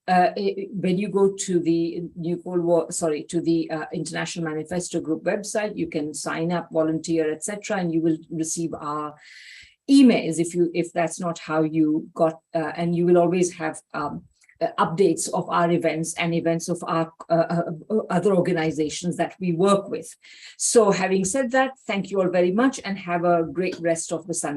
when you go to the International Manifesto Group website, you can sign up, volunteer, etc., and you will receive our emails if that's not how you got. And you will always have updates of our events and events of our other organizations that we work with. So having said that, thank you all very much and have a great rest of the Sunday.